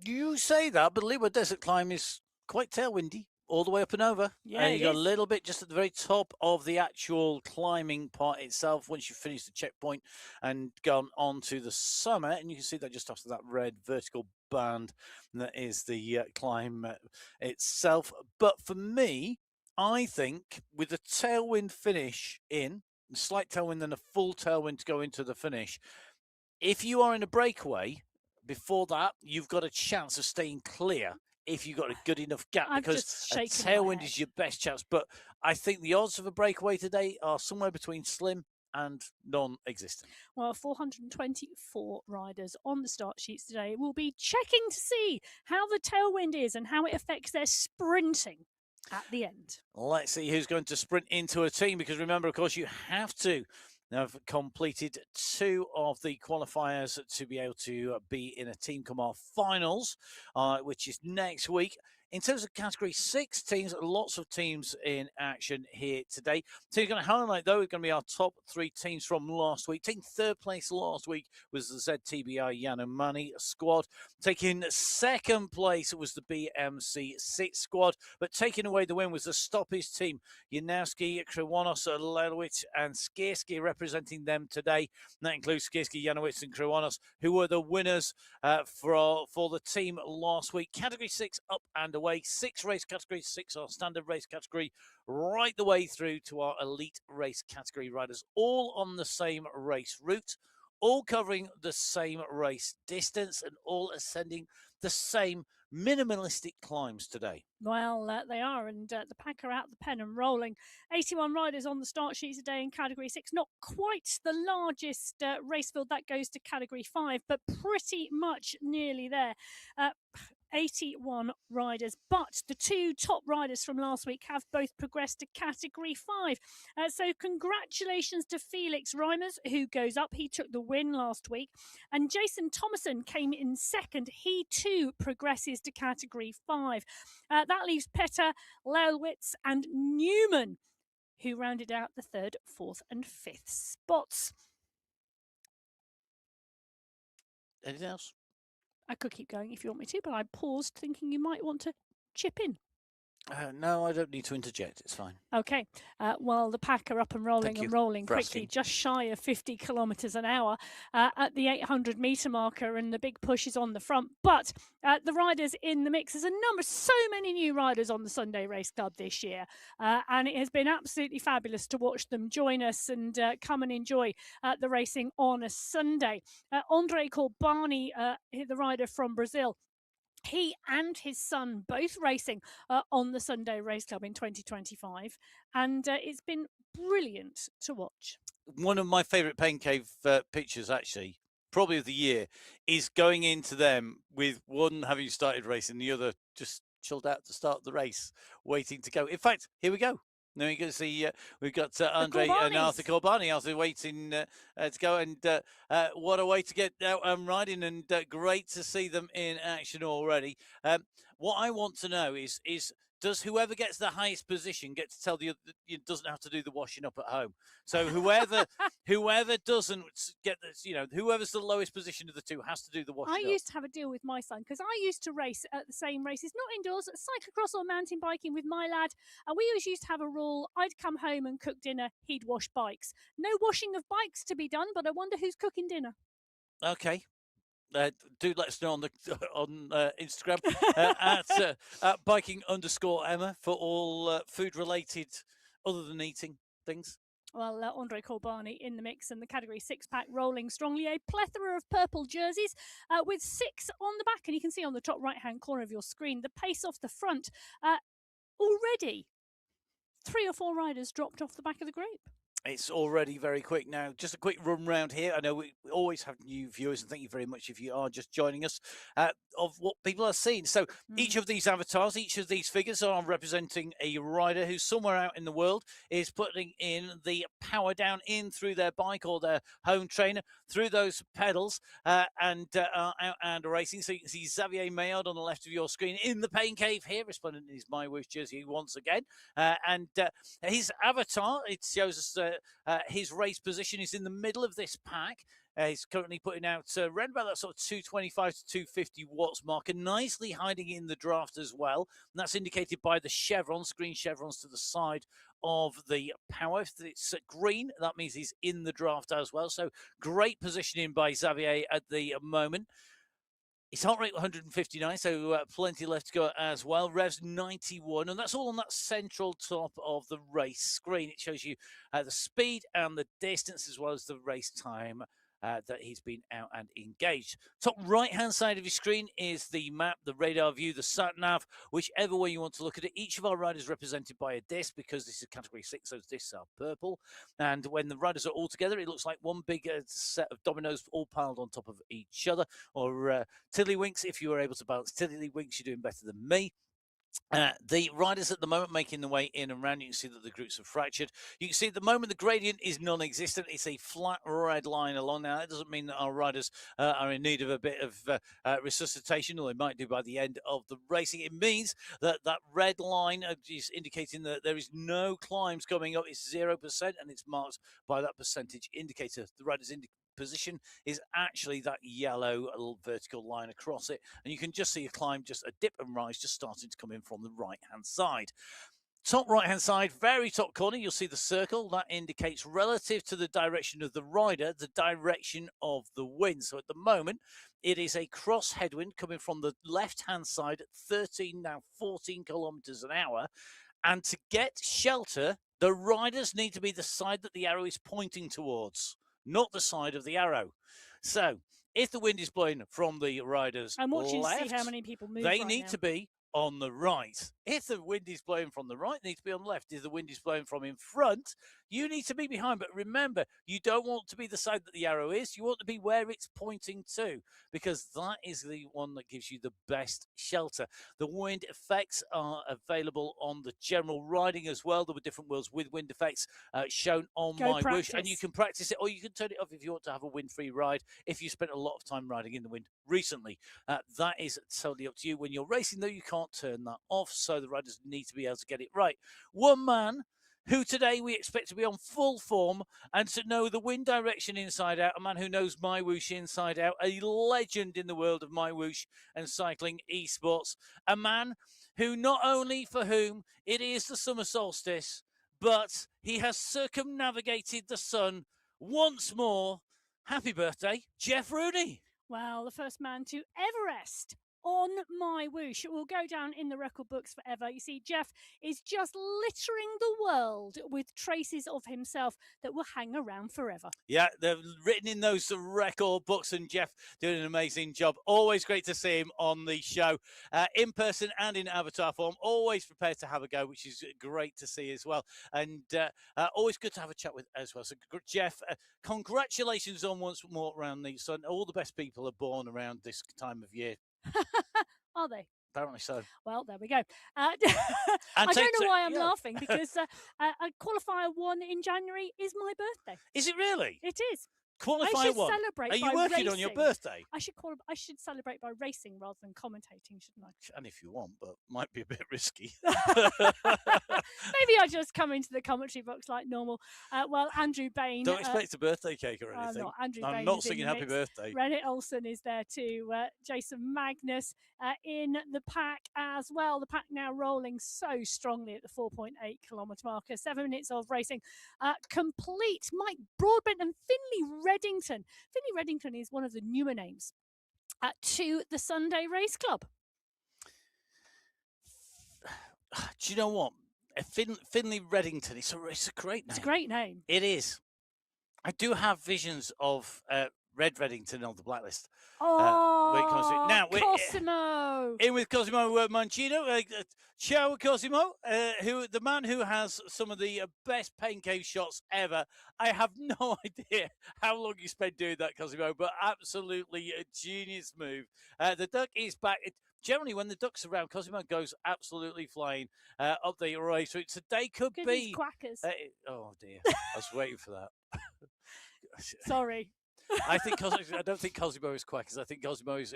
You say that, but Leeward Desert Climb is quite tailwindy all the way up and over. Yeah, and you got a little bit just at the very top of the actual climbing part itself once you finish the checkpoint and gone on to the summit. And you can see that just after that red vertical band that is the climb itself. But for me, I think with the tailwind finish in, a slight tailwind and a full tailwind to go into the finish, if you are in a breakaway, before that, you've got a chance of staying clear if you've got a good enough gap, because a tailwind is your best chance. But I think the odds of a breakaway today are somewhere between slim and non-existent. Well, 424 riders on the start sheets today will be checking to see how the tailwind is and how it affects their sprinting at the end. Let's see who's going to sprint into a team, because remember, of course, you have to have completed 2 of the qualifiers to be able to be in a Team Command finals, which is next week. In terms of Category 6 teams, lots of teams in action here today. So you're going to highlight, though, are going to be our top 3 teams from last week. Taking 3rd place last week was the ZTBI Yanomami squad. Taking 2nd place was the BMC 6 squad. But taking away the win was the Stoppage team. Janowski, Krywonos, Lelowitz, and Skierski representing them today. And that includes Skierski, Janowitz, and Krywonos, who were the winners for the team last week. Category 6 up and away. 6 race categories, 6 our standard race category, right the way through to our elite race category riders, all on the same race route, all covering the same race distance, and all ascending the same minimalistic climbs today. Well, they are, and the pack are out the pen and rolling. 81 riders on the start sheet today in Category 6. Not quite the largest race field, that goes to Category 5, but pretty much nearly there. 81 riders, but the 2 top riders from last week have both progressed to Category 5. So congratulations to Felix Reimers, who goes up. He took the win last week. And Jason Thomason came in 2nd. He too progresses to Category 5. That leaves Petter, Lelwitz and Newman, who rounded out the 3rd, 4th and 5th spots. Anything else? I could keep going if you want me to, but I paused thinking you might want to chip in. No, I don't need to interject. It's fine. Okay. Well, the pack are up and rolling quickly, asking. just shy of 50 kilometres an hour at the 800 metre marker, and the big push is on the front. But the riders in the mix, there's so many new riders on the Sunday Race Club this year, and it has been absolutely fabulous to watch them join us and come and enjoy the racing on a Sunday. Andre Corbani, the rider from Brazil, he and his son both racing on the Sunday Race Club in 2025, and it's been brilliant to watch. One of my favourite Pain Cave pictures, actually, probably of the year, is going into them with one having started racing, the other just chilled out to start the race, waiting to go. In fact, here we go. No, you can see we've got Andre and Arthur Corbanis. Corbani. Arthur waiting to go, and what a way to get out riding, and great to see them in action already. What I want to know is does whoever gets the highest position get to tell the other, doesn't have to do the washing up at home? So whoever doesn't get this, whoever's the lowest position of the two has to do the washing I up. used to have a deal with my son because I used to race at the same races, not indoors, cyclocross or mountain biking with my lad. And we always used to have a rule: I'd come home and cook dinner, he'd wash bikes. No washing of bikes to be done, but I wonder who's cooking dinner. Okay. Do let us know on the on Instagram at biking_Emma for all food related other than eating things. Well, Andre Corbani in the mix, and the category 6-pack rolling strongly. A plethora of purple jerseys with 6 on the back. And you can see on the top right-hand corner of your screen the pace off the front. Already 3 or 4 riders dropped off the back of the group. It's already very quick now. Just a quick run round here. I know we always have new viewers, and thank you very much if you are just joining us, of what people are seeing. So each of these avatars, each of these figures are representing a rider who somewhere out in the world is putting in the power down in through their bike or their home trainer, through those pedals, and out and racing. So you can see Xavier Maillard on the left of your screen in the pain cave here, responding in his MyWhoosh jersey once again. And his avatar, it shows us his race position is in the middle of this pack. He's currently putting out around about that sort of 225 to 250 watts marker, nicely hiding in the draft as well. And that's indicated by the chevrons, green chevrons to the side of the power. If it's green, that means he's in the draft as well. So great positioning by Xavier at the moment. His heart rate 159, so plenty left to go as well. Revs 91, and that's all on that central top of the race screen. It shows you the speed and the distance as well as the race time that he's been out and engaged. Top right-hand side of your screen is the map, the radar view, the sat-nav, whichever way you want to look at it. Each of our riders represented by a disc because this is category 6, those discs are purple. And when the riders are all together, it looks like one big set of dominoes all piled on top of each other. Or tiddlywinks, if you were able to balance tiddlywinks, you're doing better than me. The riders at the moment making their way in and round. You can see that the groups have fractured. You can see at the moment the gradient is non-existent. It's a flat red line along. Now, that doesn't mean that our riders are in need of a bit of resuscitation, or they might do by the end of the racing. It means that that red line is indicating that there is no climbs coming up. It's 0%, and it's marked by that percentage indicator. The riders position is actually that yellow little vertical line across it, and you can just see a climb, just a dip and rise just starting to come in from the right hand side. Top right hand side, very top corner, you'll see the circle that indicates relative to the direction of the rider, the direction of the wind. So at the moment it is a cross headwind coming from the left hand side at 13, now 14 kilometers an hour. And to get shelter, the riders need to be the side that the arrow is pointing towards, not the side of the arrow. So if the wind is blowing from the riders I'm watching left, to see how many people move. they right need now. to be on the right. If the wind is blowing from the right, they need to be on the left. If the wind is blowing from in front, you need to be behind. But remember, you don't want to be the side that the arrow is. You want to be where it's pointing to, because that is the one that gives you the best shelter. The wind effects are available on the general riding as well. There were different wheels with wind effects shown on MyWhoosh, and you can practice it, or you can turn it off if you want to have a wind-free ride, if you spent a lot of time riding in the wind recently. That is totally up to you. When you're racing, though, you can't turn that off, so the riders need to be able to get it right. One man who today we expect to be on full form and to know the wind direction inside out, a man who knows MyWhoosh inside out, a legend in the world of MyWhoosh and cycling esports, a man who not only for whom it is the summer solstice, but he has circumnavigated the sun once more. Happy birthday, Jeff Rooney. Well, the first man to Everest on MyWhoosh. It will go down in the record books forever. You see, Jeff is just littering the world with traces of himself that will hang around forever. Yeah, they're written in those record books, and Jeff doing an amazing job. Always great to see him on the show, in person and in avatar form. Always prepared to have a go, which is great to see as well. And always good to have a chat with as well. So, Jeff, congratulations on once more around the sun. All the best people are born around this time of year. Are they? Apparently so. Well, there we go. And I don't know why I'm yeah. laughing, because Qualifier 1 in January is my birthday. Is it really? It is. I Qualifier should 1. celebrate Are you by working on your racing. birthday? I should celebrate by racing rather than commentating, shouldn't I? And if you want, but might be a bit risky. Maybe I just come into the commentary box like normal. Well, Andrew Bain. Don't expect a birthday cake or anything. Not Andrew I'm Bain not is in singing the happy mix. birthday. Rennet Olsen is there too. Jason Magnus in the pack as well. The pack now rolling so strongly at the 4.8 kilometre marker. 7 minutes of racing complete. Mike Broadbent and Finlay Reddington. Finlay Reddington is one of the newer names to the Sunday Race Club. Do you know what? Finlay Reddington, it's a great name. It's a great name. It is. I do have visions of Red Reddington on the blacklist. When it comes to now, Cosimo. In with Cosimo Mancino. Ciao, Cosimo, the man who has some of the best pain cave shots ever. I have no idea how long you spent doing that, Cosimo, but absolutely a genius move. The duck is back. Generally, when the duck's around, Cosimo goes absolutely flying up the race. So today could be quackers. Oh dear, I was waiting for that. Sorry. I don't think Cosimo is quackers. I think Cosimo is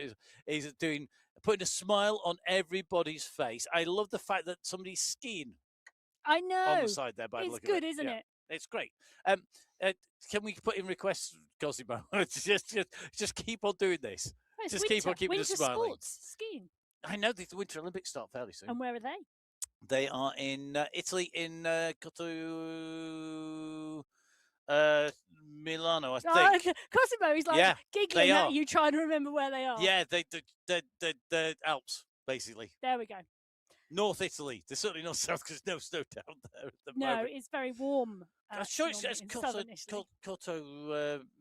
putting a smile on everybody's face. I love the fact that somebody's skiing. I know. On the side there, by the look of it. It's good, isn't it? It's great. Can we put in requests, Cosimo? just keep on doing this. Well, just keep on keeping winter smiling. Sports, skiing. I know the Winter Olympics start fairly soon. And where are they? They are in Italy, in Milano, I think. Cosimo is like giggling at you, trying to remember where they are. Yeah, the Alps, basically. There we go. North Italy. There's certainly not south because there's no snow down there at the moment. No, it's very warm. I'm sure it's Cotto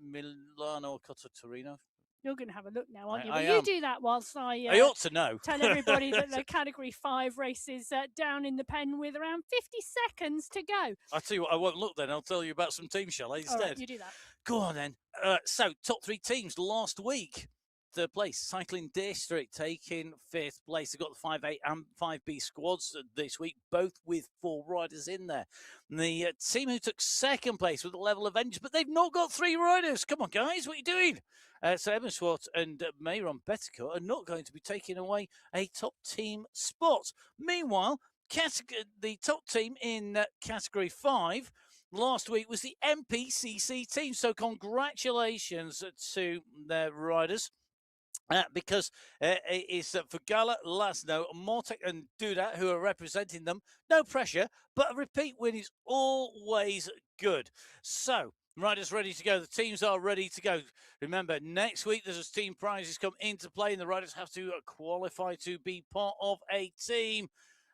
Milano or Cotto Torino. You're going to have a look now, aren't you? But you do that whilst I ought to know. Tell everybody that the Category 5 race is down in the pen with around 50 seconds to go. I'll tell you what, I won't look then. I'll tell you about some teams, shall I, instead? All right, you do that. Go on then. So, top 3 teams last week. Third place, Cycling District taking 5th place. They've got the 5A and 5B squads this week, both with 4 riders in there. And the team who took 2nd place with a level of engines, but they've not got 3 riders. Come on, guys, what are you doing? So Evan Schwartz and Mayron Betticourt are not going to be taking away a top team spot. Meanwhile, the top team in Category 5 last week was the MPCC team. So congratulations to their riders. Because it's Fugala, Laszlo, Mortek and Duda who are representing them. No pressure, but a repeat win is always good. So, riders ready to go. The teams are ready to go. Remember, next week there's team prizes come into play and the riders have to qualify to be part of a team.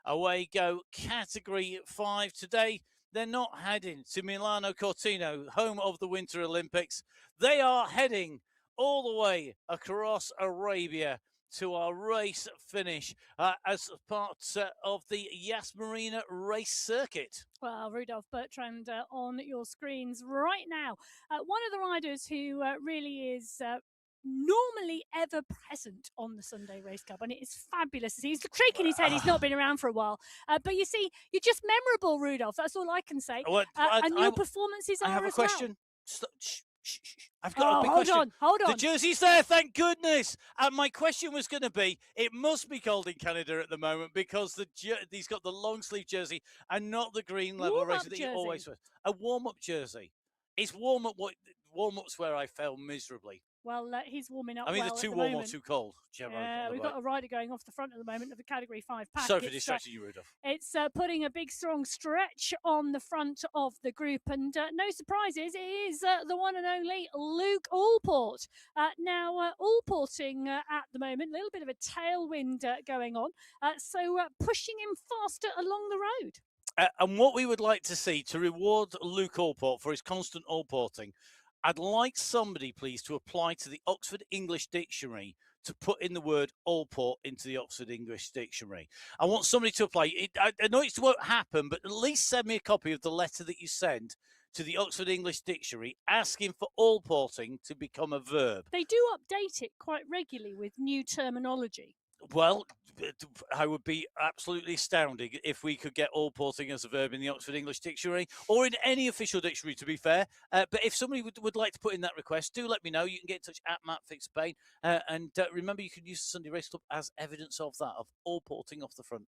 Away go Category 5 today. They're not heading to Milano Cortina, home of the Winter Olympics. They are heading all the way across Arabia to our race finish as part of the Yas Marina race circuit. Well, Rudolf Bertrand on your screens right now. One of the riders who really is normally ever present on the Sunday Race Club, and it is fabulous. He's shaking his head. He's not been around for a while. But you see, you're just memorable, Rudolf. That's all I can say. And your performances are as well. I have a question. I've got a big question. Hold on. The jersey's there, thank goodness. And my question was going to be, it must be cold in Canada at the moment because he's got the long sleeve jersey and not the green level racer that he always wears. A warm-up jersey. It's warm-up's where I fell miserably. Well, he's warming up. I'm either too warm or too cold. We've got a rider going off the front at the moment of the Category 5 pack. Sorry for distracting you, Rudolph. It's putting a big, strong stretch on the front of the group. And no surprises, it is the one and only Luke Allport. Now, Allporting at the moment, a little bit of a tailwind going on. So pushing him faster along the road. And what we would like to see to reward Luke Allport for his constant Allporting, I'd like somebody, please, to apply to the Oxford English Dictionary to put in the word Allport into the Oxford English Dictionary. I want somebody to apply. I know it won't happen, but at least send me a copy of the letter that you send to the Oxford English Dictionary asking for Allporting to become a verb. They do update it quite regularly with new terminology. Well, I would be absolutely astounding if we could get all porting as a verb in the Oxford English Dictionary or in any official dictionary, to be fair. But if somebody would like to put in that request, do let me know. You can get in touch at Matt Fixpain. And remember, you can use the Sunday Race Club as evidence of that, of all porting off the front.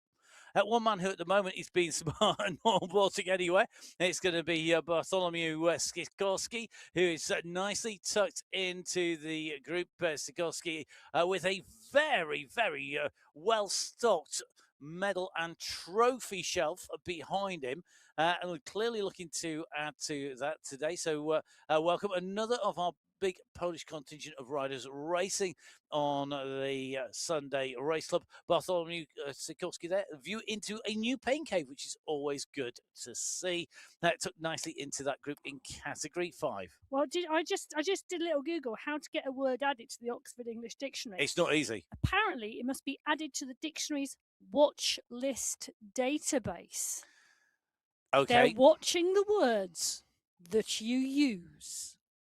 One man who at the moment is being smart and not porting anywhere. It's going to be Bartholomew Sikorski, who is nicely tucked into the group. Sikorski with a very, very well-stocked medal and trophy shelf behind him. And we're clearly looking to add to that today. So welcome another of our big Polish contingent of riders racing on the Sunday Race Club. Bartholomew Sikorski there, view into a new pain cave, which is always good to see. That took nicely into that group in Category 5. Well, I just did a little Google how to get a word added to the Oxford English Dictionary. It's not easy. Apparently, it must be added to the dictionary's watch list database. Okay. They're watching the words that you use.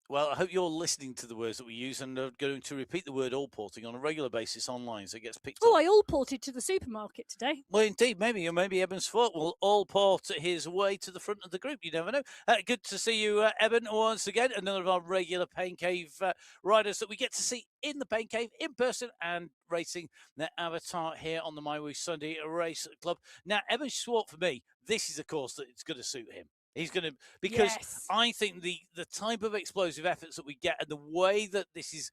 Well, I hope you're listening to the words that we use and are going to repeat the word all porting on a regular basis online so it gets picked up. Oh, I all ported to the supermarket today. Well, indeed, maybe Eben Swart will all port his way to the front of the group. You never know. Good to see you, Eben, once again. Another of our regular Pain Cave riders that we get to see in the Pain Cave in person and racing their avatar here on the MyWhoosh Sunday Race Club. Now, Eben Swart, for me, this is a course that it's going to suit him. He's going to, because Yes. I think the type of explosive efforts that we get and the way that this is,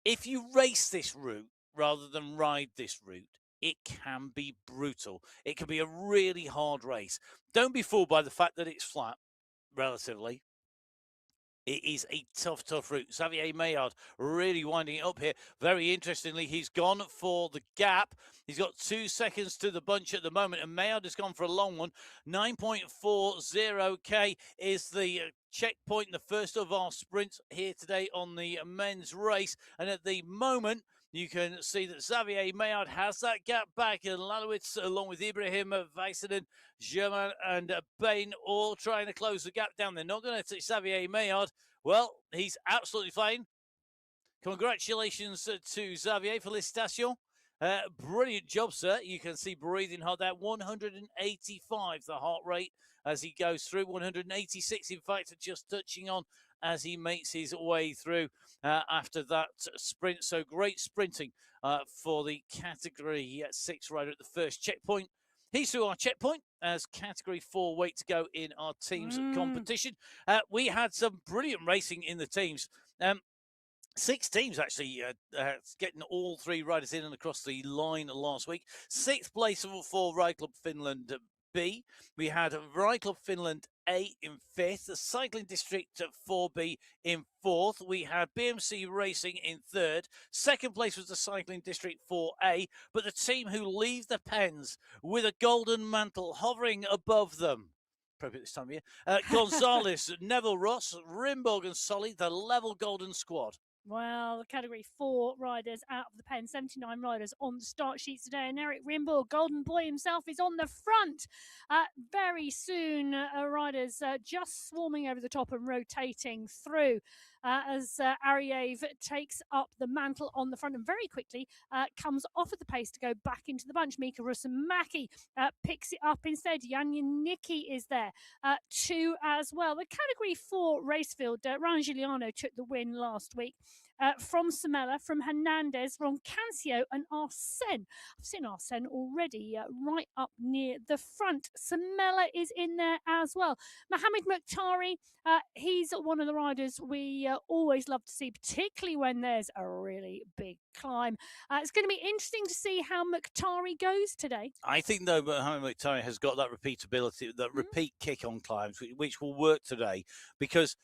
if you race this route rather than ride this route, it can be brutal. It can be a really hard race. Don't be fooled by the fact that it's flat, relatively. It is a tough route. Xavier Maillard really winding it up here. Very interestingly, he's gone for the gap. He's got 2 seconds to the bunch at the moment, and Maillard has gone for a long one. 9.40K is the checkpoint, the first of our sprints here today on the men's race. And at the moment, you can see that Xavier Maillard has that gap back, and Lalowitz, along with Ibrahim Vaisinen, Germain and Bain, all trying to close the gap down. They're not going to touch Xavier Maillard. Well, he's absolutely fine. Congratulations to Xavier. Félicitations. Brilliant job, sir. You can see breathing hard there. 185, the heart rate as he goes through. 186, in fact, just touching on as he makes his way through after that sprint. So great sprinting for the Category 6 rider at the first checkpoint. He's through our checkpoint as Category 4 weight to go in our teams competition. We had some brilliant racing in the teams. 6 teams actually getting all 3 riders in and across the line last week. 6th place for Ride Club Finland B. We had Ride Club Finland A in 5th, the Cycling District 4B in 4th. We had BMC Racing in 3rd. 2nd place was the Cycling District 4A, but the team who leave the pens with a golden mantle hovering above them, appropriate this time of year, Gonzalez, Neville Ross, Rimborg and Solly, the Level Golden Squad. Well, the Category 4 riders out of the pen, 79 riders on the start sheets today, and Eric Rimbaud, Golden Boy himself, is on the front. Very soon, riders just swarming over the top and rotating through as Ariev takes up the mantle on the front and very quickly comes off of the pace to go back into the bunch. Mika Rusamaki picks it up instead. Yanya Nicki is there too as well. The Category 4 race field, Ryan Giuliano took the win last week. From Samela, from Hernandez, from Cancio and Arsene. I've seen Arsene already right up near the front. Samela is in there as well. Mohamed Mukhtari, he's one of the riders we always love to see, particularly when there's a really big climb. It's going to be interesting to see how Mukhtari goes today. I think, though, Mohamed Mukhtari has got that repeatability, that repeat kick on climbs, which will work today, because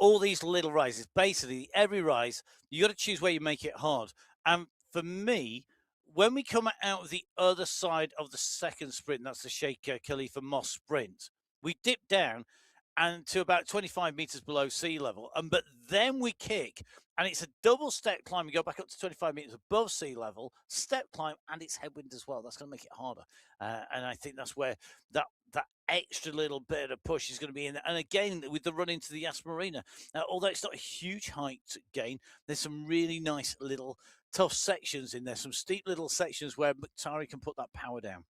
all these little rises, basically every rise, you got to choose where you make it hard. And for me, when we come out of the other side of the second sprint, that's the Sheikh Khalifa Moss sprint, we dip down and to about 25 meters below sea level. But then we kick, and it's a double step climb. We go back up to 25 meters above sea level, step climb, and it's headwind as well. That's going to make it harder. And I think that's where that that extra little bit of push is going to be in there. And again, with the run into the Yas Marina, although it's not a huge height gain, there's some really nice little tough sections in there, some steep little sections where Muktari can put that power down.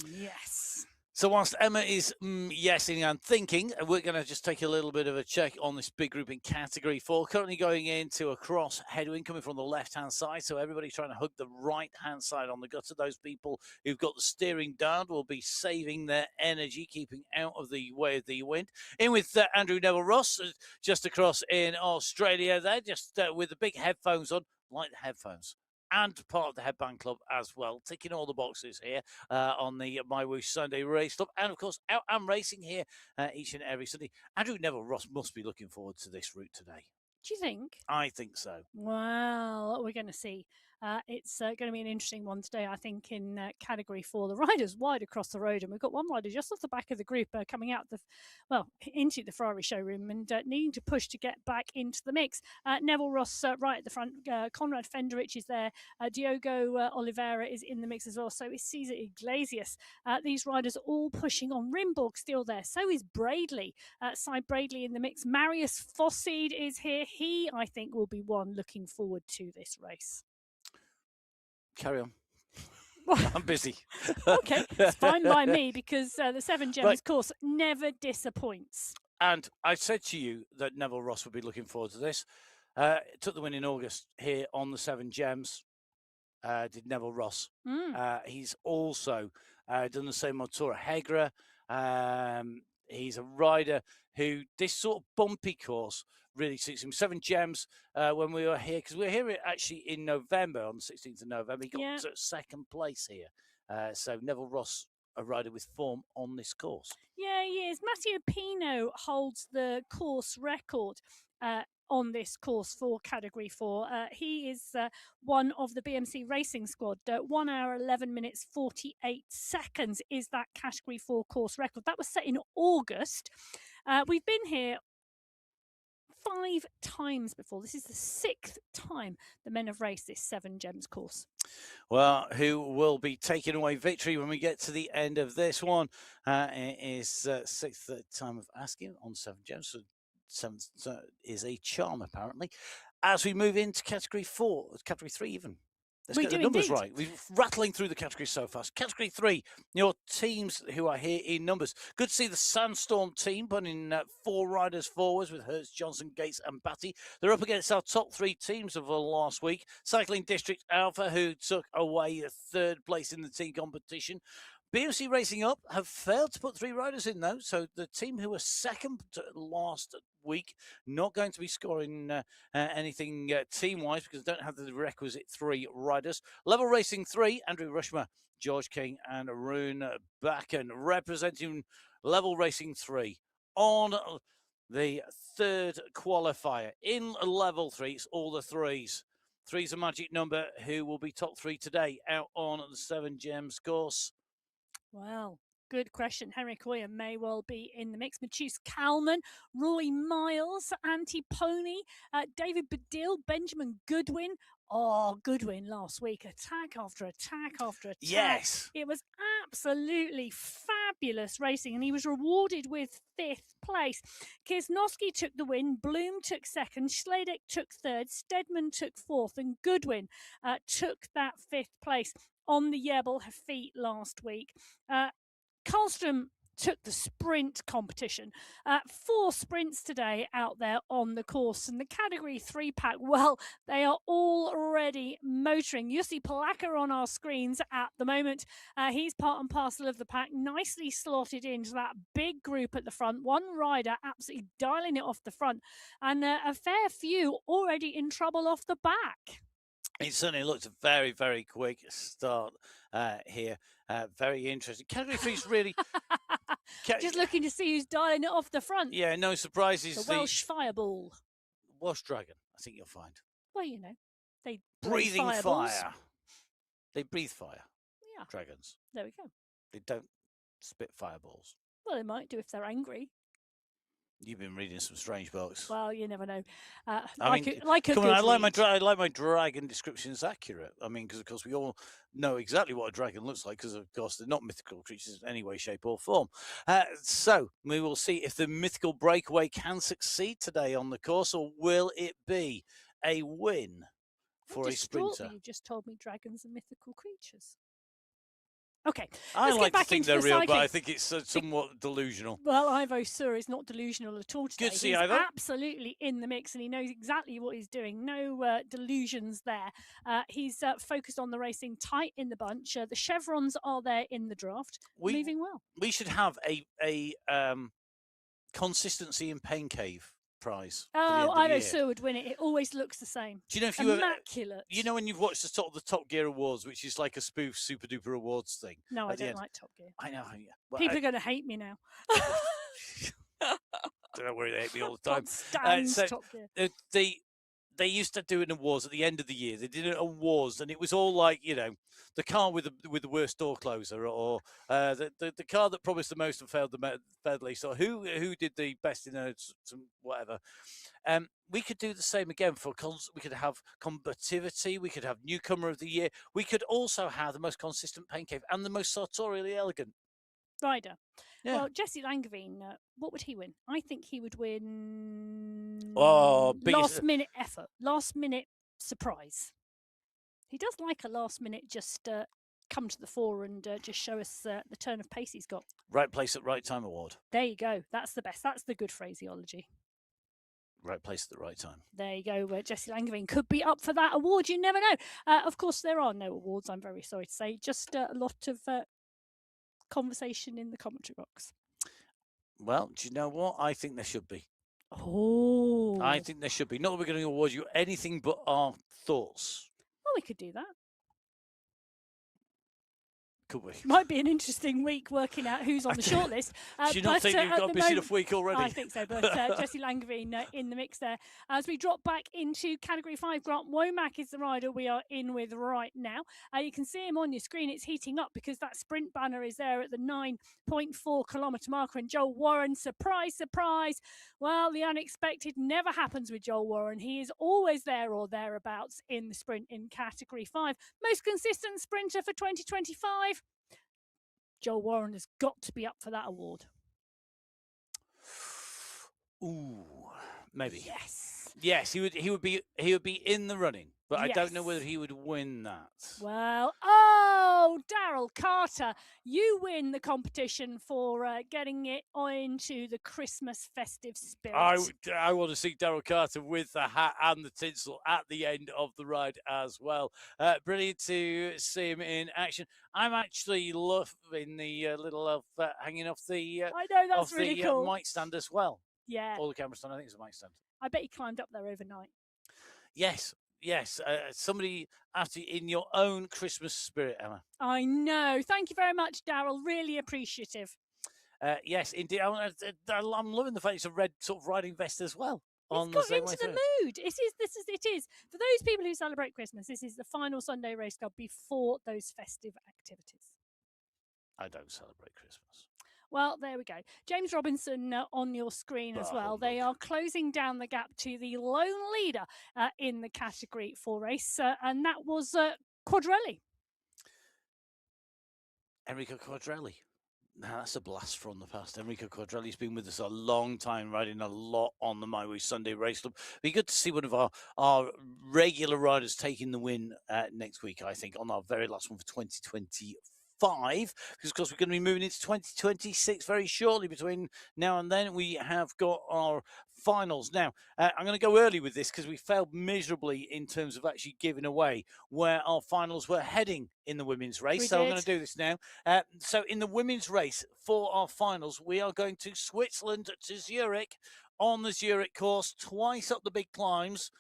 Yes. So whilst Emma is yesing and thinking, we're going to just take a little bit of a check on this big group in Category 4. Currently going into a cross headwind coming from the left-hand side. So everybody trying to hug the right-hand side on the gutter. Those people who've got the steering down will be saving their energy, keeping out of the way of the wind. In with Andrew Neville-Ross, just across in Australia there, just with the big headphones on, like the headphones. And part of the Headband Club as well, ticking all the boxes here on the MyWhoosh Sunday Race Club. And, of course, out and racing here each and every Sunday. Andrew Neville-Ross must be looking forward to this route today. Do you think? I think so. Well, we're going to see. It's going to be an interesting one today, I think, in Category 4. The rider's wide across the road, and we've got one rider just off the back of the group coming out into the Ferrari showroom and needing to push to get back into the mix. Neville-Ross right at the front. Conrad Fenderich is there. Diogo Oliveira is in the mix as well. So is Cesar Iglesias. These riders all pushing on. Rimborg still there. So is Braidley. Cy Braidley in the mix. Marius Fosseed is here. He, I think, will be one looking forward to this race. Carry on. I'm busy. Okay, it's fine by me because the Seven Gems course never disappoints. And I said to you that Neville-Ross would be looking forward to this. Took the win in August here on the Seven Gems. Did Neville-Ross. He's also done the same on Tour Hegra. He's a rider who this sort of bumpy course really suits him. Seven Gems when we were here, because we were here actually in November, on the 16th of November. He got to second place here. So Neville-Ross, a rider with form on this course. Yeah, he is. Matteo Pino holds the course record on this course for Category 4. He is one of the BMC Racing Squad. 1 hour, 11 minutes, 48 seconds is that Category 4 course record. That was set in August. We've been here 5 times before. This is the 6th time the men have raced this Seven Gems course. Well, who will be taking away victory when we get to the end of this one? It is 6th time of asking on Seven Gems. So 7th is a charm, apparently. As we move into Category 4, Category 3 even. Let's get the numbers right. We're rattling through the categories so fast. Category 3, your teams who are here in numbers. Good to see the Sandstorm team putting 4 riders forwards with Hertz, Johnson, Gates and Batty. They're up against our top 3 teams of the last week. Cycling District Alpha, who took away 3rd place in the team competition. BMC Racing Up have failed to put 3 riders in, though. So the team who were second last week, not going to be scoring anything team-wise because they don't have the requisite 3 riders. Level Racing 3, Andrew Rushmer, George King and Arun Bakken representing Level Racing 3 on the 3rd qualifier. In Level 3, it's all the 3s. 3's a magic number. Who will be top 3 today out on the Seven Gems course? Well, good question. Henrik Hoyer may well be in the mix. Matthias Kalman, Roy Miles, Antiponi, David Badil, Benjamin Goodwin. Oh, Goodwin last week. Attack after attack after attack. Yes. It was absolutely fabulous racing, and he was rewarded with 5th place. Kisnowski took the win. Bloom took 2nd. Schledek took 3rd. Stedman took 4th. And Goodwin took that 5th place on the Jebel Hafit last week. Karlstrom took the sprint competition. 4 sprints today out there on the course. And the Category 3 pack, well, they are already motoring. Jussi Palaka on our screens at the moment. He's part and parcel of the pack, nicely slotted into that big group at the front. One rider absolutely dialing it off the front. And a fair few already in trouble off the back. It certainly looks a very, very quick start here. Very interesting. Category 3 is really... Just looking to see who's dialing it off the front. Yeah, no surprises. The Welsh Fireball. Welsh Dragon, I think you'll find. Well, you know, they breathing fire. They breathe fire. Yeah. Dragons. There we go. They don't spit fireballs. Well, they might do if they're angry. You've been reading some strange books. Well, you never know. I Like mean, a like a come on, good I like read. I like my dragon descriptions accurate. I mean, because of course we all know exactly what a dragon looks like, because of course they're not mythical creatures in any way, shape, or form. So we will see if the mythical breakaway can succeed today on the course, or will it be a win for I'm a distraught sprinter? that you've just told me dragons are mythical creatures. Okay, I let's like get to back think into they're the real, but cycling. I think it's somewhat delusional. Well, Ivo Sur is not delusional at all today. Good to see He's Ivo. absolutely in the mix, and he knows exactly what he's doing. No delusions there. He's focused on the racing, tight in the bunch. The chevrons are there in the draft, moving well. We should have a consistency in pain cave prize. Oh, Ivo Sur would win it. It always looks the same. Do you know if you immaculate? You know when you've watched the Top Gear Awards, which is like a spoof Super Duper Awards thing? No, I don't like Top Gear. I know. Yeah. Well, People are going to hate me now. Don't worry, they hate me all the time. Top Gear. They used to do an awards at the end of the year. They did an awards, and it was all like, you know, the car with the worst door closer, or the car that promised the most and failed the least, or who did the best in some whatever. We could do the same again we could have combativity, we could have newcomer of the year, we could also have the most consistent pain cave and the most sartorially elegant rider. Yeah. Well, Jesse Langevin, what would he win? I think he would win last minute effort, last minute surprise. He does like a last minute just come to the fore and just show us the turn of pace he's got. Right place at right time award. There you go. That's the best. That's the good phraseology. Right place at the right time. There you go. Jesse Langevin could be up for that award. You never know. Of course, there are no awards, I'm very sorry to say. Just a lot of conversation in the commentary box. Well, do you know what? I think there should be. Oh. I think there should be. Not that we're going to award you anything but our thoughts. Well, we could do that. Could we? Might be an interesting week working out who's on the shortlist. Do you not think you've got a busy enough week already? I think so, but Jesse Langevin in the mix there. As we drop back into Category 5, Grant Womack is the rider we are in with right now. You can see him on your screen. It's heating up because that sprint banner is there at the 9.4 kilometre marker. And Joel Warren, surprise, surprise. Well, the unexpected never happens with Joel Warren. He is always there or thereabouts in the sprint in Category 5. Most consistent sprinter for 2025. Joel Warren has got to be up for that award. Ooh, maybe. Yes, he would be in the running, but yes. I don't know whether he would win that. Well, Daryl Carter, you win the competition for getting it into the Christmas festive spirit. I want to see Daryl Carter with the hat and the tinsel at the end of the ride as well. Brilliant to see him in action. I'm actually loving the little elf hanging off the I know, that's really cool. Mic stand as well. Yeah. Or the camera stand. I think it's a mic stand. I bet he climbed up there overnight. Yes. Somebody after in your own Christmas spirit, Emma. I know. Thank you very much, Daryl. Really appreciative. Yes, indeed. I'm loving the fact it's a red sort of riding vest as well. It's got into the mood. It is. For those people who celebrate Christmas, this is the final Sunday race club before those festive activities. I don't celebrate Christmas. Well, there we go. James Robinson on your screen as well. They are closing down the gap to the lone leader in the Category 4 race, and that was Quadrelli. Enrico Quadrelli. Now, that's a blast from the past. Enrico Quadrelli's been with us a long time, riding a lot on the MyWhoosh Sunday Race Club. Be good to see one of our regular riders taking the win next week, I think, on our very last one for 2024. Because of course we're going to be moving into 2026 very shortly. Between now and then we have got our finals. Now I'm going to go early with this because we failed miserably in terms of actually giving away where our finals were heading in the women's race. I'm going to do this now. So in the women's race for our finals, we are going to Switzerland to Zurich on the Zurich course, twice up the big climbs.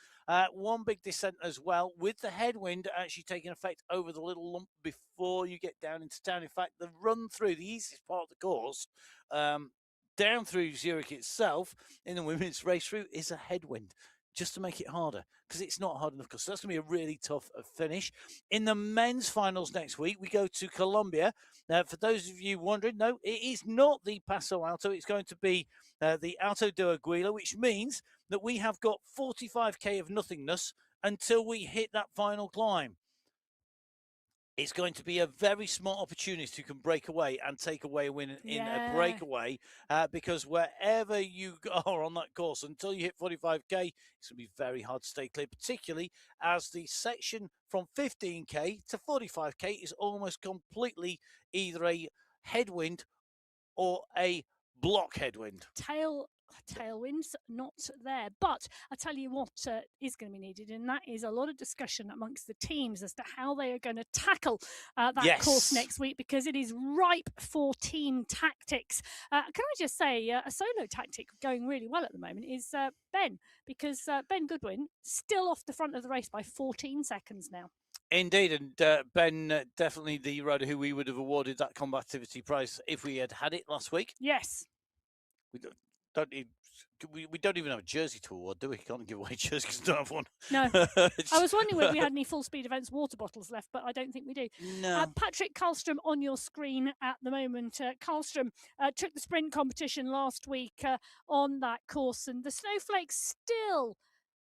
One big descent as well, with the headwind actually taking effect over the little lump before you get down into town. In fact, the run through, the easiest part of the course, down through Zurich itself in the women's race route is a headwind. just to make it harder, because it's not hard enough. Because that's going to be a really tough finish. In the men's finals next week, we go to Colombia. For those of you wondering, no, it is not the Paso Alto. It's going to be the Alto de Aguila, which means that we have got 45k of nothingness until we hit that final climb. It's going to be a very smart opportunity who can break away and take away a win in a breakaway, because wherever you are on that course, until you hit 45k, it's going to be very hard to stay clear, particularly as the section from 15k to 45k is almost completely either a headwind or a block headwind. Tailwinds not there, but I tell you what is going to be needed, and that is a lot of discussion amongst the teams as to how they are going to tackle that course next week, because it is ripe for team tactics. Can I just say a solo tactic going really well at the moment is Ben, because Ben Goodwin still off the front of the race by 14 seconds now. Indeed, and Ben, definitely the rider who we would have awarded that combativity prize if we had had it last week. Yes. We don't even have a jersey to award, do we? Can't give away jerseys because we don't have one. No. I was wondering whether we had any full speed events water bottles left, but I don't think we do. No. Patrick Karlstrom on your screen at the moment. Karlstrom took the sprint competition last week on that course, and the snowflakes still.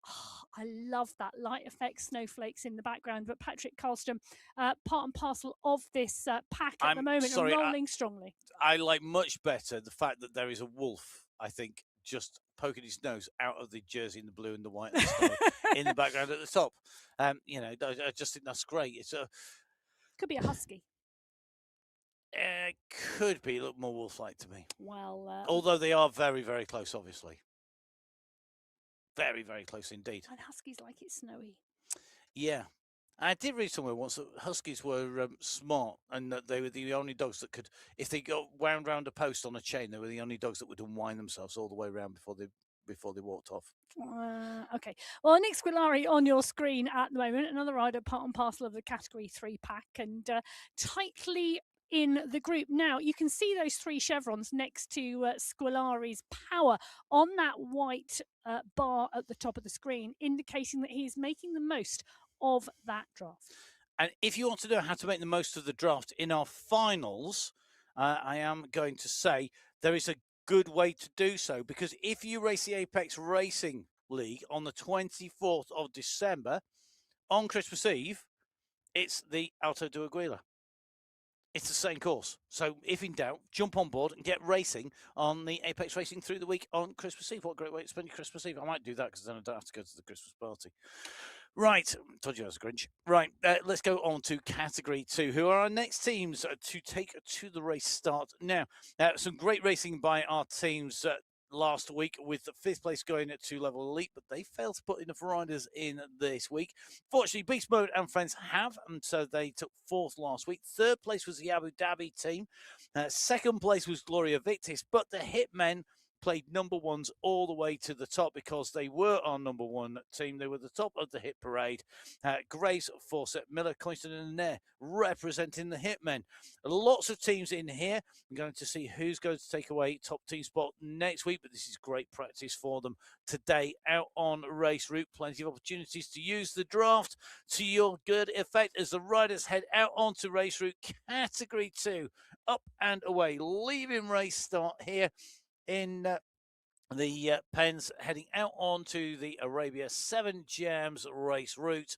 Oh, I love that light effect snowflakes in the background, but Patrick Karlstrom, part and parcel of this pack at the moment, and rolling strongly. I like much better the fact that there is a wolf, I think, just poking his nose out of the jersey in the blue and the white and the snow in the background at the top. I just think that's great. It's could be a husky. Could be a little more wolf-like to me. Well, although they are very, very close, obviously. Very, very close indeed. And huskies like it snowy. Yeah. I did read somewhere once that huskies were smart, and that they were the only dogs that could, if they got wound round a post on a chain, they were the only dogs that would unwind themselves all the way around before they walked off. Okay. Well, Nick Squillari on your screen at the moment, another rider part and parcel of the Category 3 pack, and tightly in the group. Now, you can see those 3 chevrons next to Squillari's power on that white bar at the top of the screen, indicating that he is making the most of that draft. And if you want to know how to make the most of the draft in our finals, I am going to say there is a good way to do so, because if you race the Apex Racing League on the 24th of December, on Christmas Eve, it's the Alto de Aguila. It's the same course. So if in doubt, jump on board and get racing on the Apex Racing through the week on Christmas Eve. What a great way to spend your Christmas Eve. I might do that because then I don't have to go to the Christmas party. Right. Told you I was a Grinch. Right. Let's go on to Category 2, who are our next teams to take to the race start. Now, some great racing by our teams last week, with the 5th place going to Level Elite, but they failed to put enough riders in this week. Fortunately, Beast Mode and friends have, and so they took 4th last week. 3rd place was the Abu Dhabi team. 2nd place was Gloria Victis, but the Hitmen played number 1s all the way to the top, because they were our number 1 team. They were the top of the hit parade. Grace, Fawcett, Miller, Coyston and Nair representing the Hitmen. Lots of teams in here. I'm going to see who's going to take away top team spot next week, but this is great practice for them today out on race route. Plenty of opportunities to use the draft to your good effect as the riders head out onto race route. Category 2, up and away, leaving race start here in the Pens, heading out onto the Arabia 7 Jams race route,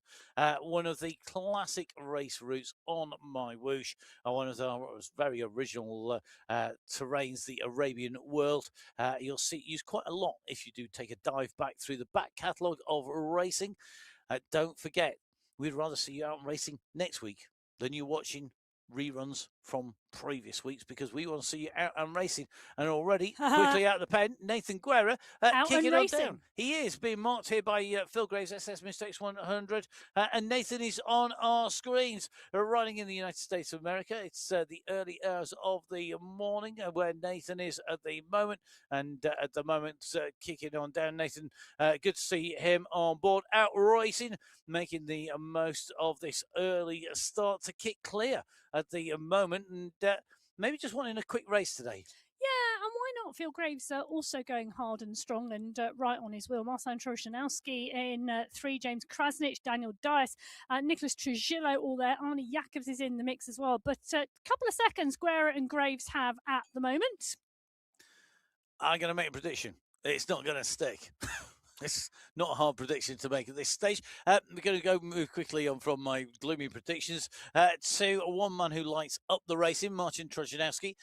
one of the classic race routes on MyWhoosh, one of the very original terrains, the Arabian world. You'll see it used quite a lot if you do take a dive back through the back catalogue of racing. Don't forget, we'd rather see you out racing next week than you watching reruns from previous weeks, because we want to see you out and racing. And already, quickly out of the pen, Nathan Guerra kicking on down. He is being marked here by Phil Graves, SS Mistakes 100. And Nathan is on our screens, riding in the United States of America. It's the early hours of the morning where Nathan is at the moment. And at the moment, kicking on down. Nathan, good to see him on board, out racing, making the most of this early start to kick clear at the moment, and maybe just wanting a quick race today. Yeah, and why not Phil Graves also going hard and strong and right on his wheel. Marcin Troshanowski in 3, James Krasnich, Daniel Dias, Nicholas Trujillo, all there. Arnie Jacobs is in the mix as well. But a couple of seconds Guerra and Graves have at the moment. I'm going to make a prediction. It's not going to stick. It's not a hard prediction to make at this stage. We're going to move quickly on from my gloomy predictions to one man who lights up the racing, Marcin Troshanowski.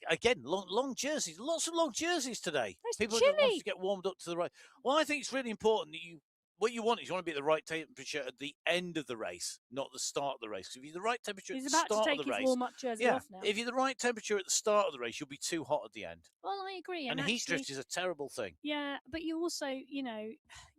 Again, long jerseys, lots of long jerseys today. It's People chilly. want to get warmed up to the right. Well, I think it's really important that what you want is you want to be at the right temperature at the end of the race, not the start of the race. If you're the right temperature at the start of the race, he's about to take his warm-up jersey off now. If you're the right temperature at the start of the race, you'll be too hot at the end. Well, I agree. And heat drift is a terrible thing. Yeah, but you also, you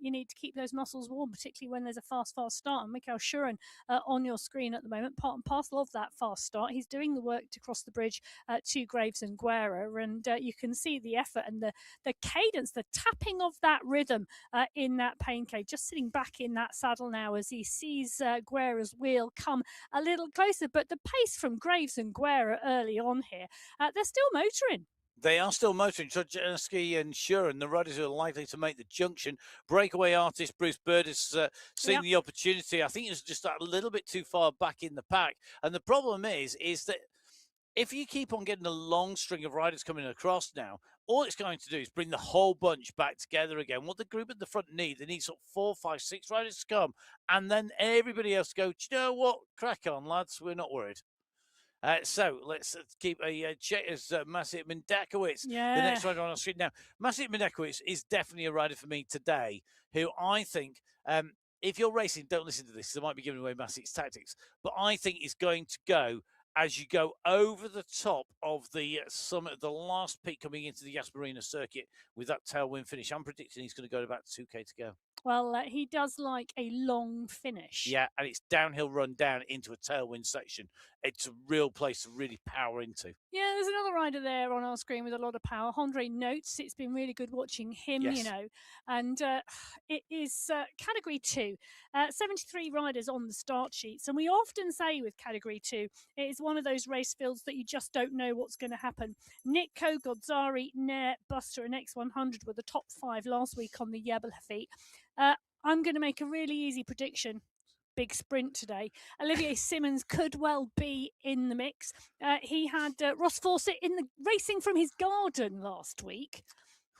need to keep those muscles warm, particularly when there's a fast start. And Michael Schuren on your screen at the moment, part and parcel of that fast start. He's doing the work to cross the bridge to Graves and Guerra, and you can see the effort and the cadence, the tapping of that rhythm in that pain cave, just sitting back in that saddle now as he sees Guerra's wheel come a little closer. But the pace from Graves and Guerra early on here, they're still motoring. They are still motoring. Troshanowski and Schuren, the riders who are likely to make the junction. Breakaway artist Bruce Bird has seen the opportunity. I think it's just a little bit too far back in the pack. And the problem is that if you keep on getting a long string of riders coming across now, all it's going to do is bring the whole bunch back together again. What the group at the front need, they need sort of 4, 5, 6 riders to come. And then everybody else to go, do you know what? Crack on, lads. We're not worried. So let's keep a check as Maciej Mindakowicz, the next rider on our screen. Now, Maciej Mindakowicz is definitely a rider for me today, who I think, if you're racing, don't listen to this, I might be giving away Maciej's tactics, but I think is going to go as you go over the top of the summit, the last peak coming into the Yas Marina circuit with that tailwind finish. I'm predicting he's going to go to about 2K to go. Well, he does like a long finish. Yeah, and it's downhill run down into a tailwind section. It's a real place to really power into. Yeah, there's another rider there on our screen with a lot of power. Andre Notes. It's been really good watching him, and it is Category 2. 73 riders on the start sheets. And we often say with Category 2, it is one of those race fields that you just don't know what's going to happen. Nico, Godzari, Nair, Buster, and X100 were the top 5 last week on the Jebel Hafit. I'm going to make a really easy prediction. Big sprint today. Olivier Simmons could well be in the mix. He had Ross Fawcett in the racing from his garden last week.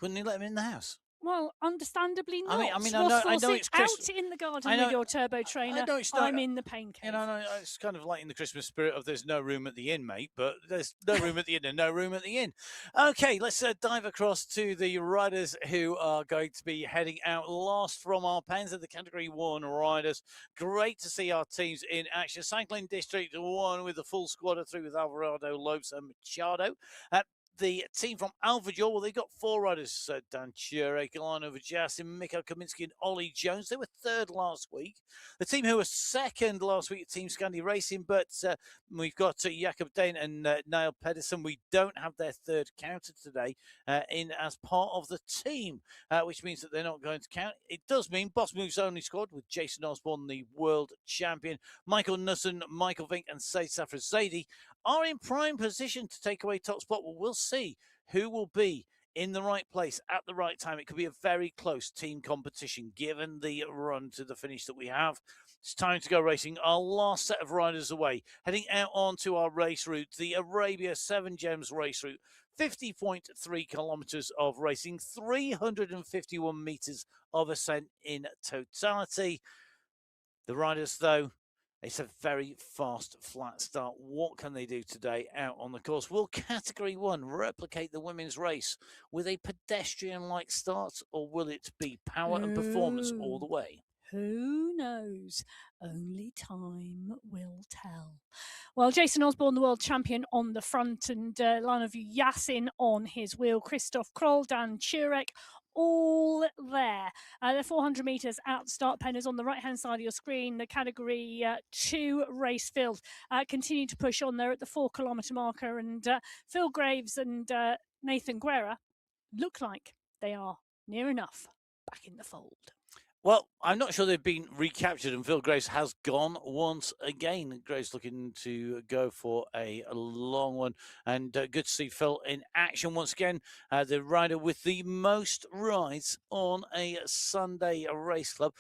Wouldn't he let him in the house? Well, understandably not. I know it's out in the garden with your turbo trainer. I'm in the pain cave. It's kind of like in the Christmas spirit of there's no room at the inn, mate, but there's no room at the inn and no room at the inn. Okay, let's dive across to the riders who are going to be heading out last from our pens of the Category 1 riders. Great to see our teams in action. Cycling District 1 with the full squad through with Alvarado, Lopes and Machado. The team from Alvajor, well, they've got 4 riders, Dan Turek, Ilana Vajasin, Mikko Kaminsky and Ollie Jones. They were 3rd last week. The team who were 2nd last week, Team Scandi Racing, but we've got Jakob Dane and Niall Pedersen. We don't have their 3rd counter today in as part of the team, which means that they're not going to count. It does mean Boss Moves only squad with Jason Osborne, the world champion, Michael Nussen, Michael Vink and Said Safrazadi are in prime position to take away top spot. Well, we'll see who will be in the right place at the right time. It could be a very close team competition given the run to the finish that we have. It's time to go racing. Our last set of riders away, heading out onto our race route, the Arabia 7 Gems race route. 50.3 kilometers of racing, 351 meters of ascent in totality. The riders, though, it's a very fast, flat start. What can they do today out on the course? Will Category 1 replicate the women's race with a pedestrian-like start, or will it be power and performance all the way? Who knows? Only time will tell. Well, Jason Osborne, the world champion on the front, and Lana Vujasin on his wheel. Christoph Kroll, Dan Turek, all there. They're 400 metres out start penners on the right-hand side of your screen. The Category 2 race field continue to push on there at the 4-kilometre marker. And Phil Graves and Nathan Guerra look like they are near enough back in the fold. Well, I'm not sure they've been recaptured, and Phil Grace has gone once again. Grace looking to go for a long one, and good to see Phil in action once again. The rider with the most rides on a Sunday race club.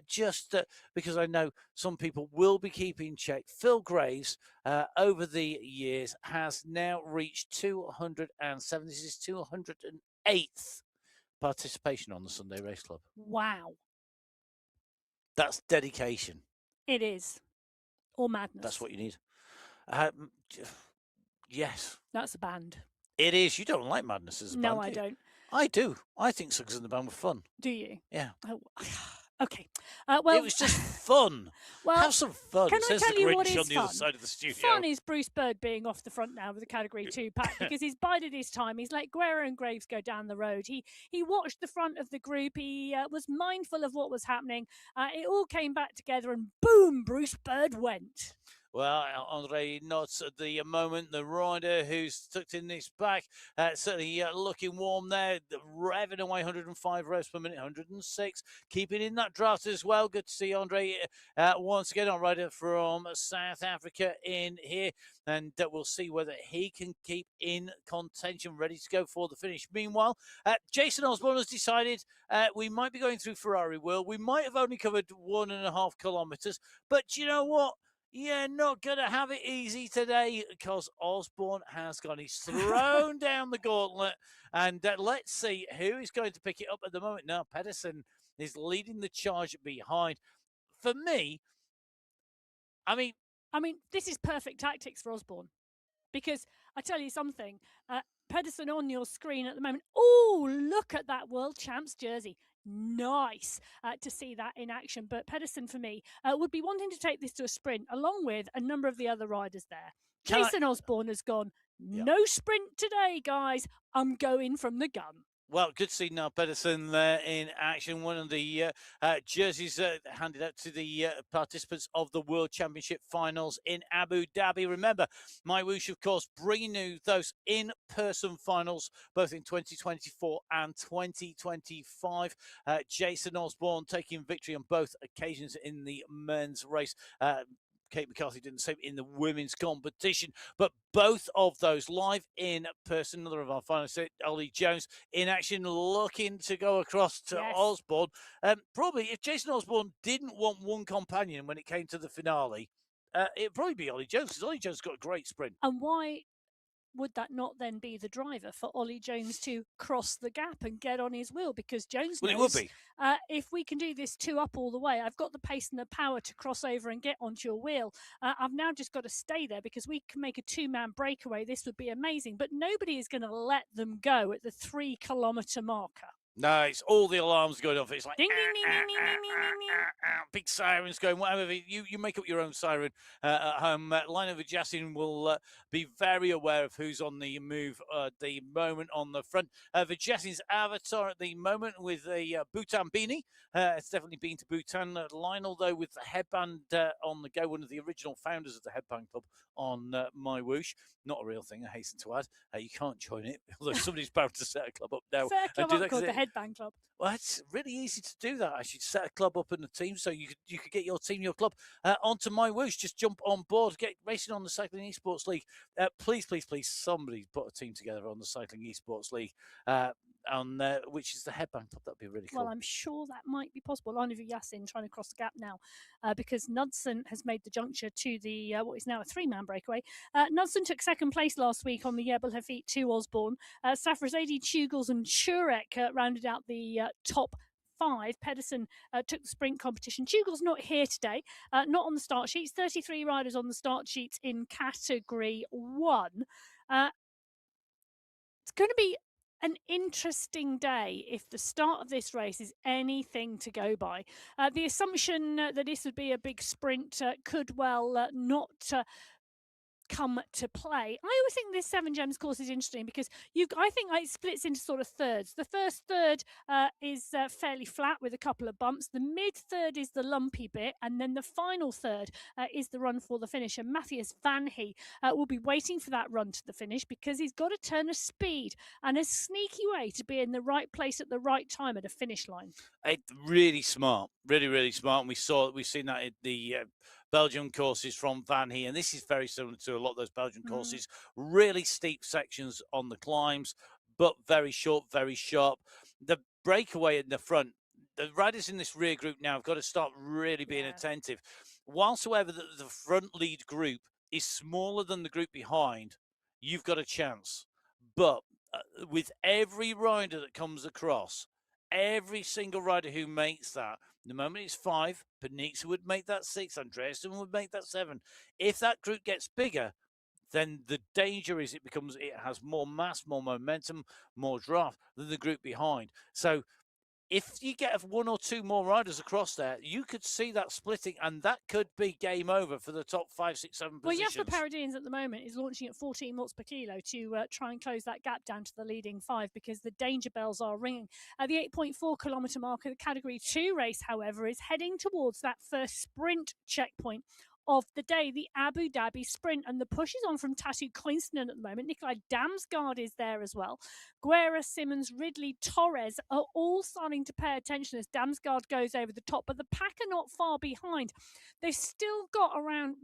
Just because I know some people will be keeping check, Phil Graves over the years has now reached 207. This is 208th participation on the Sunday Race Club. Wow. That's dedication. It is. Or madness. That's what you need. Yes. That's a band. It is. You don't like madness as a band, No, I do you? don't. I do. I think Suckers in the Band were fun. Do you? Yeah. Oh, okay. Well, it was just fun. Well, have some fun. Can I Says tell the you what Grinch is on the fun? other side of the studio. Fun is Bruce Bird being off the front now with a Category 2 pack because he's bided his time. He's let Guerra and Graves go down the road. He watched the front of the group. He was mindful of what was happening. It all came back together, and boom, Bruce Bird went. Well, Andre nods at the moment. The rider who's tucked in his back, certainly looking warm there, revving away 105 revs per minute, 106, keeping in that draft as well. Good to see Andre once again, our rider from South Africa in here, and we'll see whether he can keep in contention, ready to go for the finish. Meanwhile, Jason Osborne has decided we might be going through Ferrari World. We might have only covered 1.5 kilometres, but you know what? Yeah, not going to have it easy today because Osborne has gone. He's thrown down the gauntlet, and let's see who is going to pick it up at the moment. Now, Pedersen is leading the charge behind. For me, I mean, this is perfect tactics for Osborne because I tell you something, Pedersen on your screen at the moment. Oh, look at that World Champs jersey. Nice to see that in action. But Pedersen, for me, would be wanting to take this to a sprint along with a number of the other riders there. Jason Osborne has gone, no sprint today, guys. I'm going from the gun. Well, good to see now Pedersen there in action. One of the jerseys handed out to the participants of the World Championship Finals in Abu Dhabi. Remember, MyWhoosh, of course, bringing you those in-person finals, both in 2024 and 2025. Jason Osborne taking victory on both occasions in the men's race. Kate McCarthy did the same in the women's competition, but both of those live in person. Another of our finalists, Ollie Jones, in action, looking to go across to Osborne. Probably, if Jason Osborne didn't want one companion when it came to the finale, it'd probably be Ollie Jones, because Ollie Jones got a great sprint. And why would that not then be the driver for Ollie Jones to cross the gap and get on his wheel? Because Jones knows, it would be. If we can do this 2 up all the way, I've got the pace and the power to cross over and get onto your wheel. I've now just got to stay there because we can make a 2-man breakaway. This would be amazing. But nobody is going to let them go at the 3-kilometre marker. No, it's all the alarms going off. It's like ding, ding, ding, ding, ding, ding, ding, ding. Big sirens going. Whatever you make up your own siren at home. Lionel Vajassin will be very aware of who's on the move at the moment on the front. Vajassin's avatar at the moment with a Bhutan beanie. It's definitely been to Bhutan. Lionel, though, with the headband on the go, one of the original founders of the Headband Club on MyWhoosh. Not a real thing, I hasten to add. You can't join it, although somebody's bound to set a club up now. Set a club up called the Headband Club. Well, it's really easy to do that. I should set a club up in a team so you could get your team, your club onto MyWhoosh. Just jump on board, get racing on the Cycling Esports League. Please, somebody put a team together on the Cycling Esports League, which is the Headband Club. That'd be really cool. Well, I'm sure that might be possible. Anavu Yassin trying to cross the gap now because Knudsen has made the juncture to the what is now a 3-man breakaway. Knudsen took 2nd place last week on the Yebel Hafit to Osborne. Safrazadi, Tugels and Shurek rounded out the top 5. Pedersen took the sprint competition. Tugels not here today, not on the start sheets. 33 riders on the start sheets in Category 1. It's going to be an interesting day if the start of this race is anything to go by. The assumption that this would be a big sprint could well not come to play. I always think this Seven Gems course is interesting because I think it splits into sort of thirds. The first third is fairly flat with a couple of bumps. The mid third is the lumpy bit, and then the final third is the run for the finish. And Matthias Van He will be waiting for that run to the finish because he's got a turn of speed and a sneaky way to be in the right place at the right time at a finish line. Really smart, really smart. And we've seen that in the Belgian courses from Van He, and this is very similar to a lot of those Belgian courses. Really steep sections on the climbs, but very short, very sharp. The breakaway in the front, the riders in this rear group now have got to start really being attentive. Whilst, however, the front lead group is smaller than the group behind, you've got a chance. But with every rider that comes across, every single rider who makes that, the moment it's 5, Panizza would make that 6, Andreasen would make that 7. If that group gets bigger, then the danger is it has more mass, more momentum, more draft than the group behind. So if you get 1 or 2 more riders across there, you could see that splitting, and that could be game over for the top 5, 6, 7 positions. Well, Jasper Paradines at the moment is launching at 14 watts per kilo to try and close that gap down to the leading 5 because the danger bells are ringing. At the 8.4 kilometre mark of the Category 2 race, however, is heading towards that first sprint checkpoint of the day, the Abu Dhabi sprint, and the push is on from Tatu Koinstinen at the moment. Nikolai Damsgaard is there as well. Guerra, Simmons, Ridley, Torres are all starting to pay attention as Damsgaard goes over the top, but the pack are not far behind. They've still got around,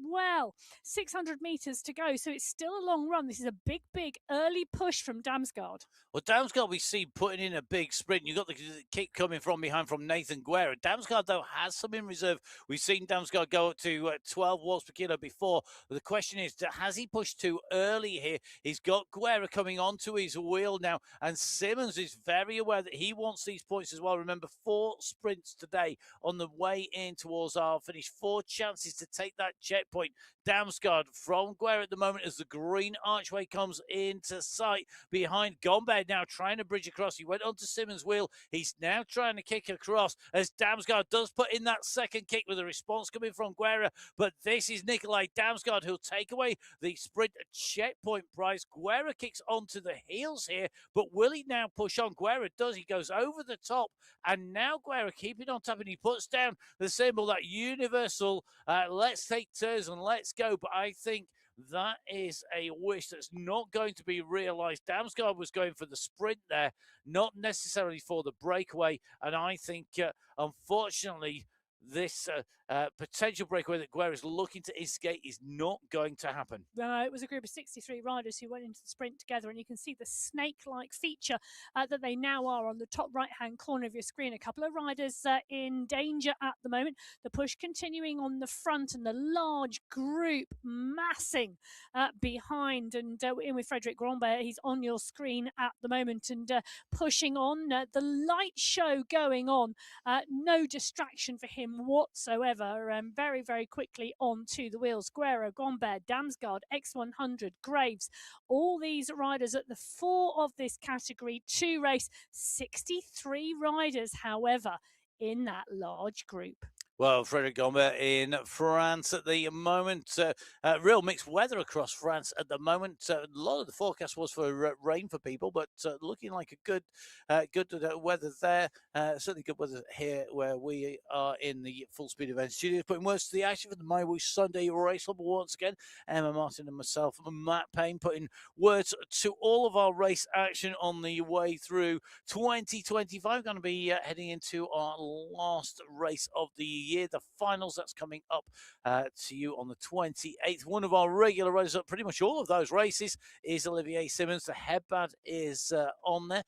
600 metres to go, so it's still a long run. This is a big early push from Damsgaard. Well, Damsgaard we see putting in a big sprint. You've got the kick coming from behind from Nathan Guerra. Damsgaard, though, has some in reserve. We've seen Damsgaard go up to 12 watts per kilo before. The question is, has he pushed too early here? He's got Guerra coming onto his wheel now, and Simmons is very aware that he wants these points as well. Remember, 4 sprints today on the way in towards our finish. 4 chances to take that checkpoint. Damsgaard from Guerra at the moment as the green archway comes into sight behind Gombe now trying to bridge across. He went onto Simmons' wheel. He's now trying to kick across as Damsgaard does put in that second kick with a response coming from Guerra. But this is Nikolai Damsgaard who'll take away the sprint checkpoint prize. Guerra kicks onto the heels here, but will he now push on? Guerra does. He goes over the top, and now Guerra keeping on top, and he puts down the symbol, that universal let's take turns and let's go. But I think that is a wish that's not going to be realised. Damsgaard was going for the sprint there, not necessarily for the breakaway. And I think, unfortunately, this potential breakaway that Guerra is looking to escape is not going to happen. It was a group of 63 riders who went into the sprint together, and you can see the snake-like feature that they now are on the top right-hand corner of your screen. A couple of riders in danger at the moment. The push continuing on the front, and the large group massing behind. And in with Frederick Grombe, he's on your screen at the moment and pushing on. The light show going on. No distraction for him whatsoever. Very quickly onto the wheels. Guerra, Gombe, Damsgaard, X100, Graves, all these riders at the 4 of this Category 2 race. 63 riders, however, in that large group. Well, Frederick Gombe in France at the moment. Real mixed weather across France at the moment. A lot of the forecast was for rain for people, but looking like a good weather there. Certainly good weather here where we are in the Full Speed Event studios. Putting words to the action for the MyWhoosh Sunday race hub once again. Emma Martin and myself, Matt Payne, putting words to all of our race action on the way through 2025. Going to be heading into our last race of the year, the finals. That's coming up to you on the 28th. One of our regular riders at pretty much all of those races is Olivier Simmons. The headband is on there.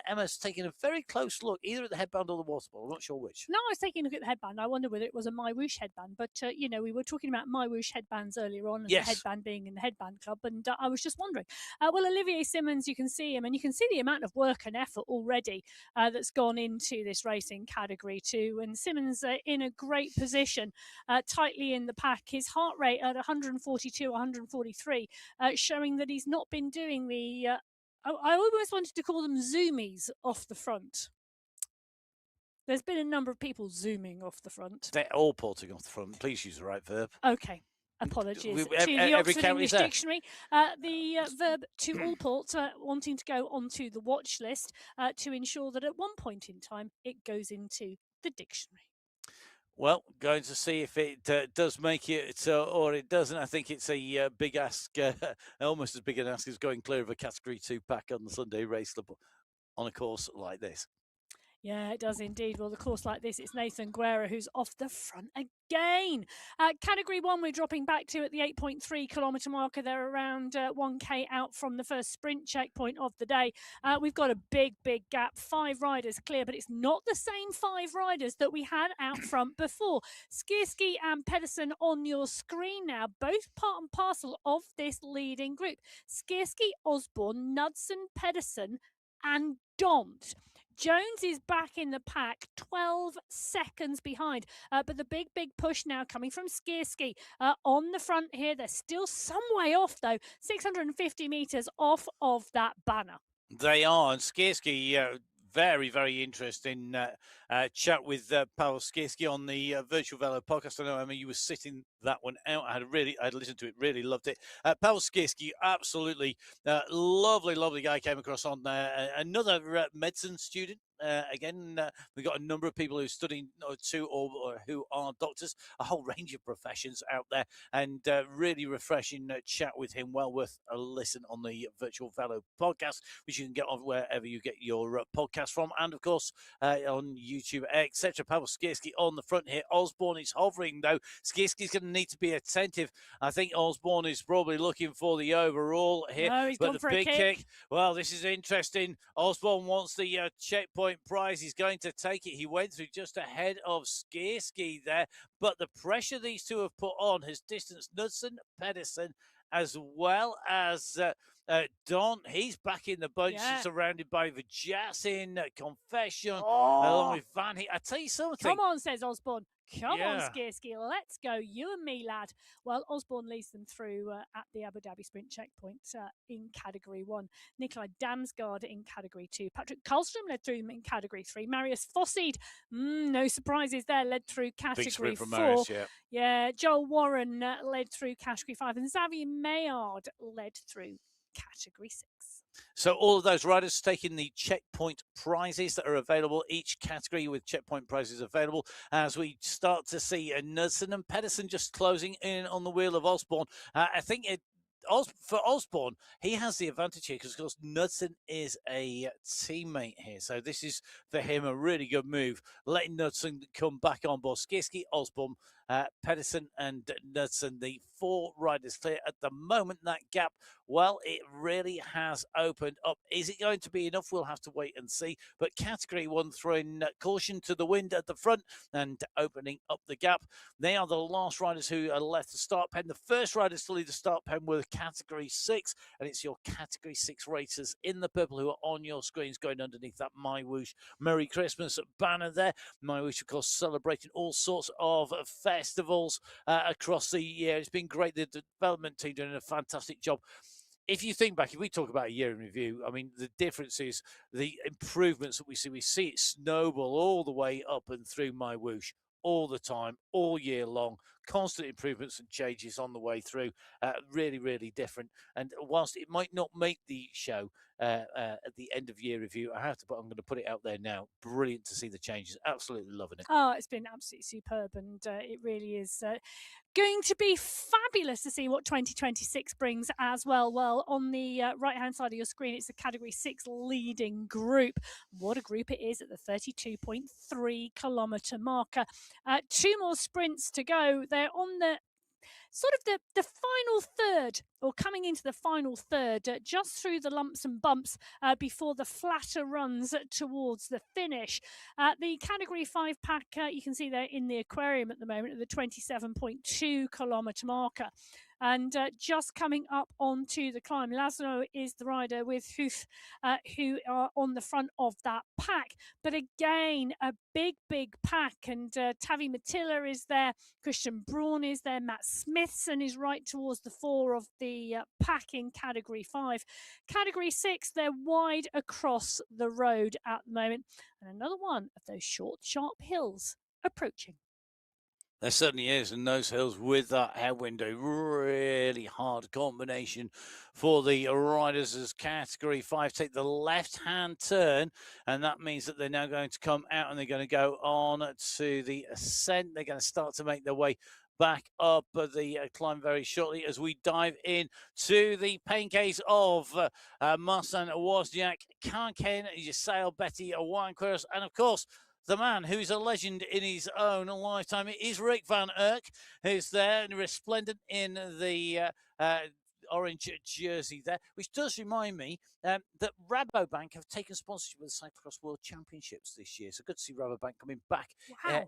Emma's taking a very close look either at the headband or the water bottle. I'm not sure which. No, I was taking a look at the headband. I wonder whether it was a MyWhoosh headband, but we were talking about MyWhoosh headbands earlier on, and yes, the headband being in the headband club, and I was just wondering. Well, Olivier Simmons, you can see him, and you can see the amount of work and effort already that's gone into this racing Category 2, and Simmons in a great position, tightly in the pack. His heart rate at 142, 143, showing that he's not been doing the I almost wanted to call them zoomies off the front. There's been a number of people zooming off the front. They're all porting off the front. Please use the right verb. Okay. Apologies to every the Oxford county's English there. Dictionary. The verb to all ports wanting to go onto the watch list to ensure that at one point in time it goes into the dictionary. Well, going to see if it does make it or it doesn't. I think it's a big ask, almost as big an ask as going clear of a Category 2 pack on the Sunday race on a course like this. Yeah, it does indeed. Well, the course like this, it's Nathan Guerra who's off the front again. Category 1, we're dropping back to at the 8.3 kilometre marker. They're around 1k out from the first sprint checkpoint of the day. We've got a big gap. 5 riders clear, but it's not the same 5 riders that we had out front before. Skierski and Pedersen on your screen now, both part and parcel of this leading group. Skierski, Osborne, Knudsen, Pedersen, and Dont. Jones is back in the pack, 12 seconds behind. But the big push now coming from Skierski on the front here. They're still some way off, though, 650 metres off of that banner. They are, and Skierski, very interesting chat with Pavel Skierski on the Virtual Velo podcast. I know, you were sitting that one out. I'd listened to it, really loved it. Pavel Skierski, absolutely lovely guy. Came across on another medicine student. Again, we've got a number of people who are studying or who are doctors, a whole range of professions out there, and really refreshing chat with him. Well worth a listen on the Virtual Velo podcast, which you can get on wherever you get your podcast from, and of course on YouTube, etc. Pavel Skierski on the front here. Osborne is hovering though. Skierski's going to need to be attentive. I think Osborne is probably looking for the overall here. Oh, he's gone for a kick. Well, this is interesting. Osborne wants the checkpoint prize. He's going to take it. He went through just ahead of Skierski there, but the pressure these two have put on has distanced Knudsen, Pedersen, as well as Don. He's back in the bunch, surrounded by Vajacin, Confession, along with Van. I tell you something. Come on, says Osborne. Come on, Skierski, let's go, you and me, lad. Well, Osborne leads them through at the Abu Dhabi sprint checkpoint in Category 1. Nikolai Damsgaard in Category 2. Patrick Karlstrom led through them in Category 3. Marius Fosside, no surprises there, led through Category 4. Marius, yeah, Joel Warren led through Category 5. And Xavier Maillard led through Category 6. So all of those riders taking the checkpoint prizes that are available, each category with checkpoint prizes available, as we start to see Knudsen and Pedersen just closing in on the wheel of Osborne. I think for Osborne, he has the advantage here because, of course, Knudsen is a teammate here. So this is, for him, a really good move, letting Knudsen come back on board. Skierski, Osborne, Pedersen and Knudsen, the 4 riders clear at the moment. That gap, well, it really has opened up. Is it going to be enough? We'll have to wait and see. But Category 1 throwing caution to the wind at the front and opening up the gap. They are the last riders who are left the start pen. The first riders to leave the start pen were Category 6, and it's your Category 6 racers in the purple who are on your screens going underneath that MyWhoosh Merry Christmas banner there. MyWhoosh, of course, celebrating all sorts of festivals across the year. It's been great. The development team doing a fantastic job. If you think back, if we talk about a year in review, I mean, the difference is the improvements that we see. We see it snowball all the way up and through MyWhoosh all the time, all year long. Constant improvements and changes on the way through. Really different. And whilst it might not make the show at the end of year review, I'm going to put it out there now. Brilliant to see the changes. Absolutely loving it. Oh, it's been absolutely superb, and it really is going to be fabulous to see what 2026 brings as well. Well, on the right-hand side of your screen, it's the Category 6 leading group. What a group it is at the 32.3 kilometre marker. 2 more sprints to go. They're on the sort of the final third, or coming into the final third, just through the lumps and bumps before the flatter runs towards the finish. The Category 5 pack, you can see they're in the aquarium at the moment at the 27.2 kilometre marker. And just coming up onto the climb, Laszlo is the rider with Huth, who are on the front of that pack. But again, a big pack. And Tavi Matilla is there, Christian Braun is there, Matt Smithson is right towards the 4 of the pack in Category 5. Category 6, they're wide across the road at the moment. And another one of those short, sharp hills approaching. There certainly is, and those hills with that headwind, a really hard combination for the riders as Category 5 take the left-hand turn, and that means that they're now going to come out and they're going to go on to the ascent. They're going to start to make their way back up the climb very shortly as we dive in to the pain case of Marcin Wozniak, Kanken, Giselle, Betty, Wanquist, and of course, the man who's a legend in his own lifetime. It is Rick Van Erck, who's there and resplendent in the orange jersey there, which does remind me that Rabobank have taken sponsorship of the Cyclocross World Championships this year. So good to see Rabobank coming back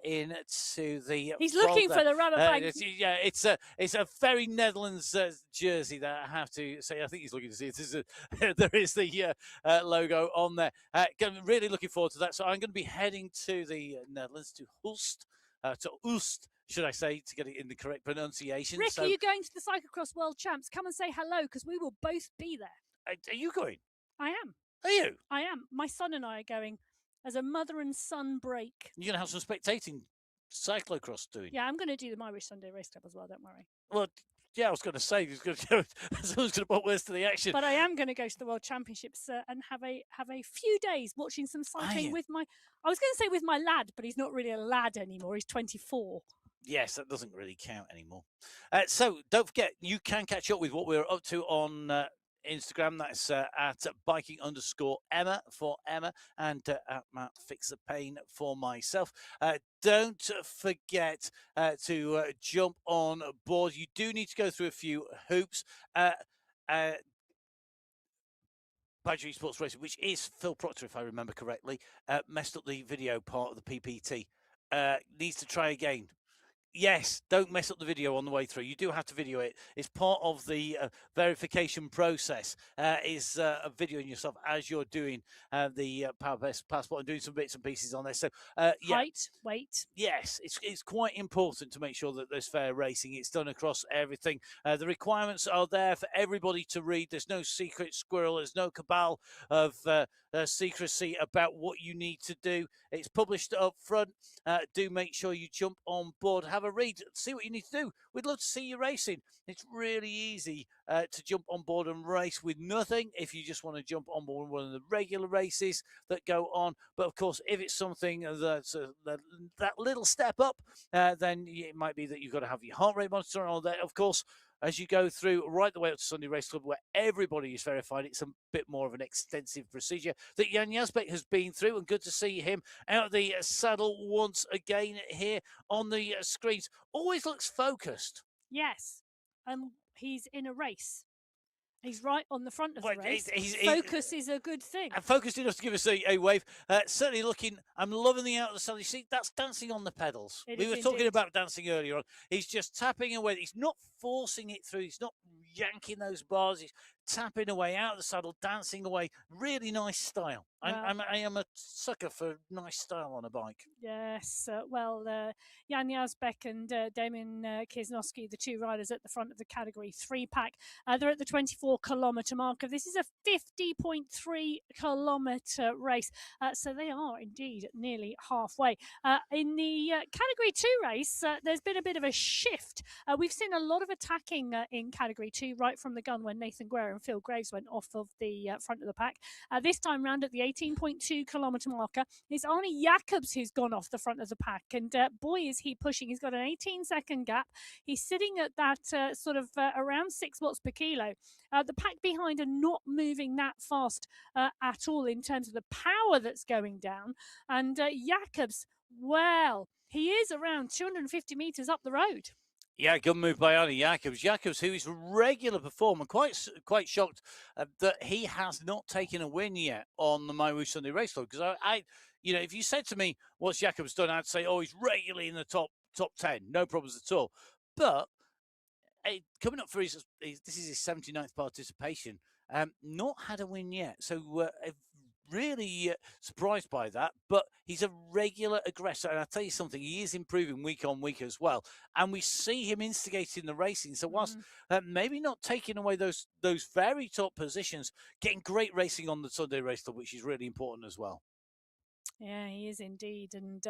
into the. He's looking for the Rabobank. Yeah, it's a very Netherlands jersey that I have to say. I think he's looking to see it. There is the logo on there. Really looking forward to that. So I'm going to be heading to the Netherlands, to Oost, should I say, to get it in the correct pronunciation. Rick, are you going to the Cyclocross World Champs? Come and say hello, because we will both be there. Are you going? I am. Are you? I am. My son and I are going as a mother and son break. You're going to have some spectating cyclocross doing? Yeah, I'm going to do the MyWhoosh Sunday Race Club as well, don't worry. Well, yeah, I was going to say, someone's going to put words to the action. But I am going to go to the World Championships and have a few days watching some cycling with my, I was going to say with my lad, but he's not really a lad anymore. He's 24. Yes, that doesn't really count anymore. So don't forget, you can catch up with what we're up to on Instagram. That's at biking_Emma for Emma and at Matt Fix the Pain for myself. Don't forget to jump on board. You do need to go through a few hoops. Badger Esports Racing, which is Phil Proctor, if I remember correctly, messed up the video part of the PPT. Needs to try again. Yes, don't mess up the video on the way through. You do have to video it. It's part of the verification process. Is videoing yourself as you're doing the Power Passport and doing some bits and pieces on there. So yeah. Height, weight. Yes, it's quite important to make sure that there's fair racing. It's done across everything. The requirements are there for everybody to read. There's no secret squirrel. There's no cabal of secrecy about what you need to do. It's published up front. Do make sure you jump on board, have a read, see what you need to do. We'd love to see you racing. It's really easy to jump on board and race with nothing if you just want to jump on board one of the regular races that go on. But of course, if it's something that's that little step up, then it might be that you've got to have your heart rate monitor and all that. Of course, as you go through right the way up to Sunday Race Club, where everybody is verified, it's a bit more of an extensive procedure that Jan Jasbeck has been through, and good to see him out of the saddle once again here on the screens. Always looks focused. Yes, he's in a race. He's right on the front of the race. Focus is a good thing. And focused enough to give us a wave. Certainly looking, I'm loving the out of the saddle. You see, that's dancing on the pedals. We were talking about dancing earlier on. He's just tapping away. He's not forcing it through. He's not yanking those bars. He's tapping away out of the saddle, dancing away. Really nice style. I am a sucker for nice style on a bike. Yes. Jan Jasbeck and Damien Kiesnowski, the two riders at the front of the Category 3 pack, they're at the 24-kilometre marker. This is a 50.3-kilometre race. So they are indeed nearly halfway. In the Category 2 race, there's been a bit of a shift. We've seen a lot of attacking in Category 2 right from the gun when Nathan Guerra and Phil Graves went off of the front of the pack. This time round at the 18.2-kilometre marker, it's Arnie Jacobs who's gone off the front of the pack. And boy, is he pushing. He's got an 18-second gap. He's sitting at that around 6 watts per kilo. The pack behind are not moving that fast at all in terms of the power that's going down. And Jacobs, well, he is around 250 metres up the road. Yeah, good move by Arnie Jacobs. Jacobs, who is a regular performer, quite shocked that he has not taken a win yet on the MyWhoosh Sunday Race Club. Because if you said to me, what's Jacobs done? I'd say, he's regularly in the top 10, no problems at all. But coming up for this is his 79th participation, not had a win yet. So really surprised by that, but he's a regular aggressor, and I'll tell you something, he is improving week on week as well, and we see him instigating the racing. So whilst maybe not taking away those very top positions, getting great racing on the Sunday Race Club, which is really important as well. Yeah, he is indeed. And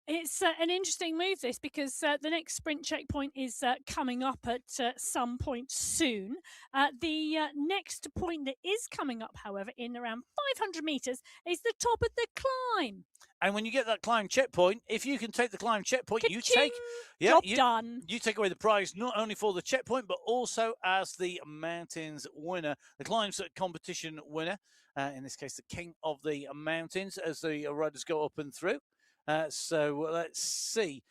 It's an interesting move, this, because the next sprint checkpoint is coming up at some point soon. The next point that is coming up, however, in around 500 metres, is the top of the climb. And when you get that climb checkpoint, if you can take the climb checkpoint, Ka-ching! you take Job done. You take away the prize not only for the checkpoint but also as the mountains winner, the climbs competition winner. In this case, the king of the mountains, as the riders go up and through. So let's see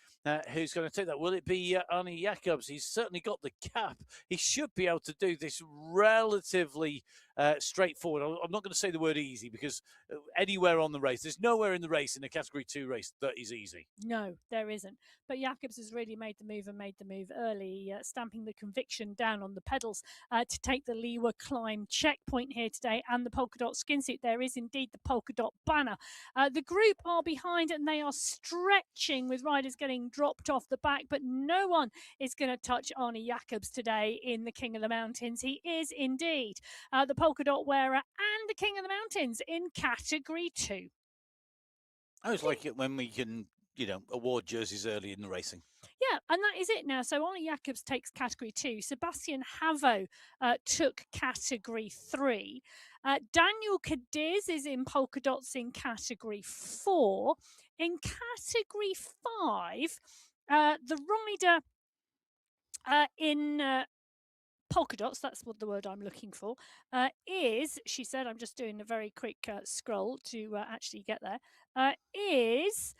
who's going to take that. Will it be Arnie Jacobs? He's certainly got the cap. He should be able to do this relatively straightforward. I'm not going to say the word easy, because anywhere on the race, there's nowhere in the race, in a Category 2 race, that is easy. No, there isn't. But Jacobs has really made the move, and made the move early, stamping the conviction down on the pedals to take the Liwa climb checkpoint here today, and the polka dot skin suit. There is indeed the polka dot banner. The group are behind, and they are stretching, with riders getting dropped off the back, but no one is going to touch Arnie Jacobs today in the King of the Mountains. He is indeed the polka dot wearer and the King of the Mountains in Category 2. I always like it when we can, award jerseys early in the racing. Yeah, and that is it now. So Arnie Jacobs takes Category 2. Sebastian Havo took Category 3. Daniel Cadiz is in polka dots in Category 4. In Category 5, the rider in polka dots, that's what the word I'm looking for, is, she said, I'm just doing a very quick scroll to actually get there, is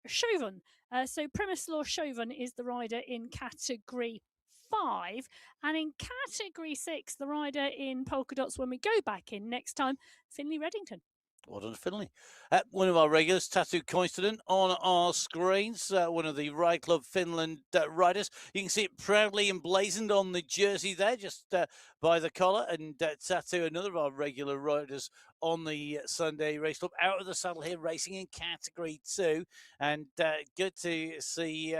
Chauvin. So Primislaw Chauvin is the rider in Category 5. And in Category 6, the rider in polka dots, when we go back in next time, Finlay Reddington. Well done, Finlay. One of our regulars, Tatu Koistonen, on our screens. One of the Ride Club Finland riders. You can see it proudly emblazoned on the jersey there, just by the collar. And Tatu, another of our regular riders on the Sunday Race Club, out of the saddle here, racing in Category 2. And good to see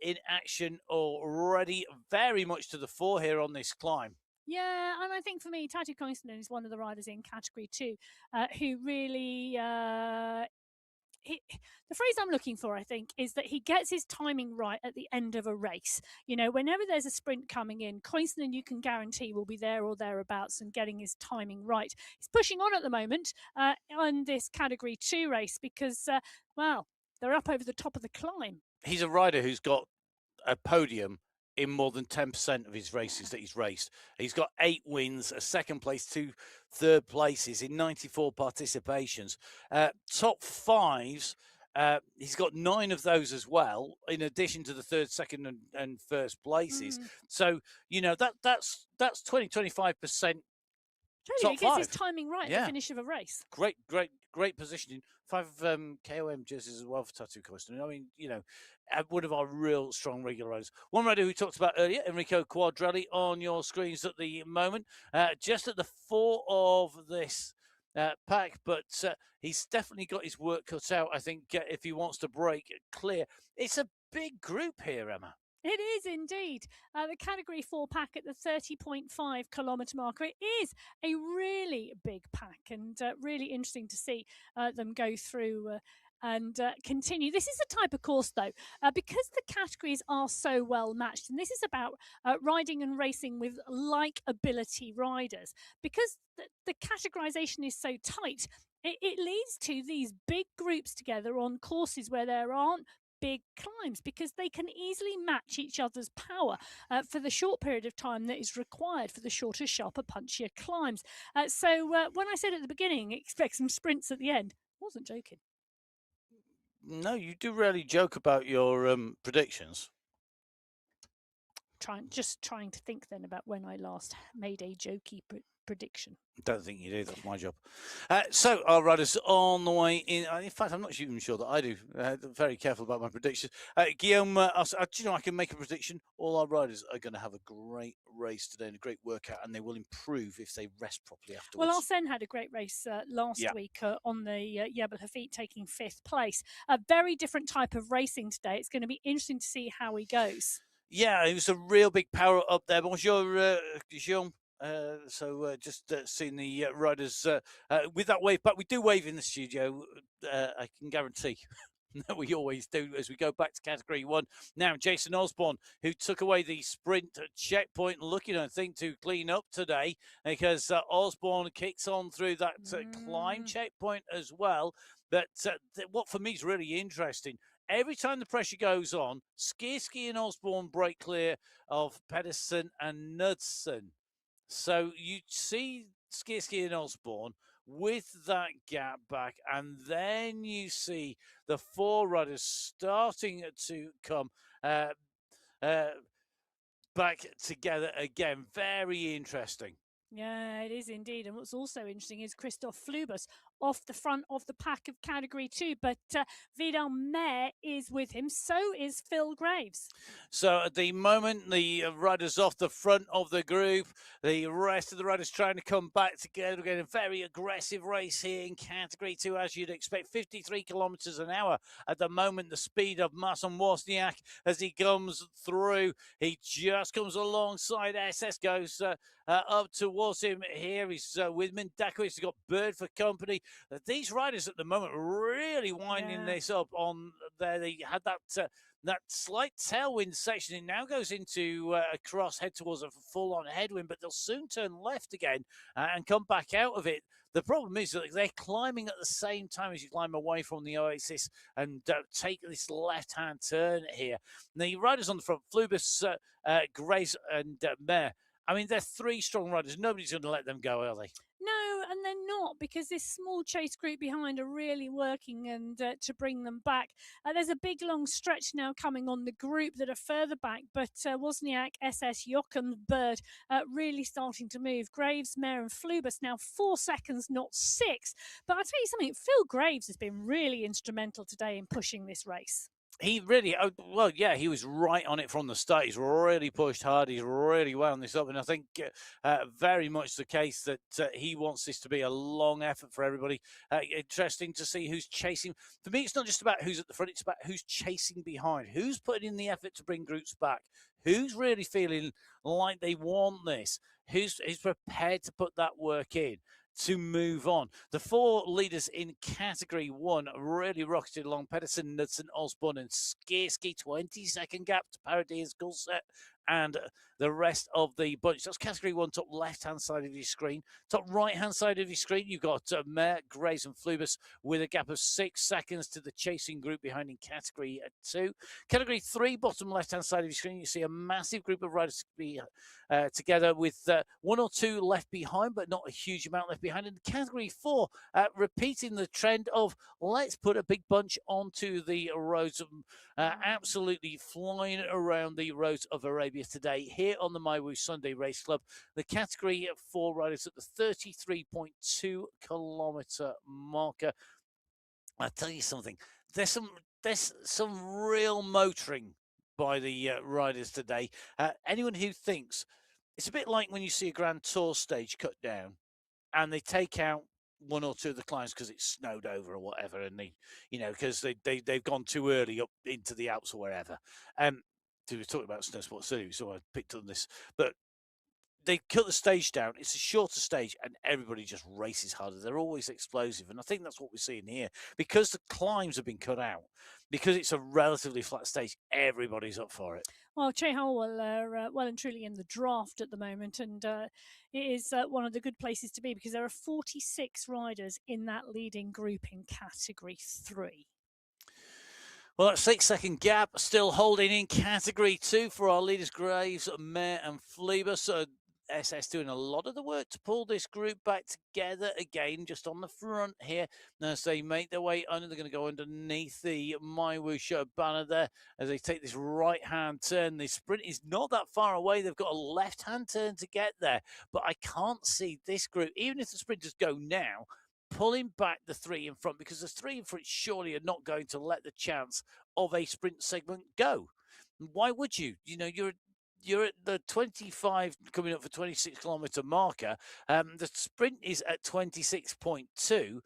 in action already, very much to the fore here on this climb. Yeah, and I think for me, Tatu Koistonen is one of the riders in Category 2 who really... the phrase I'm looking for, I think, is that he gets his timing right at the end of a race. Whenever there's a sprint coming in, Koistonen, you can guarantee, will be there or thereabouts and getting his timing right. He's pushing on at the moment on this Category 2 race because, well, they're up over the top of the climb. He's a rider who's got a podium in more than 10% of his races that he's raced. He's got 8 wins, a second place, 2 third places in 94 participations. Top 5s, he's got 9 of those as well, in addition to the third, second, and first places. So, that's 20-25%. Totally, he gets his timing right at the finish of a race. Great positioning. 5 KOM jerseys as well for Tatu Koistonen. I mean, one of our real strong regular riders. One rider we talked about earlier, Enrico Quadrelli, on your screens at the moment. Just at the fore of this pack, but he's definitely got his work cut out, I think, if he wants to break clear. It's a big group here, Emma. It is indeed. The Category 4 pack at the 30.5 kilometre marker. It is a really big pack, and really interesting to see them go through and continue. This is a type of course, though, because the categories are so well matched, and this is about riding and racing with like ability riders. Because the categorization is so tight, it leads to these big groups together on courses where there aren't big climbs, because they can easily match each other's power for the short period of time that is required for the shorter, sharper, punchier climbs. So when I said at the beginning, expect some sprints at the end, I wasn't joking. No, you do rarely joke about your predictions. Just trying to think then about when I last made a jokey prediction. Don't think you do. That's my job. So our riders on the way in. In fact, I'm not even sure that I do. Very careful about my predictions. Guillaume, do you know I can make a prediction? All our riders are going to have a great race today and a great workout, and they will improve if they rest properly afterwards. Well, Arsene had a great race last week on the Jebel Hafid, taking 5th place. A very different type of racing today. It's going to be interesting to see how he goes. Yeah, it was a real big power up there. Bonjour, Guillaume. Just seeing the riders with that wave, but we do wave in the studio. I can guarantee that we always do as we go back to category one. Now, Jason Osborne, who took away the sprint checkpoint, looking, I think, to clean up today because Osborne kicks on through that climb checkpoint as well. But what for me is really interesting, every time the pressure goes on, Skierski and Osborne break clear of Pedersen and Knudsen. So you see Skierski and Osborne with that gap back, and then you see the four runners starting to come uh, back together again. Very interesting. Yeah, it is indeed. And what's also interesting is Christoph Flubus off the front of the pack of category two, but Vidal Mayer is with him. So is Phil Graves. So at the moment, the riders off the front of the group, the rest of the riders trying to come back together. We're getting a very aggressive race here in category two, as you'd expect. 53 kilometers an hour at the moment, the speed of Marcin Wozniak as he comes through. He just comes alongside SS, goes up towards him here. He's with Mindakowicz. He's got Bird for company. These riders at the moment are really winding this up on there. They had that slight tailwind section. It now goes into a cross head towards a full-on headwind, but they'll soon turn left again and come back out of it. The problem is that they're climbing at the same time as you climb away from the Oasis and take this left-hand turn here. The riders on the front, Flubus, Grace, and Mayer. I mean, they're three strong riders. Nobody's going to let them go, are they? No, and they're not, because this small chase group behind are really working and to bring them back. There's a big long stretch now coming on the group that are further back, but Wozniak, SS, Jochen, Bird really starting to move. Graves, Mayer and Flubus now 4 seconds, not 6. But I'll tell you something, Phil Graves has been really instrumental today in pushing this race. He really, well, yeah, he was right on it from the start. He's really pushed hard. He's really wound this up. And I think very much the case that he wants this to be a long effort for everybody. Interesting to see who's chasing. For me, it's not just about who's at the front. It's about who's chasing behind. Who's putting in the effort to bring groups back. Who's really feeling like they want this. Who's prepared to put that work in to move on. The four leaders in category one really rocketed along. Pedersen, Knudsen, Osborne and Skierski. 20-second gap to Paradis, Gulset and the rest of the bunch. That's category one, top left-hand side of your screen. Top right-hand side of your screen, you've got Mayer, Graves and Flubus with a gap of 6 seconds to the chasing group behind in category two. Category three, bottom left-hand side of your screen, you see a massive group of riders be together with one or two left behind, but not a huge amount left behind. In category four, repeating the trend of let's put a big bunch onto the roads, absolutely flying around the roads of Arabia today here on the MyWhoosh Sunday Race Club. The category four riders at the 33.2 kilometer marker. I'll tell you something. There's some real motoring by the riders today. Anyone who thinks it's a bit like when you see a Grand Tour stage cut down and they take out one or two of the climbs because it snowed over or whatever, and they, because they've gone too early up into the Alps or wherever. We were talking about snow sports earlier, so I picked on this, but they cut the stage down. It's a shorter stage, and everybody just races harder. They're always explosive, and I think that's what we're seeing here. Because the climbs have been cut out, because it's a relatively flat stage, everybody's up for it. Well, Che Howell are well and truly in the draft at the moment, and it is one of the good places to be because there are 46 riders in that leading group in category three. Well, that 6 second gap still holding in category two for our leaders, Graves, Mayer and Flubus. So SS doing a lot of the work to pull this group back together again, just on the front here. As they make their way under, they're going to go underneath the MyWhoosh banner there as they take this right-hand turn. The sprint is not that far away. They've got a left-hand turn to get there, but I can't see this group, even if the sprinters go now, pulling back the three in front, because the three in front surely are not going to let the chance of a sprint segment go. Why would you? You're at the 25 coming up for 26 kilometer marker. The sprint is at 26.2.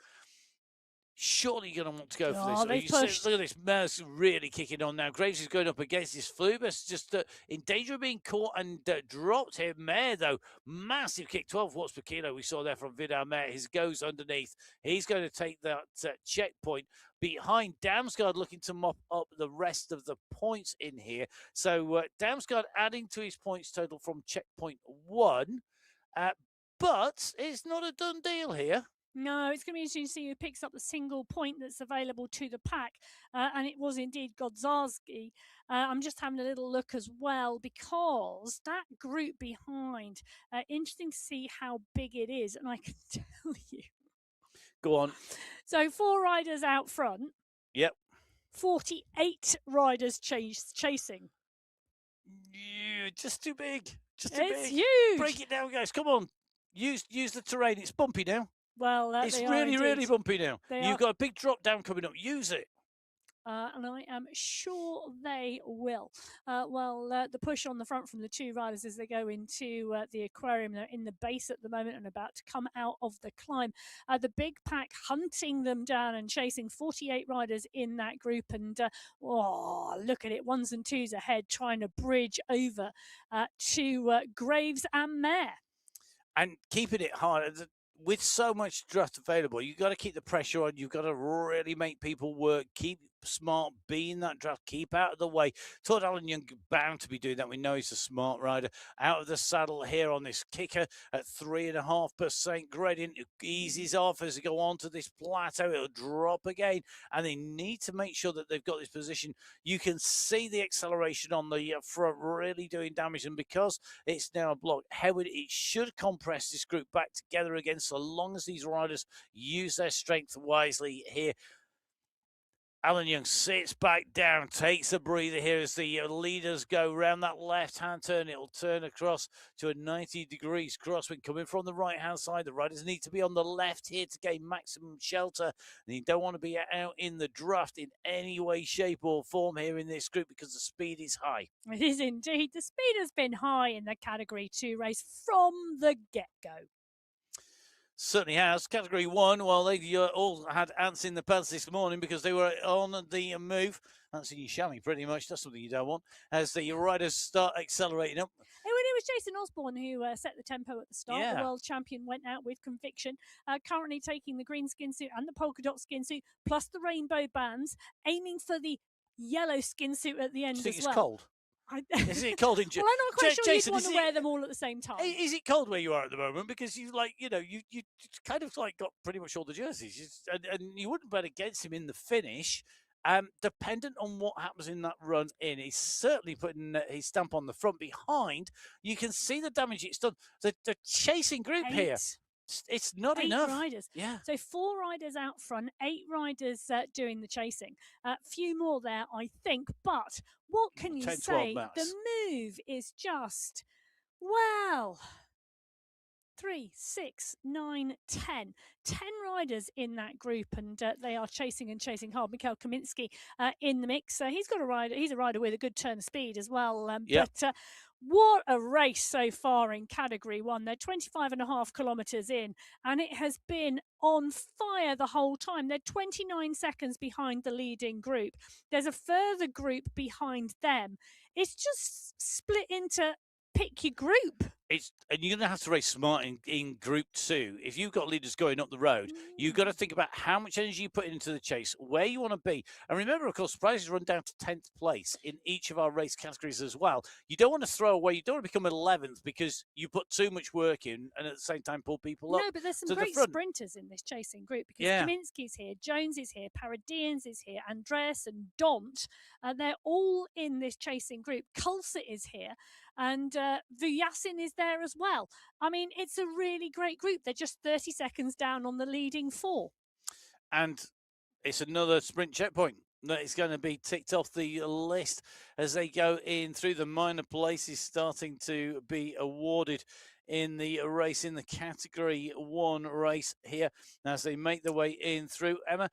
surely you're going to want to go for Oh, this. they've You see, pushed. look at this Mer's really kicking on now. Graves is going up against this Flubus, just in danger of being caught and dropped here. Mare, though, massive kick, 12 watts per kilo. We saw there from Vidal Mare. His goes underneath. He's going to take that checkpoint. Behind Damsgaard, looking to mop up the rest of the points in here. So Damsgaard adding to his points total from checkpoint 1. But it's not a done deal here. No, it's going to be interesting to see who picks up the single point that's available to the pack. And it was indeed Godzarski. I'm just having a little look as well because that group behind, interesting to see how big it is. And I can tell you. Go on. So 4 riders out front. Yep. 48 riders chasing. Yeah, just too big. Just too It's big. huge. Break it down, guys. Come on. Use the terrain. It's bumpy now. Well, it's really bumpy now. You've got a big drop down coming up. Use it. And I am sure they will. The push on the front from the 2 riders as they go into the aquarium. They're in the base at the moment and about to come out of the climb. The big pack hunting them down and chasing 48 riders in that group. And look at it, 1s and 2s ahead, trying to bridge over to Graves and Mare. And keeping it hard. With so much draft available, you've got to keep the pressure on. You've got to really make people work. Keep smart, be in that draft, keep out of the way. Todd Alan Young bound to be doing that. We know he's a smart rider. Out of the saddle here on this kicker at 3.5% gradient. It eases off as they go on to this plateau. It'll drop again, and they need to make sure that they've got this position. You can see the acceleration on the front really doing damage, and because it's now a block, Howard, it should compress this group back together again, so long as these riders use their strength wisely here. Alan Young sits back down, takes a breather here as the leaders go round that left-hand turn. It'll turn across to a 90 degrees crosswind coming from the right-hand side. The riders need to be on the left here to gain maximum shelter. And you don't want to be out in the draft in any way, shape or form here in this group because the speed is high. It is indeed. The speed has been high in the Category 2 race from the get-go. Certainly has. Category 1, well, they all had ants in the pants this morning because they were on the move. Ants in your chamois, pretty much. That's something you don't want. As the riders start accelerating up. It was Jason Osborne who set the tempo at the start. Yeah. The world champion went out with conviction, currently taking the green skin suit and the polka dot skin suit, plus the rainbow bands, aiming for the yellow skin suit at the end as well. Do you think it's cold? Is it cold in Well, I'm not quite sure Jason, you'd want to wear them all at the same time. Is it cold where you are at the moment? Because you kind of like got pretty much all the jerseys, and you wouldn't bet against him in the finish. Dependent on what happens in that run in, he's certainly putting his stamp on the front. Behind, you can see the damage it's done. The chasing group here. It's not 8 enough. riders. Yeah. So 4 riders out front, 8 riders doing the chasing. Few more there, I think. But what can you say? The move is just, well, 3, 6, 9, 10. 10 riders in that group, and they are chasing and chasing hard. Mikhail Kaminsky in the mix. He's got a rider. He's a rider with a good turn of speed as well. But what a race so far in Category 1. They're 25.5 kilometres in, and it has been on fire the whole time. They're 29 seconds behind the leading group. There's a further group behind them. It's just split into pick your group. And you're going to have to race smart in Group 2. If you've got leaders going up the road, you've got to think about how much energy you put into the chase, where you want to be. And remember, of course, prizes run down to 10th place in each of our race categories as well. You don't want to throw away, you don't want to become 11th because you put too much work in and at the same time pull people up. No, but there's some great sprinters in this chasing group because Kaminsky's here, Jones is here, Paradians is here, Andreas and Dont. They're all in this chasing group. Kulsa is here. And Vuyasin is there as well. I mean, it's a really great group. They're just 30 seconds down on the leading 4. And it's another sprint checkpoint that is going to be ticked off the list as they go in through the minor places starting to be awarded in the race, in the Category 1 race here as they make their way in through. Emma,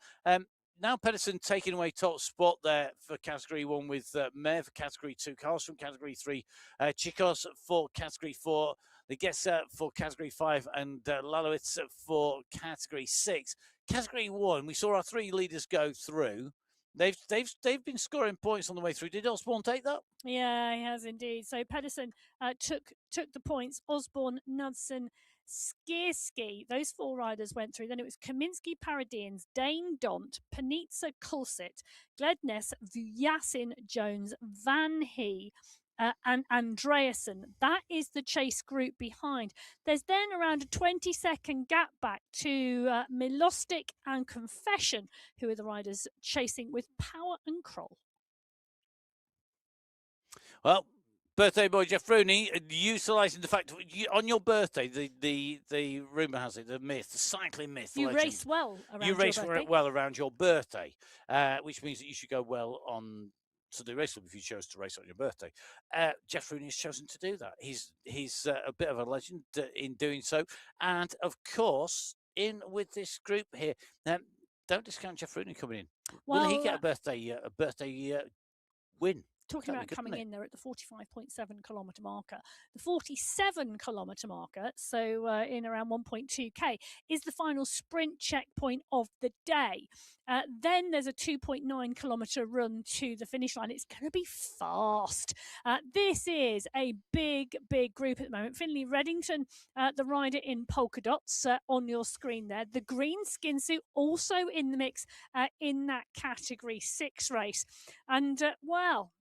now Pedersen taking away top spot there for Category 1 with Mare for Category 2, Karlstrom Category 3, Chikos for Category 4, the Gesser for Category 5, and Lalowitz for Category 6. Category 1, we saw our 3 leaders go through. They've been scoring points on the way through. Did Osborne take that? Yeah, he has indeed. So Pedersen took the points. Osborne, Knudsen, Skierski, those 4 riders went through. Then it was Kaminski, Paradians, Dane Dont, Panitza, Kulsit, Gledness, Vujasin, Jones, Van He, and Andreasen. That is the chase group behind. There's then around a 20-second gap back to Milostic and Confession, who are the riders chasing with Power and Kroll. Well, birthday boy Jeff Rooney, utilising the fact on your birthday, the rumour has it, the myth, the cycling myth. You legend, race well around you your race birthday. well around your birthday, which means that you should go well on Sunday Race Club if you chose to race on your birthday. Jeff Rooney has chosen to do that. He's a bit of a legend in doing so, and of course, in with this group here. Don't discount Jeff Rooney coming in. Well, will he get a birthday win? Talking about coming in there at the 45.7 kilometre marker. The 47 kilometre marker, so in around 1.2k, is the final sprint checkpoint of the day. Then there's a 2.9 kilometre run to the finish line. It's going to be fast. This is a big group at the moment. Finlay Reddington, the rider in polka dots on your screen there. The green skin suit also in the mix in that category 6 race. And, well,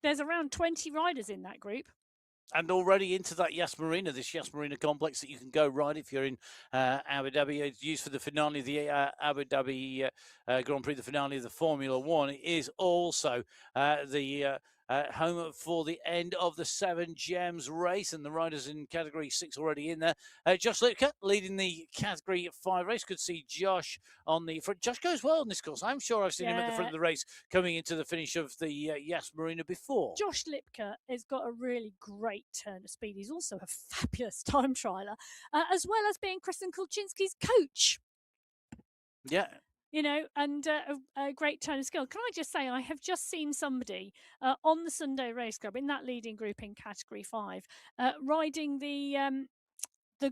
there's around 20 riders in that group. And already into that Yas Marina, this Yas Marina complex that you can go ride if you're in Abu Dhabi. It's used for the finale of the Abu Dhabi Grand Prix, the finale of the Formula One. It is also the home for the end of the 7 Gems race, and the riders in category 6 already in there. Josh Litka leading the category 5 race. Could see Josh on the front. Josh goes well on this course. I'm sure I've seen him at the front of the race coming into the finish of the Yas Marina before. Josh Lipka has got a really great turn of speed. He's also a fabulous time trialer, as well as being Kristen Kulczynski's coach. Yeah. You know, and a great turn of skill. Can I just say, I have just seen somebody on the Sunday Race Club in that leading group in category 5 riding the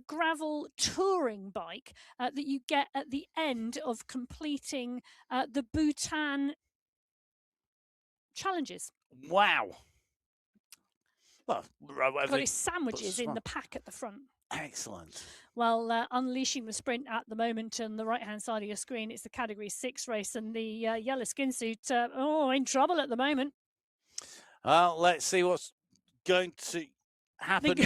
gravel touring bike that you get at the end of completing the Bhutan challenges. Wow. Well, got his sandwiches in the pack at the front. Excellent. Well, unleashing the sprint at the moment on the right-hand side of your screen, it's the category 6 race, and the yellow skin suit, in trouble at the moment. Well, let's see what's going to happen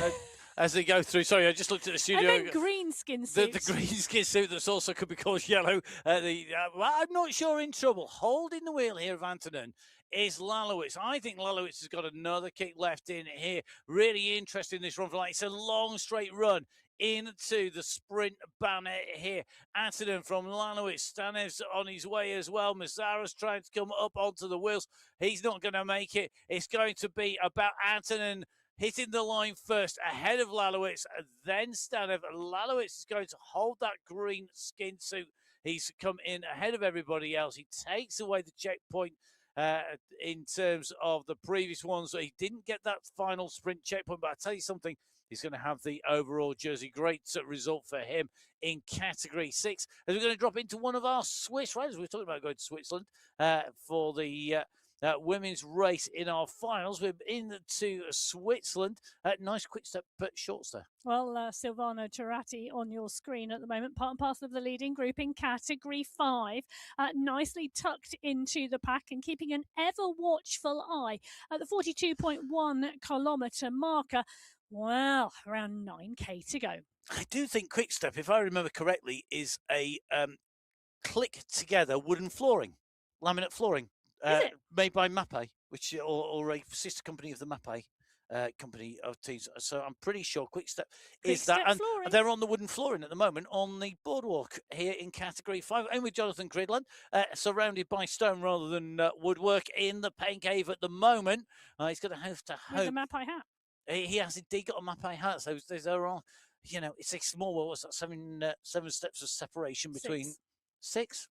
as they go through. Sorry, I just looked at the studio. And then green skin suit. The green skin suit that's also could be called yellow. Well, I'm not sure in trouble. Holding the wheel here of Antonin is Lalowitz. I think Lalowitz has got another kick left in here. Really interesting, this run for like it's a long straight run into the sprint banner here. Antonin from Lalowitz. Stanev's on his way as well. Mazzara's trying to come up onto the wheels. He's not going to make it. It's going to be about Antonin hitting the line first ahead of Lalowitz, and then Stanev. Lalowitz is going to hold that green skin suit. He's come in ahead of everybody else. He takes away the checkpoint in terms of the previous ones. He didn't get that final sprint checkpoint, but I tell you something, he's going to have the overall jersey. Great result for him in category 6. As we're going to drop into one of our Swiss riders. We're talking about going to Switzerland for the women's race in our finals. We're into Switzerland. Nice quick step, but short there. Well, Silvano Turati on your screen at the moment, part and parcel of the leading group in category 5, nicely tucked into the pack and keeping an ever watchful eye at the 42.1 kilometre marker. Well, around 9k to go. I do think Quickstep, if I remember correctly, is a click together wooden flooring, laminate flooring. Made by Mappe, which or a sister company of the Mappe company of teams. So I'm pretty sure Quickstep is that. And they're on the wooden flooring at the moment on the boardwalk here in category 5. And with Jonathan Cridland, surrounded by stone rather than woodwork in the pain cave at the moment. He's going to have to hope. With a Mappe hat. He has indeed got a Mappe hat. So they're all, you know, it's a small, what's that, 7 steps of separation between 6?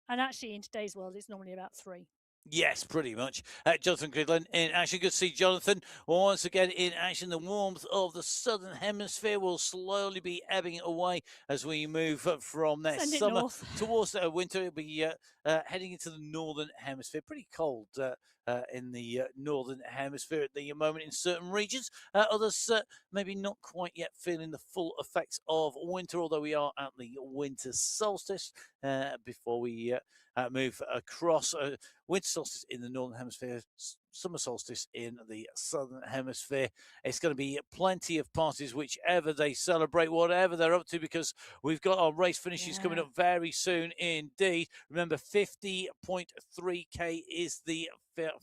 And actually, in today's world, it's normally about 3. Yes, pretty much. Jonathan Gridlin in action. Good to see Jonathan once again in action. The warmth of the southern hemisphere will slowly be ebbing away as we move from their Send it summer north. towards winter. It'll be heading into the northern hemisphere. Pretty cold in the northern hemisphere at the moment in certain regions. Others maybe not quite yet feeling the full effects of winter, although we are at the winter solstice before we move across. Winter solstice in the northern hemisphere, summer solstice in the southern hemisphere. It's going to be plenty of parties, whichever they celebrate, whatever they're up to, because we've got our race finishes coming up very soon indeed. Remember, 50.3k is the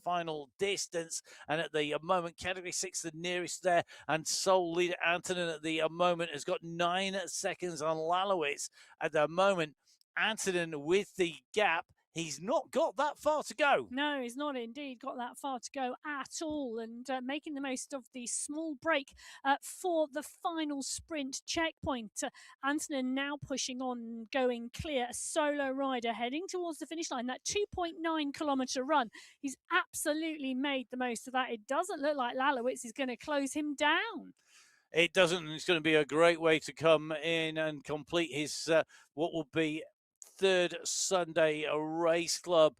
final distance, and at the moment, category 6, the nearest there, and sole leader Antonin at the moment has got 9 seconds on Lalowitz at the moment. Antonin with the gap. He's not got that far to go. No, he's not indeed got that far to go at all, and making the most of the small break for the final sprint checkpoint. Antonin now pushing on, going clear, a solo rider heading towards the finish line. That 2.9 kilometre run, he's absolutely made the most of that. It doesn't look like Lalowitz is going to close him down. It doesn't. It's going to be a great way to come in and complete his what will be third Sunday race club,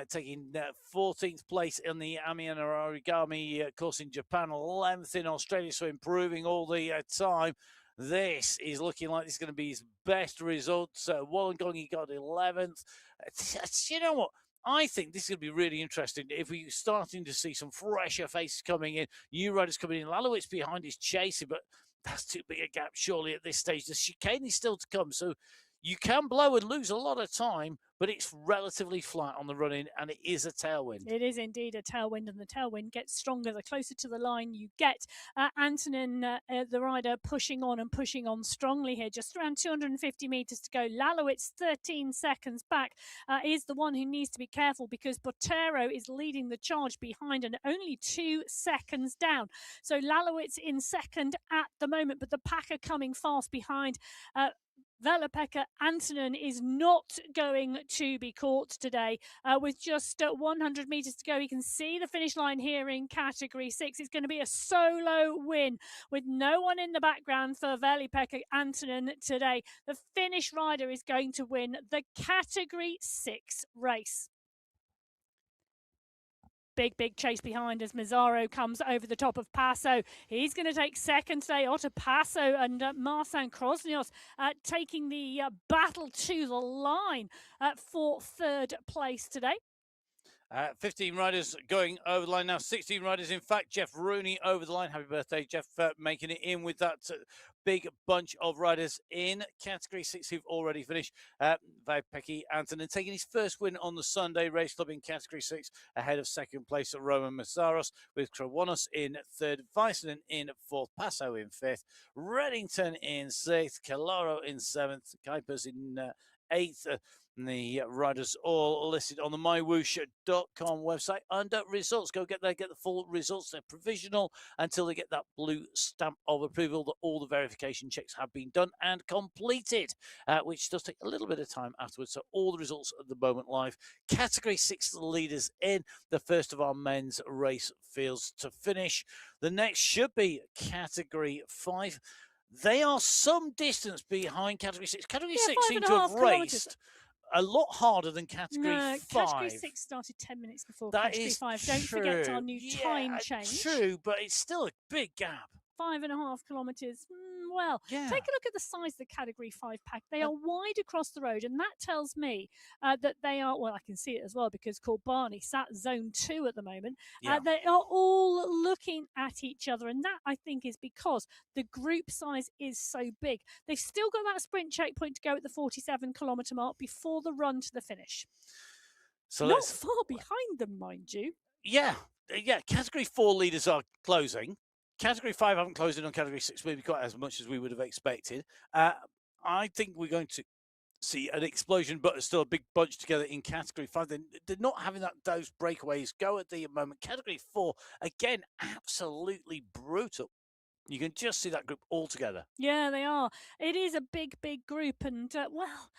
taking 14th place in the Amiens Origami course in Japan, 11th in Australia, so improving all the time. This is looking like this is going to be his best results. Wollongong, he got 11th. You know what? I think this is going to be really interesting if we're starting to see some fresher faces coming in, new riders coming in. Lalowitz behind is chasing, but that's too big a gap, surely, at this stage. The chicane is still to come, so you can blow and lose a lot of time, but it's relatively flat on the run-in, and it is a tailwind. It is indeed a tailwind, and the tailwind gets stronger the closer to the line you get. Antonin, the rider, pushing on strongly here. Just around 250 metres to go. Lalowitz 13 seconds back is the one who needs to be careful, because Botero is leading the charge behind and only 2 seconds down. So Lalowitz in second at the moment, but the pack are coming fast behind. Vela-Pekka Antonin is not going to be caught today with just 100 metres to go. You can see the finish line here in category 6. It's going to be a solo win with no one in the background for Vela-Pekka Antonin today. The Finnish rider is going to win the category 6 race. Big chase behind as Mazzaro comes over the top of Passo. He's going to take second today. Otto Passo and Marcin Krosnios taking the battle to the line for third place today. 15 riders going over the line now. 16 riders, in fact. Jeff Rooney over the line. Happy birthday, Jeff, making it in with that big bunch of riders in category 6 who've already finished. Vela-Pekka Antonin taking his first win on the Sunday Race Club in category 6 ahead of second place at Roman Massaros, with Krawonos in third, Weissenen in fourth, Passo in fifth, Reddington in sixth, Calaro in seventh, Kuipers in eighth. The riders all listed on the MyWhoosh.com website under results. Go get there, get the full results. They're provisional until they get that blue stamp of approval that all the verification checks have been done and completed, which does take a little bit of time afterwards. So all the results at the moment live. Category 6 leaders in, the first of our men's race fields to finish. The next should be Category 5. They are some distance behind Category 6. Category 6 seem to have raced a lot harder than Category 5. Category 6 started 10 minutes before Category 5. Don't forget our new time change. True, but it's still a big gap. 5.5 kilometres. Well, take a look at the size of the Category 5 pack. They are wide across the road, and that tells me that they are, well, I can see it as well because Corbani sat zone 2 at the moment. They are all looking at each other, and that, I think, is because the group size is so big. They've still got that sprint checkpoint to go at the 47-kilometre mark before the run to the finish. So not far behind them, mind you. Yeah. Category 4 leaders are closing. Category 5 haven't closed in on Category 6 maybe quite as much as we would have expected. I think we're going to see an explosion, but still a big bunch together in Category 5. They're not having those breakaways go at the moment. Category 4, again, absolutely brutal. You can just see that group all together. Yeah, they are. It is a big group, and, well,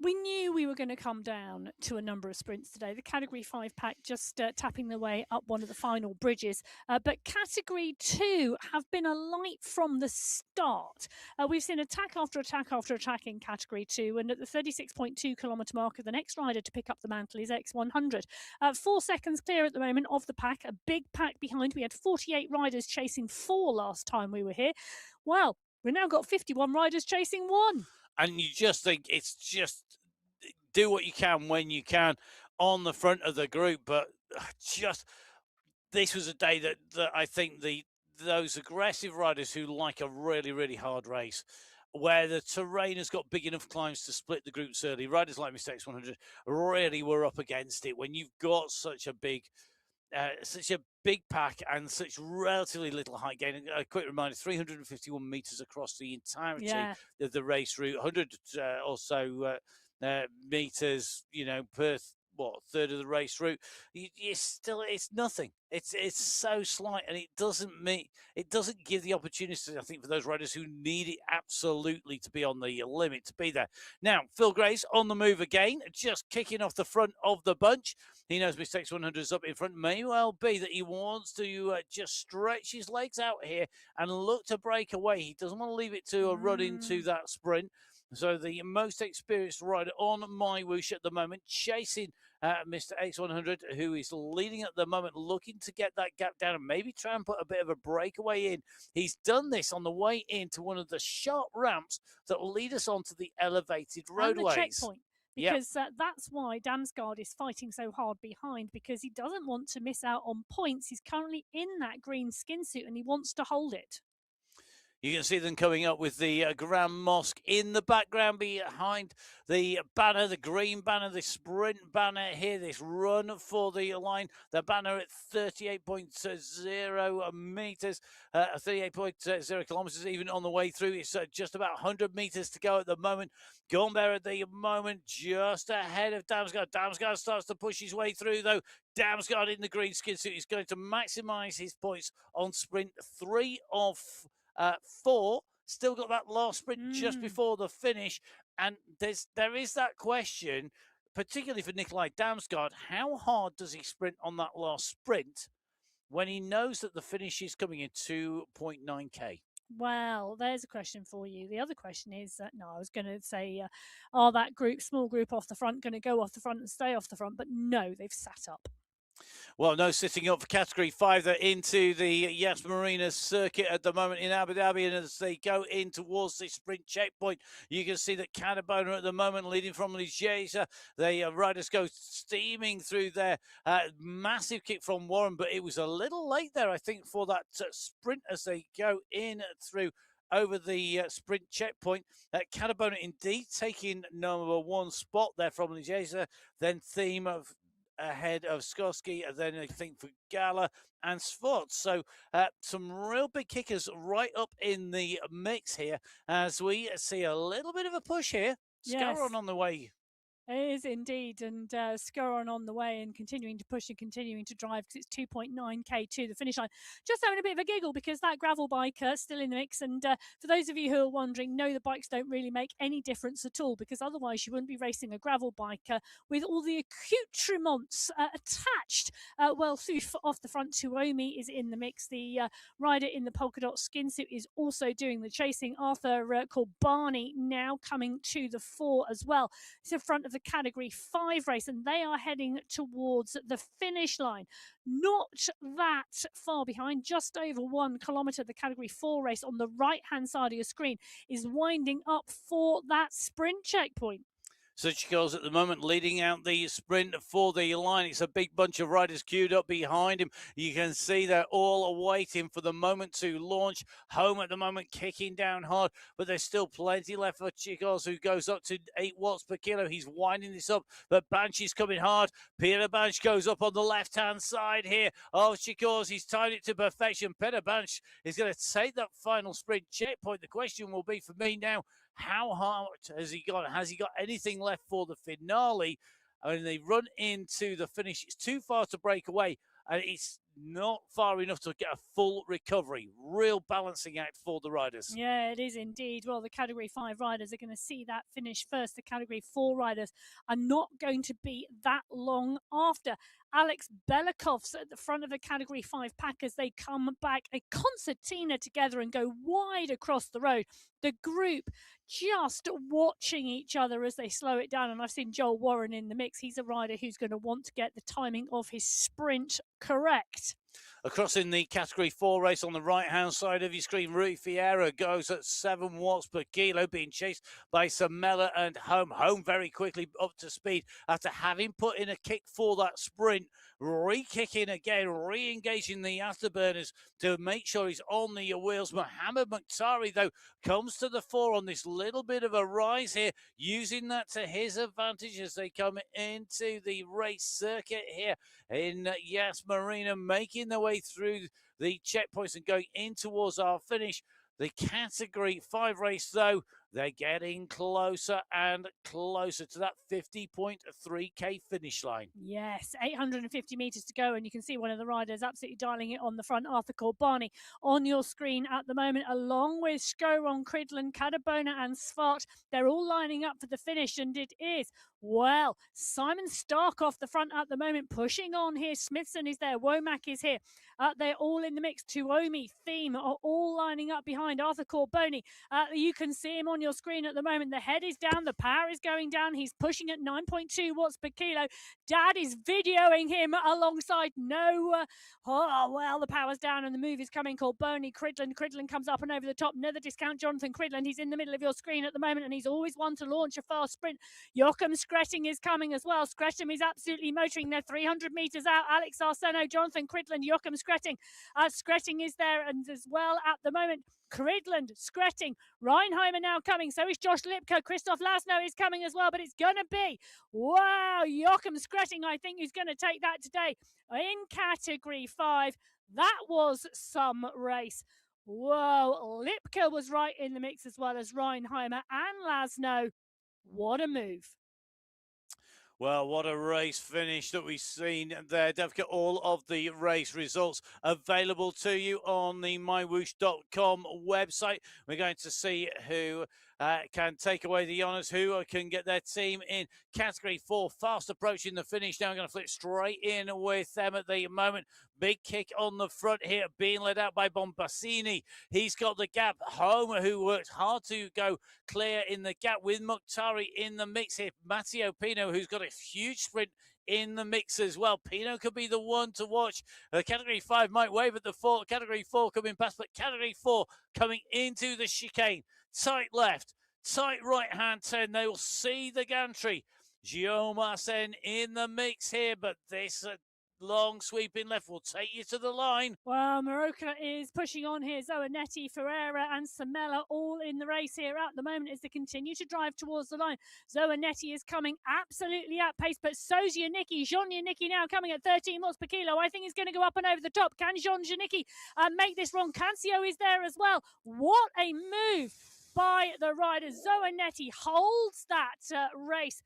We knew we were going to come down to a number of sprints today. The Category 5 pack just tapping their way up one of the final bridges. But Category 2 have been a light from the start. We've seen attack after attack after attack in Category 2. And at the 36.2 kilometre marker, the next rider to pick up the mantle is X100. 4 seconds clear at the moment of the pack. A big pack behind. We had 48 riders chasing 4 last time we were here. Well, we've now got 51 riders chasing 1. And you just think it's just do what you can when you can on the front of the group. But just this was a day that I think those aggressive riders who like a really, really hard race, where the terrain has got big enough climbs to split the groups early, riders like Mr. X100 really were up against it. When you've got such a big pack and such relatively little height gain. A quick reminder, 351 meters across the entirety of the race route, 100 or so meters, per third of the race route. It's nothing. It's so slight, and it doesn't give the opportunity, I think, for those riders who need it absolutely to be on the limit to be there. Now, Phil Gray's on the move again, just kicking off the front of the bunch. He knows Mr. X100 is up in front. May well be that he wants to just stretch his legs out here and look to break away. He doesn't want to leave it to a run into that sprint. So the most experienced rider on MyWhoosh at the moment, chasing Mr. X100, who is leading at the moment, looking to get that gap down and maybe try and put a bit of a breakaway in. He's done this on the way into one of the sharp ramps that will lead us onto the elevated roadways. And the checkpoint. Because that's why Damsgaard is fighting so hard behind, because he doesn't want to miss out on points. He's currently in that green skin suit and he wants to hold it. You can see them coming up with the Grand Mosque in the background behind the banner, the green banner, the sprint banner here, this run for the line. The banner at 38.0 meters, 38.0 kilometers even on the way through. It's just about 100 meters to go at the moment. Gomber at the moment just ahead of Damsgaard. Damsgaard starts to push his way through, though. Damsgaard in the green skin suit is going to maximize his points on sprint 3 of 4. Still got that last sprint just before the finish, and there is that question, particularly for Nikolai Damsgaard, how hard does he sprint on that last sprint when he knows that the finish is coming in 2.9k? Well, there's a question for you. The other question is, I was going to say, are that small group off the front, going to go off the front and stay off the front? But no, they've sat up. Well, no sitting up for Category 5. They're into the Yas Marina circuit at the moment in Abu Dhabi, and as they go in towards the sprint checkpoint, you can see that Canabona at the moment leading from Ligier. The riders go steaming through there. Massive kick from Warren, but it was a little late there, I think, for that sprint as they go in through over the sprint checkpoint. Canabona indeed taking number 1 spot there from Ligier. Then Theme of ahead of Skorsky, and then I think for Gala and Svot. So some real big kickers right up in the mix here as we see a little bit of a push here. Scaron on the way. It is indeed, and Scaron on the way and continuing to push and continuing to drive, because it's 2.9k to the finish line. Just having a bit of a giggle because that gravel bike still in the mix, and for those of you who are wondering, no, the bikes don't really make any difference at all, because otherwise you wouldn't be racing a gravel bike with all the accoutrements attached. Well, off the front, Tuomi is in the mix. The rider in the polka dot skin suit is also doing the chasing. Arthur called Barney now coming to the fore as well. It's in front of the Category 5 race, and they are heading towards the finish line. Not that far behind, just over 1 kilometre. The Category 4 race on the right-hand side of your screen is winding up for that sprint checkpoint. Such goals at the moment leading out the sprint for the line. It's a big bunch of riders queued up behind him. You can see they're all waiting for the moment to launch. Home at the moment kicking down hard, but there's still plenty left for Chicos, who goes up to 8 watts per kilo. He's winding this up, but Banshee's coming hard. Peter Bansh goes up on the left-hand side here of Chicos. He's tied it to perfection. Peter Bansh is going to take that final sprint checkpoint. The question will be for me now, how hard has he got? Has he got anything left for the finale? I mean, they run into the finish. It's too far to break away. And it's not far enough to get a full recovery. Real balancing act for the riders. Yeah, it is indeed. Well, the Category 5 riders are going to see that finish first. The Category 4 riders are not going to be that long after. Alex Belakov's at the front of the Category 5 pack as they come back, a concertina together and go wide across the road. The group just watching each other as they slow it down. And I've seen Joel Warren in the mix. He's a rider who's going to want to get the timing of his sprint correct. Across in the Category 4 race on the right-hand side of your screen, Rui Fiera goes at 7 watts per kilo, being chased by Samela and Home. Home very quickly up to speed after having put in a kick for that sprint. Re-kicking again, re-engaging the afterburners to make sure he's on the wheels. Mohamed Mukhtari, though, comes to the fore on this little bit of a rise here, using that to his advantage as they come into the race circuit here in Yas Marina, making their way through the checkpoints and going in towards our finish. The Category 5 race, though, they're getting closer and closer to that 50.3k finish line. Yes, 850 metres to go, and you can see one of the riders absolutely dialing it on the front, Arthur Corbani, on your screen at the moment, along with Skoron, Cridland, Cadabona and Svart. They're all lining up for the finish, and it is, well, Simon Stark off the front at the moment, pushing on here. Smithson is there, Womack is here. They're all in the mix. Tuomi, Theme are all lining up behind Arthur Corboni. You can see him on your screen at the moment. The head is down, the power is going down. He's pushing at 9.2 watts per kilo. Dad is videoing him alongside no. The power's down and the move is coming. Corboni, Cridland. Cridland comes up and over the top. Another discount, Jonathan Cridland. He's in the middle of your screen at the moment, and he's always one to launch a fast sprint. Joachim Skretting is coming as well. Skretting is absolutely motoring. They're 300 metres out. Alex Arseno, Jonathan Cridland, Joachim Skretting. Skretting is there and as well at the moment. Cridland, Skretting, Reinheimer now coming. So is Josh Lipka. Christoph Lasno is coming as well, but it's going to be, wow, Joachim Skretting, I think, who's going to take that today in Category 5. That was some race. Whoa, Lipka was right in the mix as well as Reinheimer and Lasno. What a move. Well, what a race finish that we've seen there. Don't forget all of the race results available to you on the MyWhoosh.com website. We're going to see who can take away the honours, who can get their team in Category 4, fast approaching the finish. Now I'm going to flip straight in with them at the moment. Big kick on the front here, being led out by Bombassini. He's got the gap. Homer, who worked hard to go clear in the gap with Mukhtari in the mix here. Matteo Pino, who's got a huge sprint in the mix as well. Pino could be the one to watch. Category 5 might wave at the 4. Category 4 coming past, but Category 4 coming into the chicane. Tight left, tight right-hand turn. They will see the gantry. Gio Marcin in the mix here, but this long sweeping left will take you to the line. Well, Maroka is pushing on here. Zoanetti, Ferreira and Samela all in the race here at the moment as they continue to drive towards the line. Zoanetti is coming absolutely at pace, but so's Janicki. Jean Janicki now coming at 13 watts per kilo. I think he's going to go up and over the top. Can Jean Janicki make this run? Cancio is there as well. What a move by the riders. Zoanetti holds that race.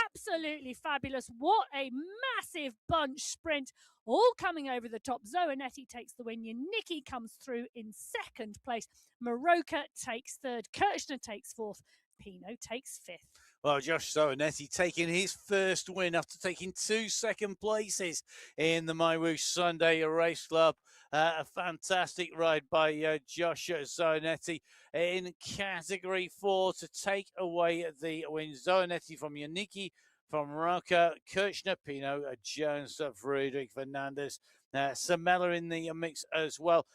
Absolutely fabulous. What a massive bunch sprint, all coming over the top. Zoanetti takes the win. Janicki comes through in second place. Maroka takes third. Kirchner takes fourth. Pino takes fifth. Well, Josh Zoanetti taking his first win after taking 2 second places in the MyWhoosh Sunday Race Club. A fantastic ride by Josh Zoanetti in Category 4 to take away the win. Zoanetti from Janicki, from Roca, Kirchner, Pino, Jones, Friedrich, Fernandez, Samela in the mix as well.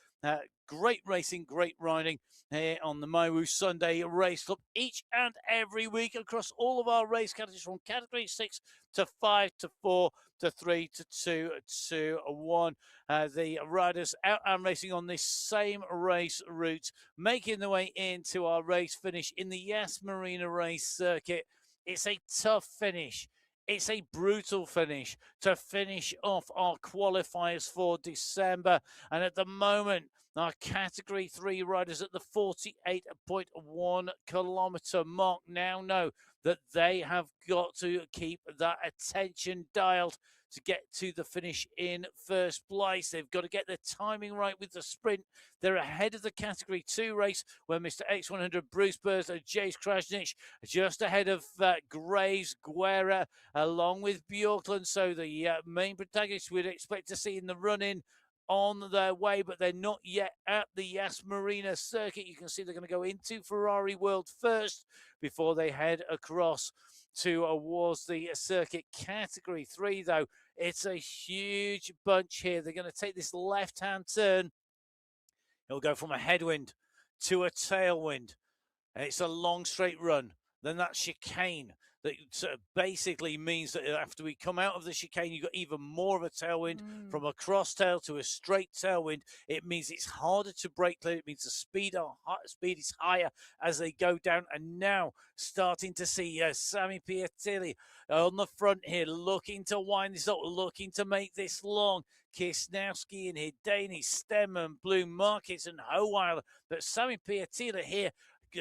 Great racing, great riding here on the MyWhoosh Sunday Race Club each and every week across all of our race categories from Category 6 to 5 to 4 to 3 to 2 to 1. The riders out and racing on this same race route, making their way into our race finish in the Yas Marina race circuit. It's a tough finish. It's a brutal finish to finish off our qualifiers for December. And at the moment, our Category 3 riders at the 48.1 kilometre mark now know that they have got to keep that attention dialed to get to the finish in first place. They've got to get their timing right with the sprint. They're ahead of the Category 2 race where Mr. X100 Bruce Burst and Jace Krasnich are just ahead of Graves, Guerra, along with Bjorklund. So the main protagonists we'd expect to see in the run-in on their way, but they're not yet at the Yas Marina circuit. You can see they're going to go into Ferrari World first before they head across towards the circuit. Category 3, though, it's a huge bunch here. They're going to take this left-hand turn. It'll go from a headwind to a tailwind. It's a long straight run. Then that chicane that basically means that after we come out of the chicane, you've got even more of a tailwind. From a cross tail to a straight tailwind. It means it's harder to brake clear. It means the speed is higher as they go down. And now starting to see Sammy Piatilli on the front here, looking to wind this up, looking to make this long. Kisnowski and Hidani, Stemman, Bloom, Markets and Howeiler. But Sammy Piatilli here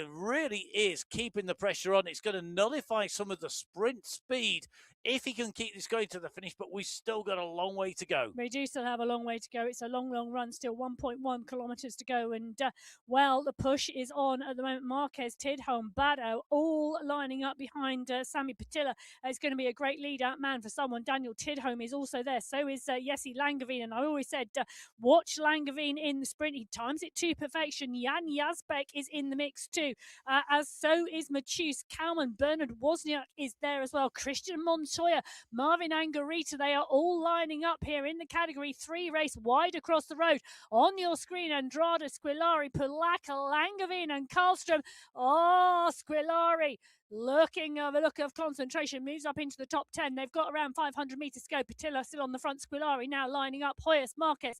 really is keeping the pressure on. It's going to nullify some of the sprint speed if he can keep this going to the finish, but we've still got a long way to go. We do still have a long way to go. It's a long, long run, still 1.1 kilometres to go. And, well, the push is on at the moment. Marquez, Tidholm, Bado, all lining up behind Sammy Patilla. It's going to be a great lead-out man for someone. Daniel Tidholm is also there. So is Jesse Langeveen. And I always said, watch Langeveen in the sprint. He times it to perfection. Jan Yazbek is in the mix too, as so is Matus Kalman. Bernard Wozniak is there as well. Christian Montoya, Marvin Angarita. They are all lining up here in the Category 3 race wide across the road. On your screen, Andrada, Squilari, Pulaka, Langeveen and Karlstrom. Oh, Squilari looking of a look of concentration, moves up into the top 10. They've got around 500 metres to go. Patilla still on the front. Squilari now lining up. Hoyas, Marquez,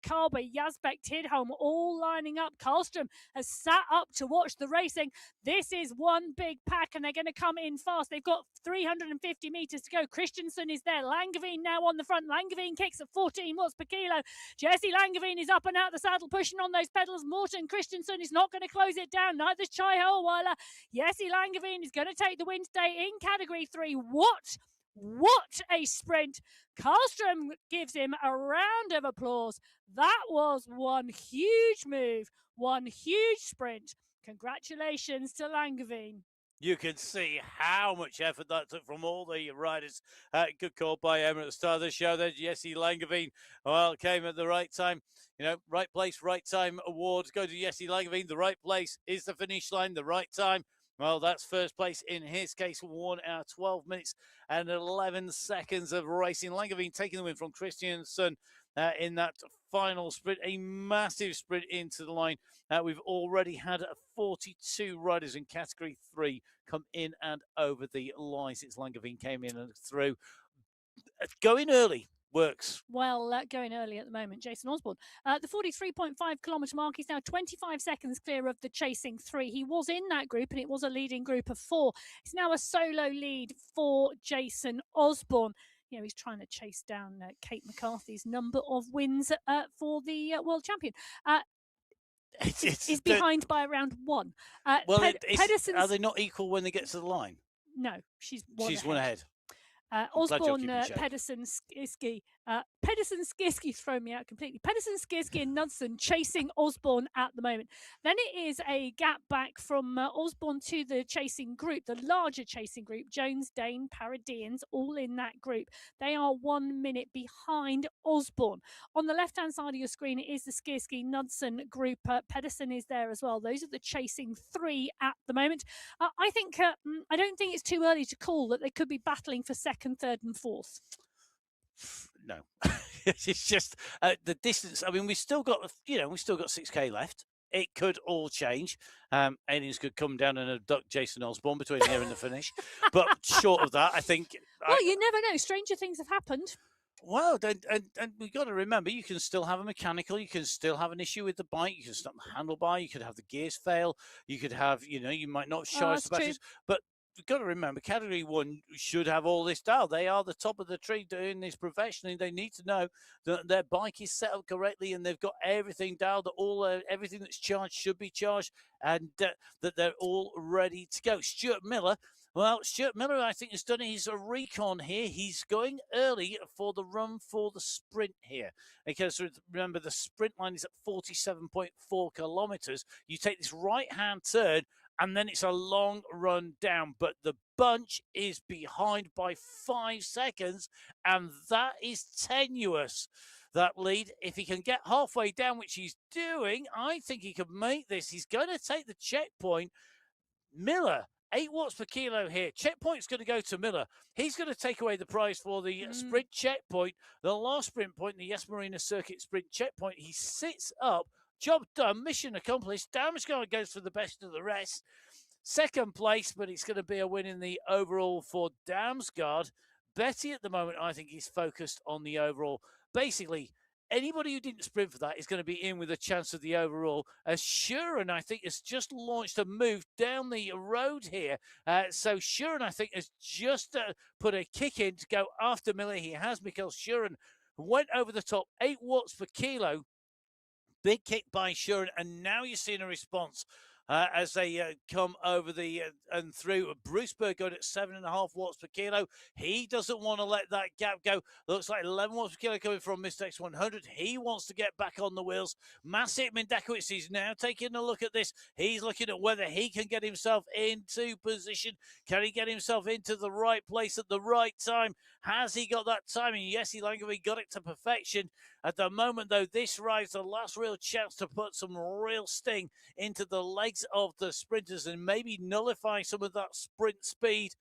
Kalber, Yazbek, Tidholm all lining up. Karlstrom has sat up to watch the racing. This is one big pack and they're going to come in fast. They've got 350 metres to go. Christensen is there. Langeveen now on the front. Langeveen kicks at 14 watts per kilo. Jesse Langeveen is up and out the saddle, pushing on those pedals. Morten Christensen is not going to close it down. Neither is Chai Howeiler. Jesse Langeveen is going to take the win today in Category 3. What a sprint. Karlstrom gives him a round of applause. That was one huge move, one huge sprint. Congratulations to Langeveen. You can see how much effort that took from all the riders. Good call by Emma at the start of the show. Then Jesse Langeveen, well, came at the right time. You know, right place, right time awards go to Jesse Langeveen. The right place is the finish line, the right time. Well, that's first place in his case, 1 hour, 12 minutes and 11 seconds of racing. Langeveen taking the win from Christiansen in that final sprint, a massive sprint into the line. We've already had 42 riders in Category 3 come in and over the line since Langeveen came in and through. Going early works. Well, going early at the moment, Jason Osborne. The 43.5 kilometre mark is now 25 seconds clear of the chasing 3. He was in that group and it was a leading group of 4. It's now a solo lead for Jason Osborne. You know, he's trying to chase down Kate McCarthy's number of wins for the world champion. It's behind by around 1. Well, are they not equal when they get to the line? No, she's one ahead. Osborne, Pedersen, Skiski. Pedersen, Skiski throw me out completely. Pedersen, Skiski and Knudsen chasing Osborne at the moment. Then it is a gap back from Osborne to the chasing group, the larger chasing group. Jones, Dane, Paradeans, all in that group. They are 1 minute behind Osborne. On the left-hand side of your screen, it is the Skiski, Knudsen group. Pedersen is there as well. Those are the chasing 3 at the moment. I don't think it's too early to call that they could be battling for second, third and fourth. No, it's just the distance. I mean, we've still got 6K left. It could all change. Aliens could come down and abduct Jason Osborne between here and the finish. But short of that, I think. Well, you never know. Stranger things have happened. Well, and we've got to remember, you can still have a mechanical, you can still have an issue with the bike, you can stop the handlebar, you could have the gears fail, you could have, you might not charge the batteries. But we've got to remember, Category 1 should have all this dialed. They are the top of the tree doing this professionally. They need to know that their bike is set up correctly and they've got everything dialed, that everything that's charged should be charged, and that they're all ready to go. Stuart Miller, Well, Stuart Miller, I think, has done his recon here. He's going early for the run for the sprint here. Because remember, the sprint line is at 47.4 kilometers. You take this right-hand turn, and then it's a long run down. But the bunch is behind by 5 seconds, and that is tenuous. That lead, if he can get halfway down, which he's doing, I think he could make this. He's going to take the checkpoint. Miller, 8 watts per kilo here. Checkpoint's going to go to Miller. He's going to take away the prize for the sprint checkpoint, the last sprint point, the Yes Marina Circuit sprint checkpoint. He sits up. Job done. Mission accomplished. Damsgaard goes for the best of the rest. Second place, but it's going to be a win in the overall for Damsgaard. Betty at the moment, I think, is focused on the overall. Basically, anybody who didn't sprint for that is going to be in with a chance of the overall. As Shuren, I think, has just launched a move down the road here. So Shuren, I think, has just put a kick in to go after Miller. He has, because Shuren went over the top, 8 watts per kilo. Big kick by Shuren, and now you're seeing a response as they come over the and through. Bruceberg going at 7.5 watts per kilo. He doesn't want to let that gap go. Looks like 11 watts per kilo coming from Mr. X100. He wants to get back on the wheels. Maciej Mendakowicz is now taking a look at this. He's looking at whether he can get himself into position. Can he get himself into the right place at the right time? Has he got that timing? Yes, he got it to perfection. At the moment, though, this rides the last real chance to put some real sting into the legs of the sprinters and maybe nullify some of that sprint speed.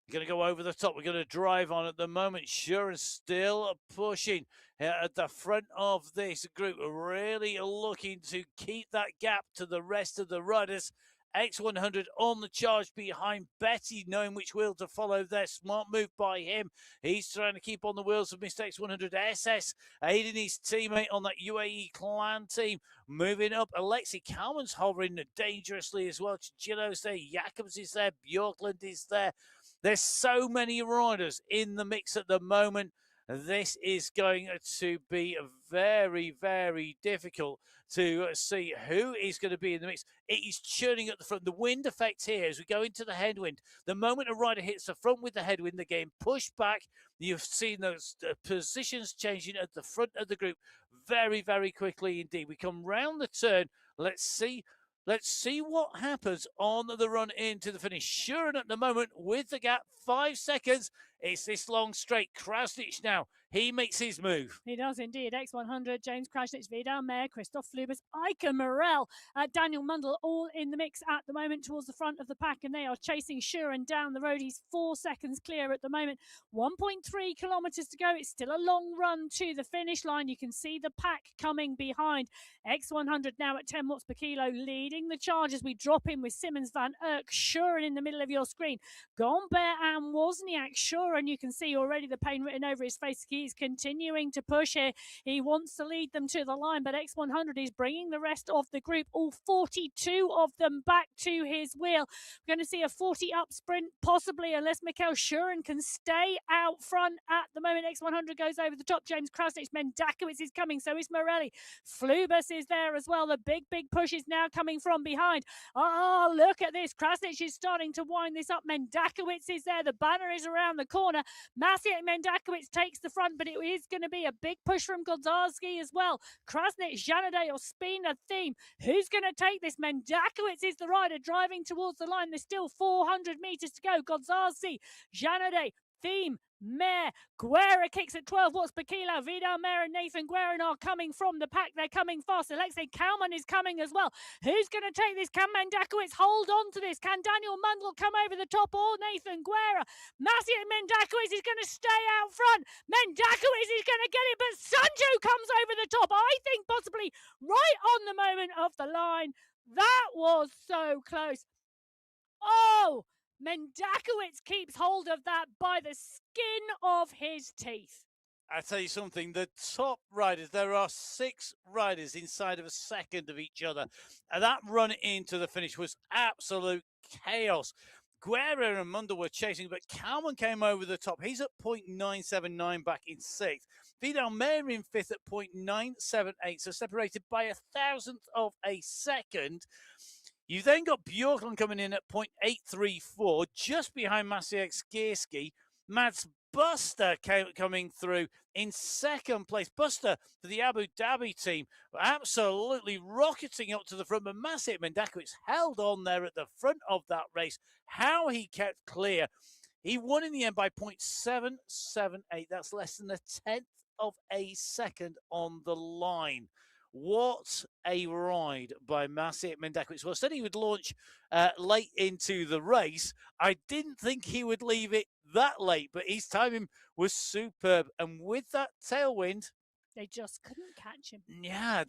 We're going to go over the top. We're going to drive on at the moment. Shuren still pushing at the front of this group, really looking to keep that gap to the rest of the riders. X100 on the charge behind Betty, knowing which wheel to follow there. Smart move by him. He's trying to keep on the wheels of Mr. X100 SS, aiding his teammate on that UAE clan team. Moving up, Alexei Kalman's hovering dangerously as well. Chigillo's there, Jacobs is there, Bjorklund is there. There's so many riders in the mix at the moment. This is going to be very, very difficult to see who is going to be in the mix. It is churning at the front. The wind effect here as we go into the headwind. The moment a rider hits the front with the headwind, they're getting pushed back. You've seen those positions changing at the front of the group very, very quickly indeed. We come round the turn. Let's see what happens on the run into the finish. Shuren at the moment with the gap, 5 seconds. It's this long straight. Krasnich now. He makes his move. He does indeed. X100, James Krasnich, Vidal Mayer, Christoph Flubers, Eike Morel, Daniel Mundell, all in the mix at the moment towards the front of the pack, and they are chasing Shuren down the road. He's 4 seconds clear at the moment. 1.3 kilometers to go. It's still a long run to the finish line. You can see the pack coming behind. X100 now at 10 watts per kilo, leading the charge as we drop in with Simmons, Van Erck, Shuren in the middle of your screen. Gombert and Wozniak. Shuren, you can see already the pain written over his face. He's continuing to push here. He wants to lead them to the line, but X100 is bringing the rest of the group, all 42 of them, back to his wheel. We're going to see a 40-up sprint, possibly, unless Mikhail Shuren can stay out front at the moment. X100 goes over the top. James Krasnich, Mendakowicz is coming, so is Morelli. Flubers is there as well. The big push is now coming from behind. Oh, look at this. Krasnich is starting to wind this up. Mendakowicz is there. The banner is around the corner. Maciej Mendakowicz takes the front, but it is going to be a big push from Godzarski as well. Krasnich, Janade, or Spina Theme. Who's going to take this? Mendakowicz is the rider driving towards the line. There's still 400 meters to go. Godzarski, Janade, Theme, Mayer, Guerra kicks at 12 watts per kilo. Vidal Mayer and Nathan Guerin are coming from the pack. They're coming fast. Alexei Kalman is coming as well. Who's going to take this? Can Mendakowicz hold on to this? Can Daniel Mundell come over the top, or Nathan Guerra? Maciej Mendakowicz is going to stay out front. Mendakowicz is going to get it, but Sancho comes over the top. I think possibly right on the moment of the line. That was so close. Oh! Mendakowicz keeps hold of that by the skin of his teeth. I tell you something, the top riders, there are 6 riders inside of a second of each other. And that run into the finish was absolute chaos. Guerra and Mundell were chasing, but Kalman came over the top. He's at 0.979 back in 6th. Vidal Mayer in 5th at 0.978, so separated by 1,000th of a second. You've then got Bjorklund coming in at 0.834, just behind Maciej Skierski. Mads Buster coming through in second place. Buster for the Abu Dhabi team, absolutely rocketing up to the front. But Maciej Mendakowicz held on there at the front of that race. How he kept clear. He won in the end by 0.778. That's less than a tenth of a second on the line. What a ride by Maciej Mendakowicz. Well, I said he would launch late into the race. I didn't think he would leave it that late, but his timing was superb. And with that tailwind, they just couldn't catch him. Yeah,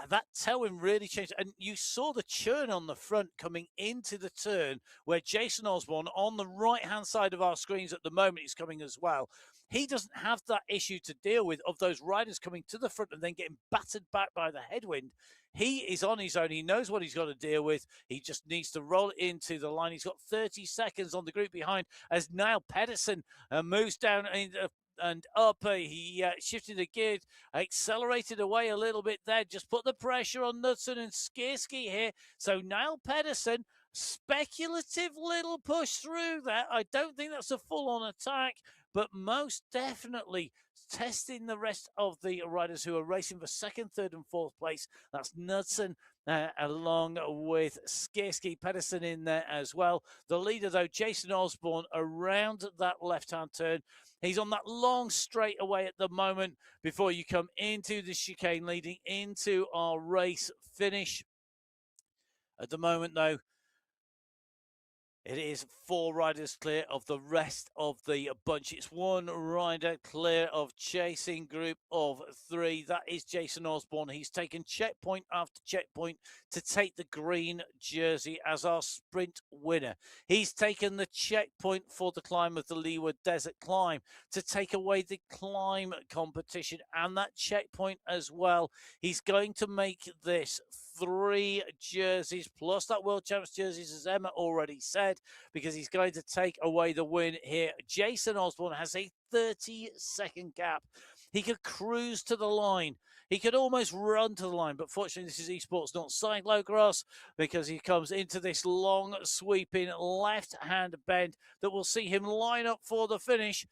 that tailwind really changed. And you saw the churn on the front coming into the turn where Jason Osborne on the right-hand side of our screens at the moment is coming as well. He doesn't have that issue to deal with of those riders coming to the front and then getting battered back by the headwind. He is on his own. He knows what he's got to deal with. He just needs to roll it into the line. He's got 30 seconds on the group behind as Niall Pedersen moves down and up. He shifted the gear, accelerated away a little bit there, just put the pressure on Knudsen and Skierski here. So Niall Pedersen, speculative little push through there. I don't think that's a full-on attack, but most definitely testing the rest of the riders who are racing for second, third, and fourth place. That's Knudsen along with Skierski, Pedersen in there as well. The leader, though, Jason Osborne, around that left-hand turn. He's on that long straightaway at the moment before you come into the chicane leading into our race finish. At the moment, though, it is 4 riders clear of the rest of the bunch. It's 1 rider clear of chasing group of 3. That is Jason Osborne. He's taken checkpoint after checkpoint to take the green jersey as our sprint winner. He's taken the checkpoint for the climb of the Leeward Desert Climb to take away the climb competition and that checkpoint as well. He's going to make this 3 jerseys plus that World Champs jerseys, as Emma already said, because he's going to take away the win here. Jason Osborne has a 30-second gap. He could cruise to the line. He could almost run to the line, but fortunately this is esports, not cyclocross, because he comes into this long sweeping left-hand bend that will see him line up for the finish.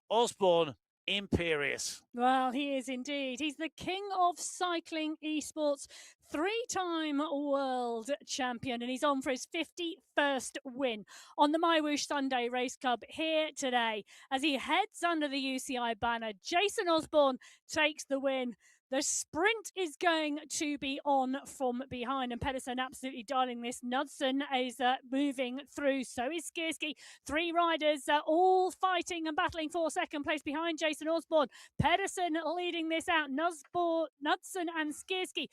Osborne, imperious. Well, he is indeed. He's the king of cycling esports, 3-time world champion, and he's on for his 51st win on the MyWhoosh Sunday Race Club here today. As he heads under the UCI banner, Jason Osborne takes the win. The sprint is going to be on from behind, and Pedersen absolutely dialing this. Knudsen is moving through, so is Skierski. 3 riders all fighting and battling for second place behind Jason Osborne. Pedersen leading this out. Knudsen and Skierski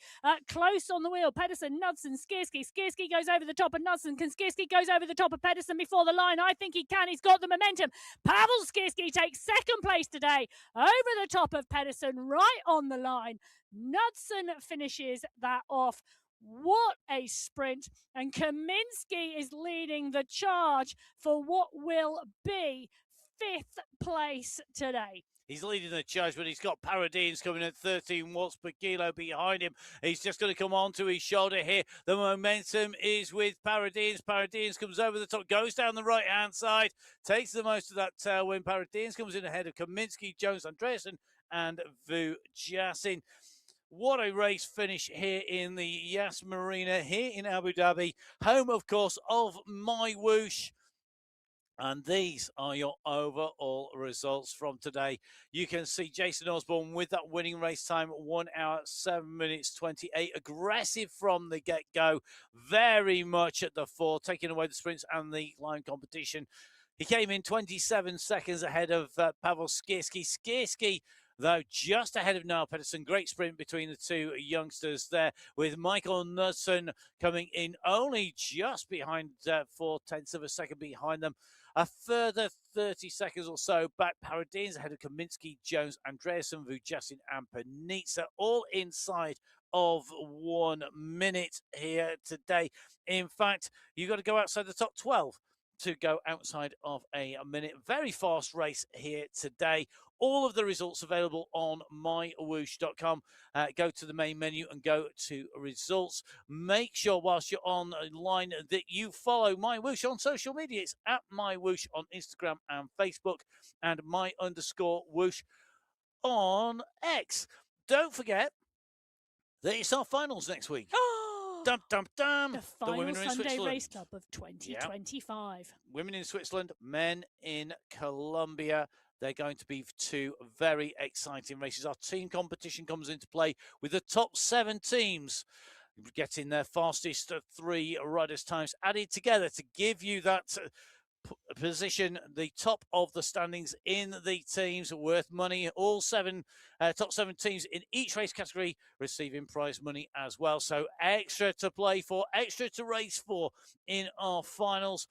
close on the wheel. Pedersen, Knudsen, Skierski. Skierski goes over the top of Knudsen. Can Skierski goes over the top of Pedersen before the line? I think he can. He's got the momentum. Pavel Skierski takes second place today over the top of Pedersen, right on the line. Knudsen finishes that off. What a sprint. And Kaminski is leading the charge for what will be 5th place today. He's leading the charge, but he's got Paradines coming at 13 watts per kilo behind him. He's just going to come onto his shoulder here. The momentum is with Paradines. Paradines comes over the top, goes down the right-hand side, takes the most of that tailwind. Paradines comes in ahead of Kaminski, Jones, Andreasen, and Vujasin. What a race finish here in the Yas Marina here in Abu Dhabi, home, of course, of MyWhoosh. And these are your overall results from today. You can see Jason Osborne with that winning race time, 1 hour, 7 minutes, 28. Aggressive from the get-go, very much at the fore, taking away the sprints and the line competition. He came in 27 seconds ahead of Pavel Skierski. Skierski, though, just ahead of Niall Pedersen. Great sprint between the 2 youngsters there, with Michael Knudsen coming in only just behind, 0.4 of a second behind them. A further 30 seconds or so back, Paradines ahead of Kaminski, Jones, Andreasen, Vujasin, and Panizza, all inside of 1 minute here today. In fact, you've got to go outside the top 12 to go outside of a minute. Very fast race here today. All of the results available on MyWhoosh.com. Go to the main menu and go to results. Make sure whilst you're online that you follow MyWhoosh on social media. It's at MyWhoosh on Instagram and Facebook, and my_whoosh on X. Don't forget that it's our finals next week. Dum, dum, dum. The final women are in Sunday Switzerland. Race Club of 2025. Yeah. Women in Switzerland, men in Colombia. They're going to be two very exciting races. Our team competition comes into play with the top 7 teams getting their fastest 3 riders' times added together to give you that position, the top of the standings in the teams, worth money. All top 7 teams in each race category receiving prize money as well. So extra to play for, extra to race for in our finals,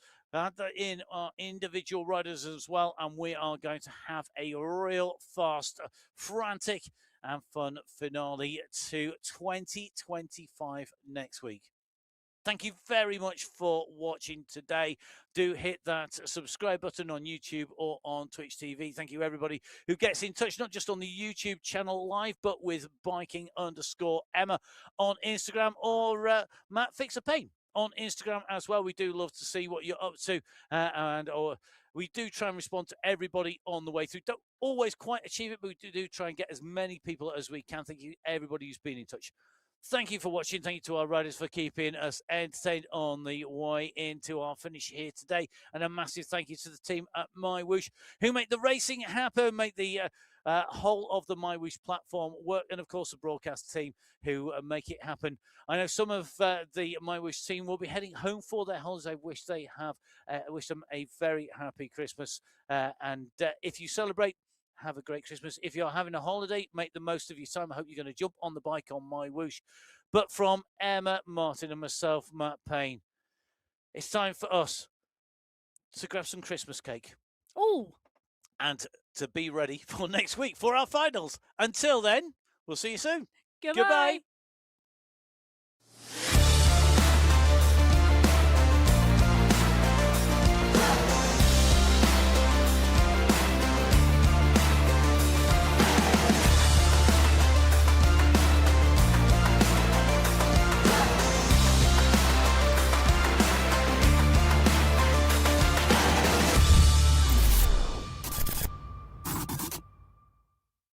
in our individual riders as well. And we are going to have a real fast, frantic and fun finale to 2025 next week. Thank you very much for watching today. Do hit that subscribe button on YouTube or on Twitch TV. Thank you, everybody who gets in touch, not just on the YouTube channel live, but with biking_Emma on Instagram, or Matt Fixer Pain on Instagram as well. We do love to see what you're up to, or we do try and respond to everybody on the way through. Don't always quite achieve it, but we do try and get as many people as we can. Thank you, everybody who's been in touch. Thank you for watching. Thank you to our riders for keeping us entertained on the way into our finish here today. And a massive thank you to the team at MyWhoosh who make the racing happen, make the whole of the MyWhoosh platform work, and of course the broadcast team who make it happen. I know some of the MyWhoosh team will be heading home for their holidays. I wish them a very happy Christmas. And if you celebrate, have a great Christmas. If you're having a holiday, make the most of your time. I hope you're going to jump on the bike on MyWhoosh. But from Emma, Martin, and myself, Matt Payne, it's time for us to grab some Christmas cake. Oh! And to be ready for next week for our finals. Until then, we'll see you soon. Goodbye.